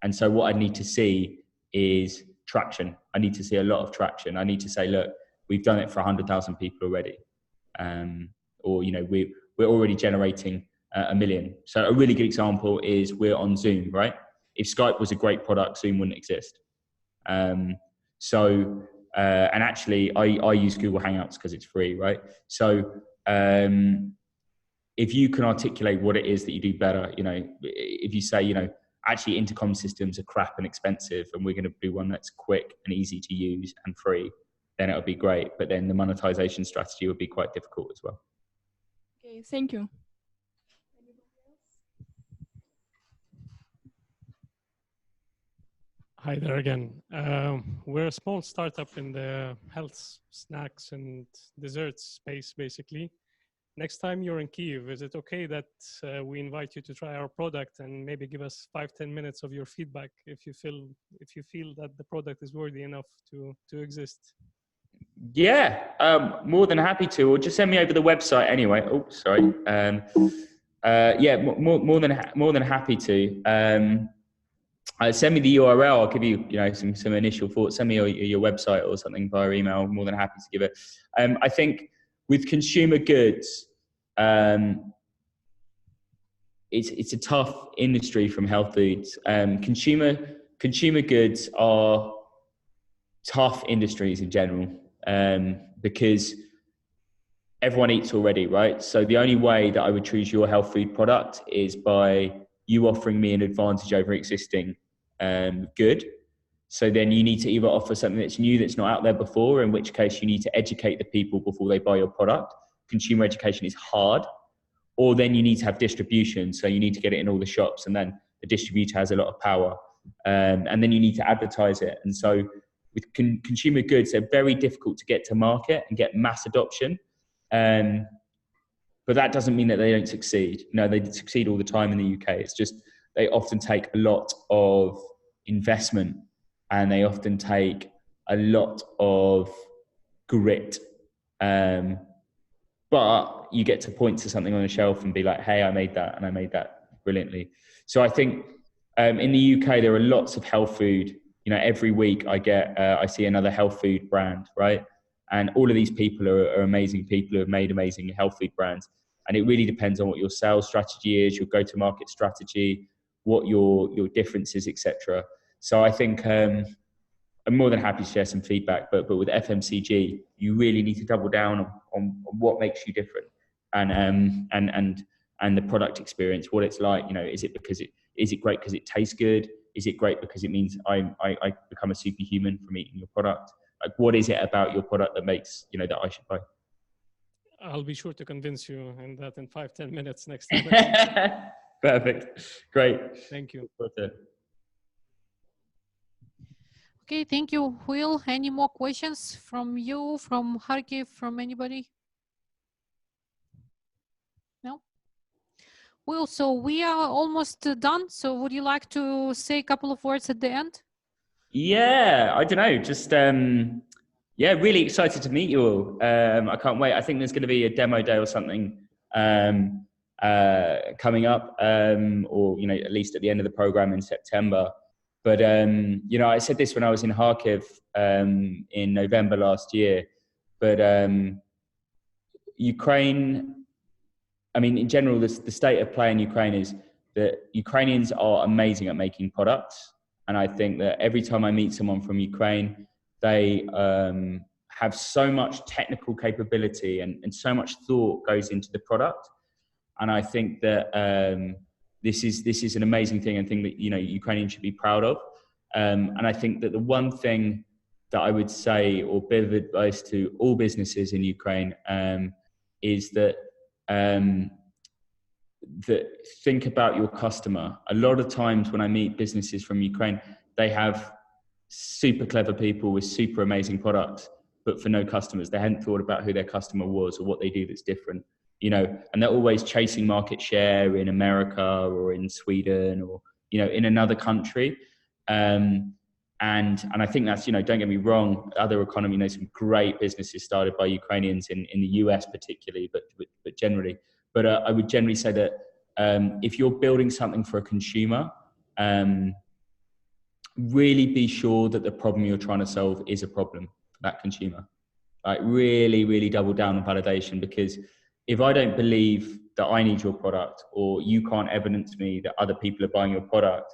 And so what I need to see is traction. I need to see a lot of traction. I need to say, look, we've done it for 100,000 people already. Or, you know, we're already generating 1 million. So a really good example is we're on Zoom, right? If Skype was a great product, Zoom wouldn't exist. And actually I use Google Hangouts because it's free, right? So if you can articulate what it is that you do better, you know, if you say, you know, actually intercom systems are crap and expensive, and we're going to do one that's quick and easy to use and free, then it would be great. But then the monetization strategy would be quite difficult as well. Okay, thank you. Hi there again. We're a small startup in the health, snacks, and desserts space, basically. Next time you're in Kyiv, is it okay that we invite you to try our product and maybe give us 5-10 minutes of your feedback if you feel that the product is worthy enough to exist? Yeah, more than happy to. Or just send me over the website anyway. Oh, sorry. Yeah, more than happy to. Send me the URL. I'll give you, you know, some initial thoughts. Send me your website or something via email. I'm more than happy to give it. I think with consumer goods, it's a tough industry from health foods. Consumer goods are tough industries in general, because everyone eats already, right? So the only way that I would choose your health food product is by you offering me an advantage over existing good. So then you need to either offer something that's new, that's not out there before, in which case you need to educate the people before they buy your product. Consumer education is hard. Or then you need to have distribution. So you need to get it in all the shops, and then the distributor has a lot of power. And then you need to advertise it. And so with consumer goods, they're very difficult to get to market and get mass adoption. But that doesn't mean that they don't succeed. No, they succeed all the time in the UK. It's just they often take a lot of investment, and they often take a lot of grit. But you get to point to something on the shelf and be like, hey, I made that, and I made that brilliantly. So I think in the UK, there are lots of health food. You know, every week I see another health food brand, right? And all of these people are amazing people who have made amazing health food brands. And it really depends on what your sales strategy is, your go-to-market strategy, what your difference is, etc. So I think I'm more than happy to share some feedback, but with FMCG, you really need to double down on what makes you different, and the product experience, what it's like. You know, is it great because it tastes good? Is it great because it means I become a superhuman from eating your product? Like, what is it about your product that makes, you know, that I should buy? I'll be sure to convince you in that in 5-10 minutes next time. Perfect. Great. Thank you. Okay, thank you, Will. Any more questions from you, from Kharkiv, from anybody? No? Will, so we are almost done. So would you like to say a couple of words at the end? Yeah, I don't know. Just Yeah, really excited to meet you all. I can't wait. I think there's going to be a demo day or something coming up, or at least at the end of the program in September. But I said this when I was in Kharkiv in November last year. But Ukraine, I mean, in general, the state of play in Ukraine is that Ukrainians are amazing at making products, and I think that every time I meet someone from Ukraine, they have so much technical capability and so much thought goes into the product. And I think that this is an amazing thing and thing that Ukrainians should be proud of. And I think that the one thing that I would say, or bit of advice to all businesses in Ukraine, is that think about your customer. A lot of times when I meet businesses from Ukraine, they have super clever people with super amazing products, but for no customers. They hadn't thought about who their customer was or what they do that's different, and they're always chasing market share in America or in Sweden or, in another country. And I think that's, don't get me wrong, other economy, some great businesses started by Ukrainians in the US particularly, but generally. But I would generally say that if you're building something for a consumer, really be sure that the problem you're trying to solve is a problem for that consumer. Like really, really double down on validation, because if I don't believe that I need your product, or you can't evidence me that other people are buying your product,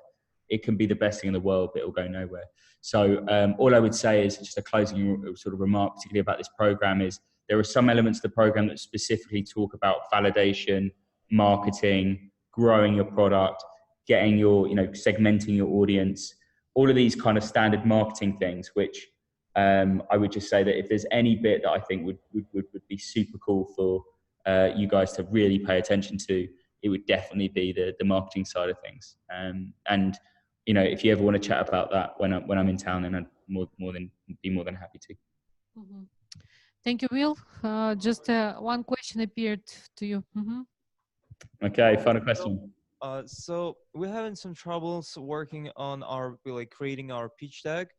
it can be the best thing in the world, but it'll go nowhere. So all I would say is just a closing sort of remark, particularly about this program, is there are some elements of the program that specifically talk about validation, marketing, growing your product, getting your, segmenting your audience, all of these kind of standard marketing things, which I would just say that if there's any bit that I think would be super cool for you guys to really pay attention to, it would definitely be the marketing side of things. And if you ever want to chat about that when I'm in town, then I'd be more than happy to. Mm-hmm. Thank you, Will. Just one question appeared to you. Mm-hmm. Okay, final question. So we're having some troubles working on creating our pitch deck,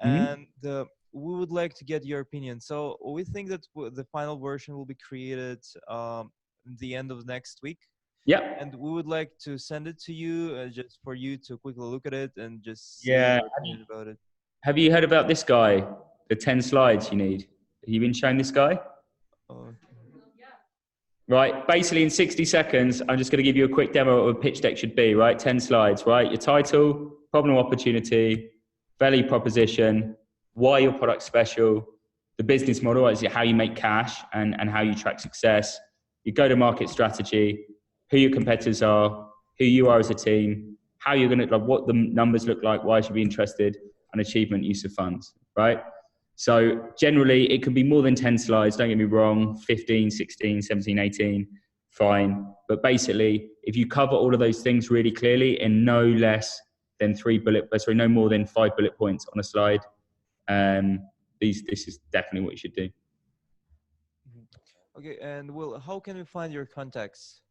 Mm-hmm. and we would like to get your opinion. So we think that the final version will be created the end of next week. Yeah. And we would like to send it to you just for you to quickly look at it and just see Yeah. your opinion about it. Have you heard about this guy? The 10 slides you need. Have you been shown this guy? Right, basically in 60 seconds, I'm just going to give you a quick demo of what a pitch deck should be, right? 10 slides, right? Your title, problem, opportunity, value proposition, why your product's special, the business model, is how you make cash and how you track success, your go-to-market strategy, who your competitors are, who you are as a team, how you're going to, what the numbers look like, why you should be interested, and achievement, use of funds, right? So generally, it can be more than 10 slides, don't get me wrong, 15, 16, 17, 18, fine. But basically, if you cover all of those things really clearly in no less than no more than 5 bullet points on a slide, this is definitely what you should do. Okay, and Will, how can we find your contacts?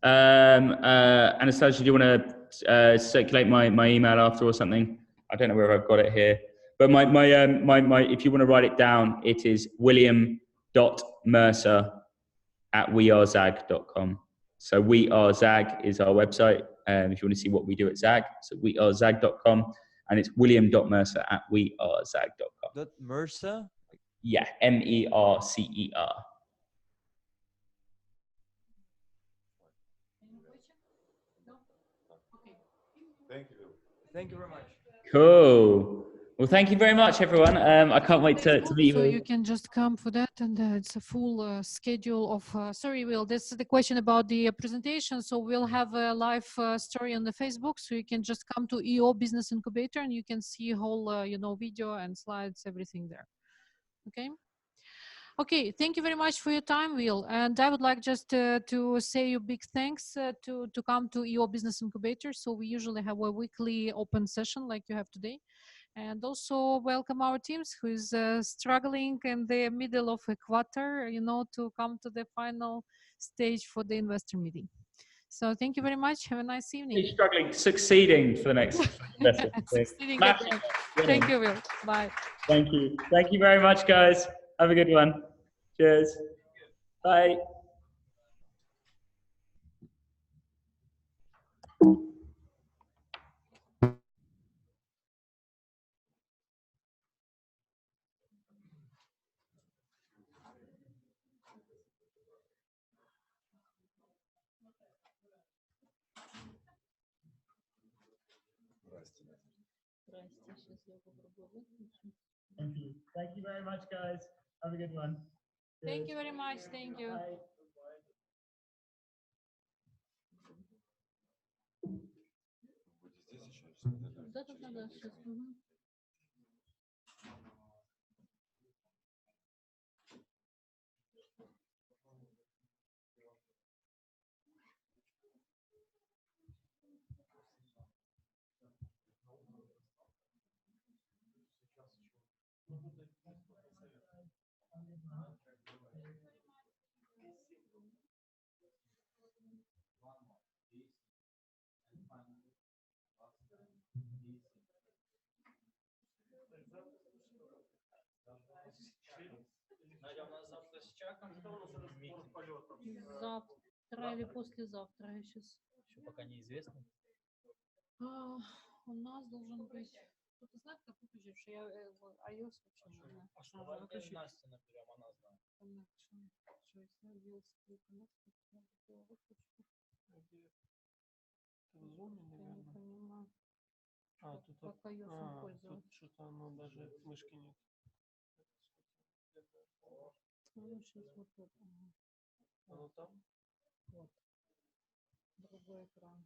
Anastasia, do you want to circulate my email after or something? I don't know where I've got it here. But my if you want to write it down, it is william.mercer@wearezag.com. So We Are Zag is our website. If you want to see what we do at Zag, so wearezag.com, and it's william.mercer@wearezag.com. Mercer? Yeah, MERCER. Thank you. Thank you very much. Cool. Well, thank you very much, everyone. I can't wait to meet you. So you can just come for that, and it's a full schedule of. Sorry, Will. This is the question about the presentation. So we'll have a live story on the Facebook, so you can just come to EO Business Incubator, and you can see whole, video and slides, everything there. Okay. Okay, thank you very much for your time, Will. And I would like just to say a big thanks to come to EO Business Incubator. So we usually have a weekly open session like you have today. And also welcome our teams who is struggling in the middle of a quarter, to come to the final stage for the investor meeting. So thank you very much. Have a nice evening. Keep struggling, succeeding for the next investor. Succeeding at the end. Thank you, Will. Bye. Thank you. Thank you very much, guys. Have a good one. Cheers. Bye. Thank you. Thank you very much, guys. Have a good one. Thank you very much. Thank you. Bye. Да, сейчас. Надя, у нас завтра с Чаком Завтра или послезавтра. Я сейчас. еще пока неизвестно. У нас должен быть. Кто-то знает, как выключить, что я iOS вообще не знаю. Давай Настю наберем, она знает. Как iOS пользоваться. Тут что-то оно даже мышки нет. Ну, сейчас вот тут. Оно там? Вот. Другой экран.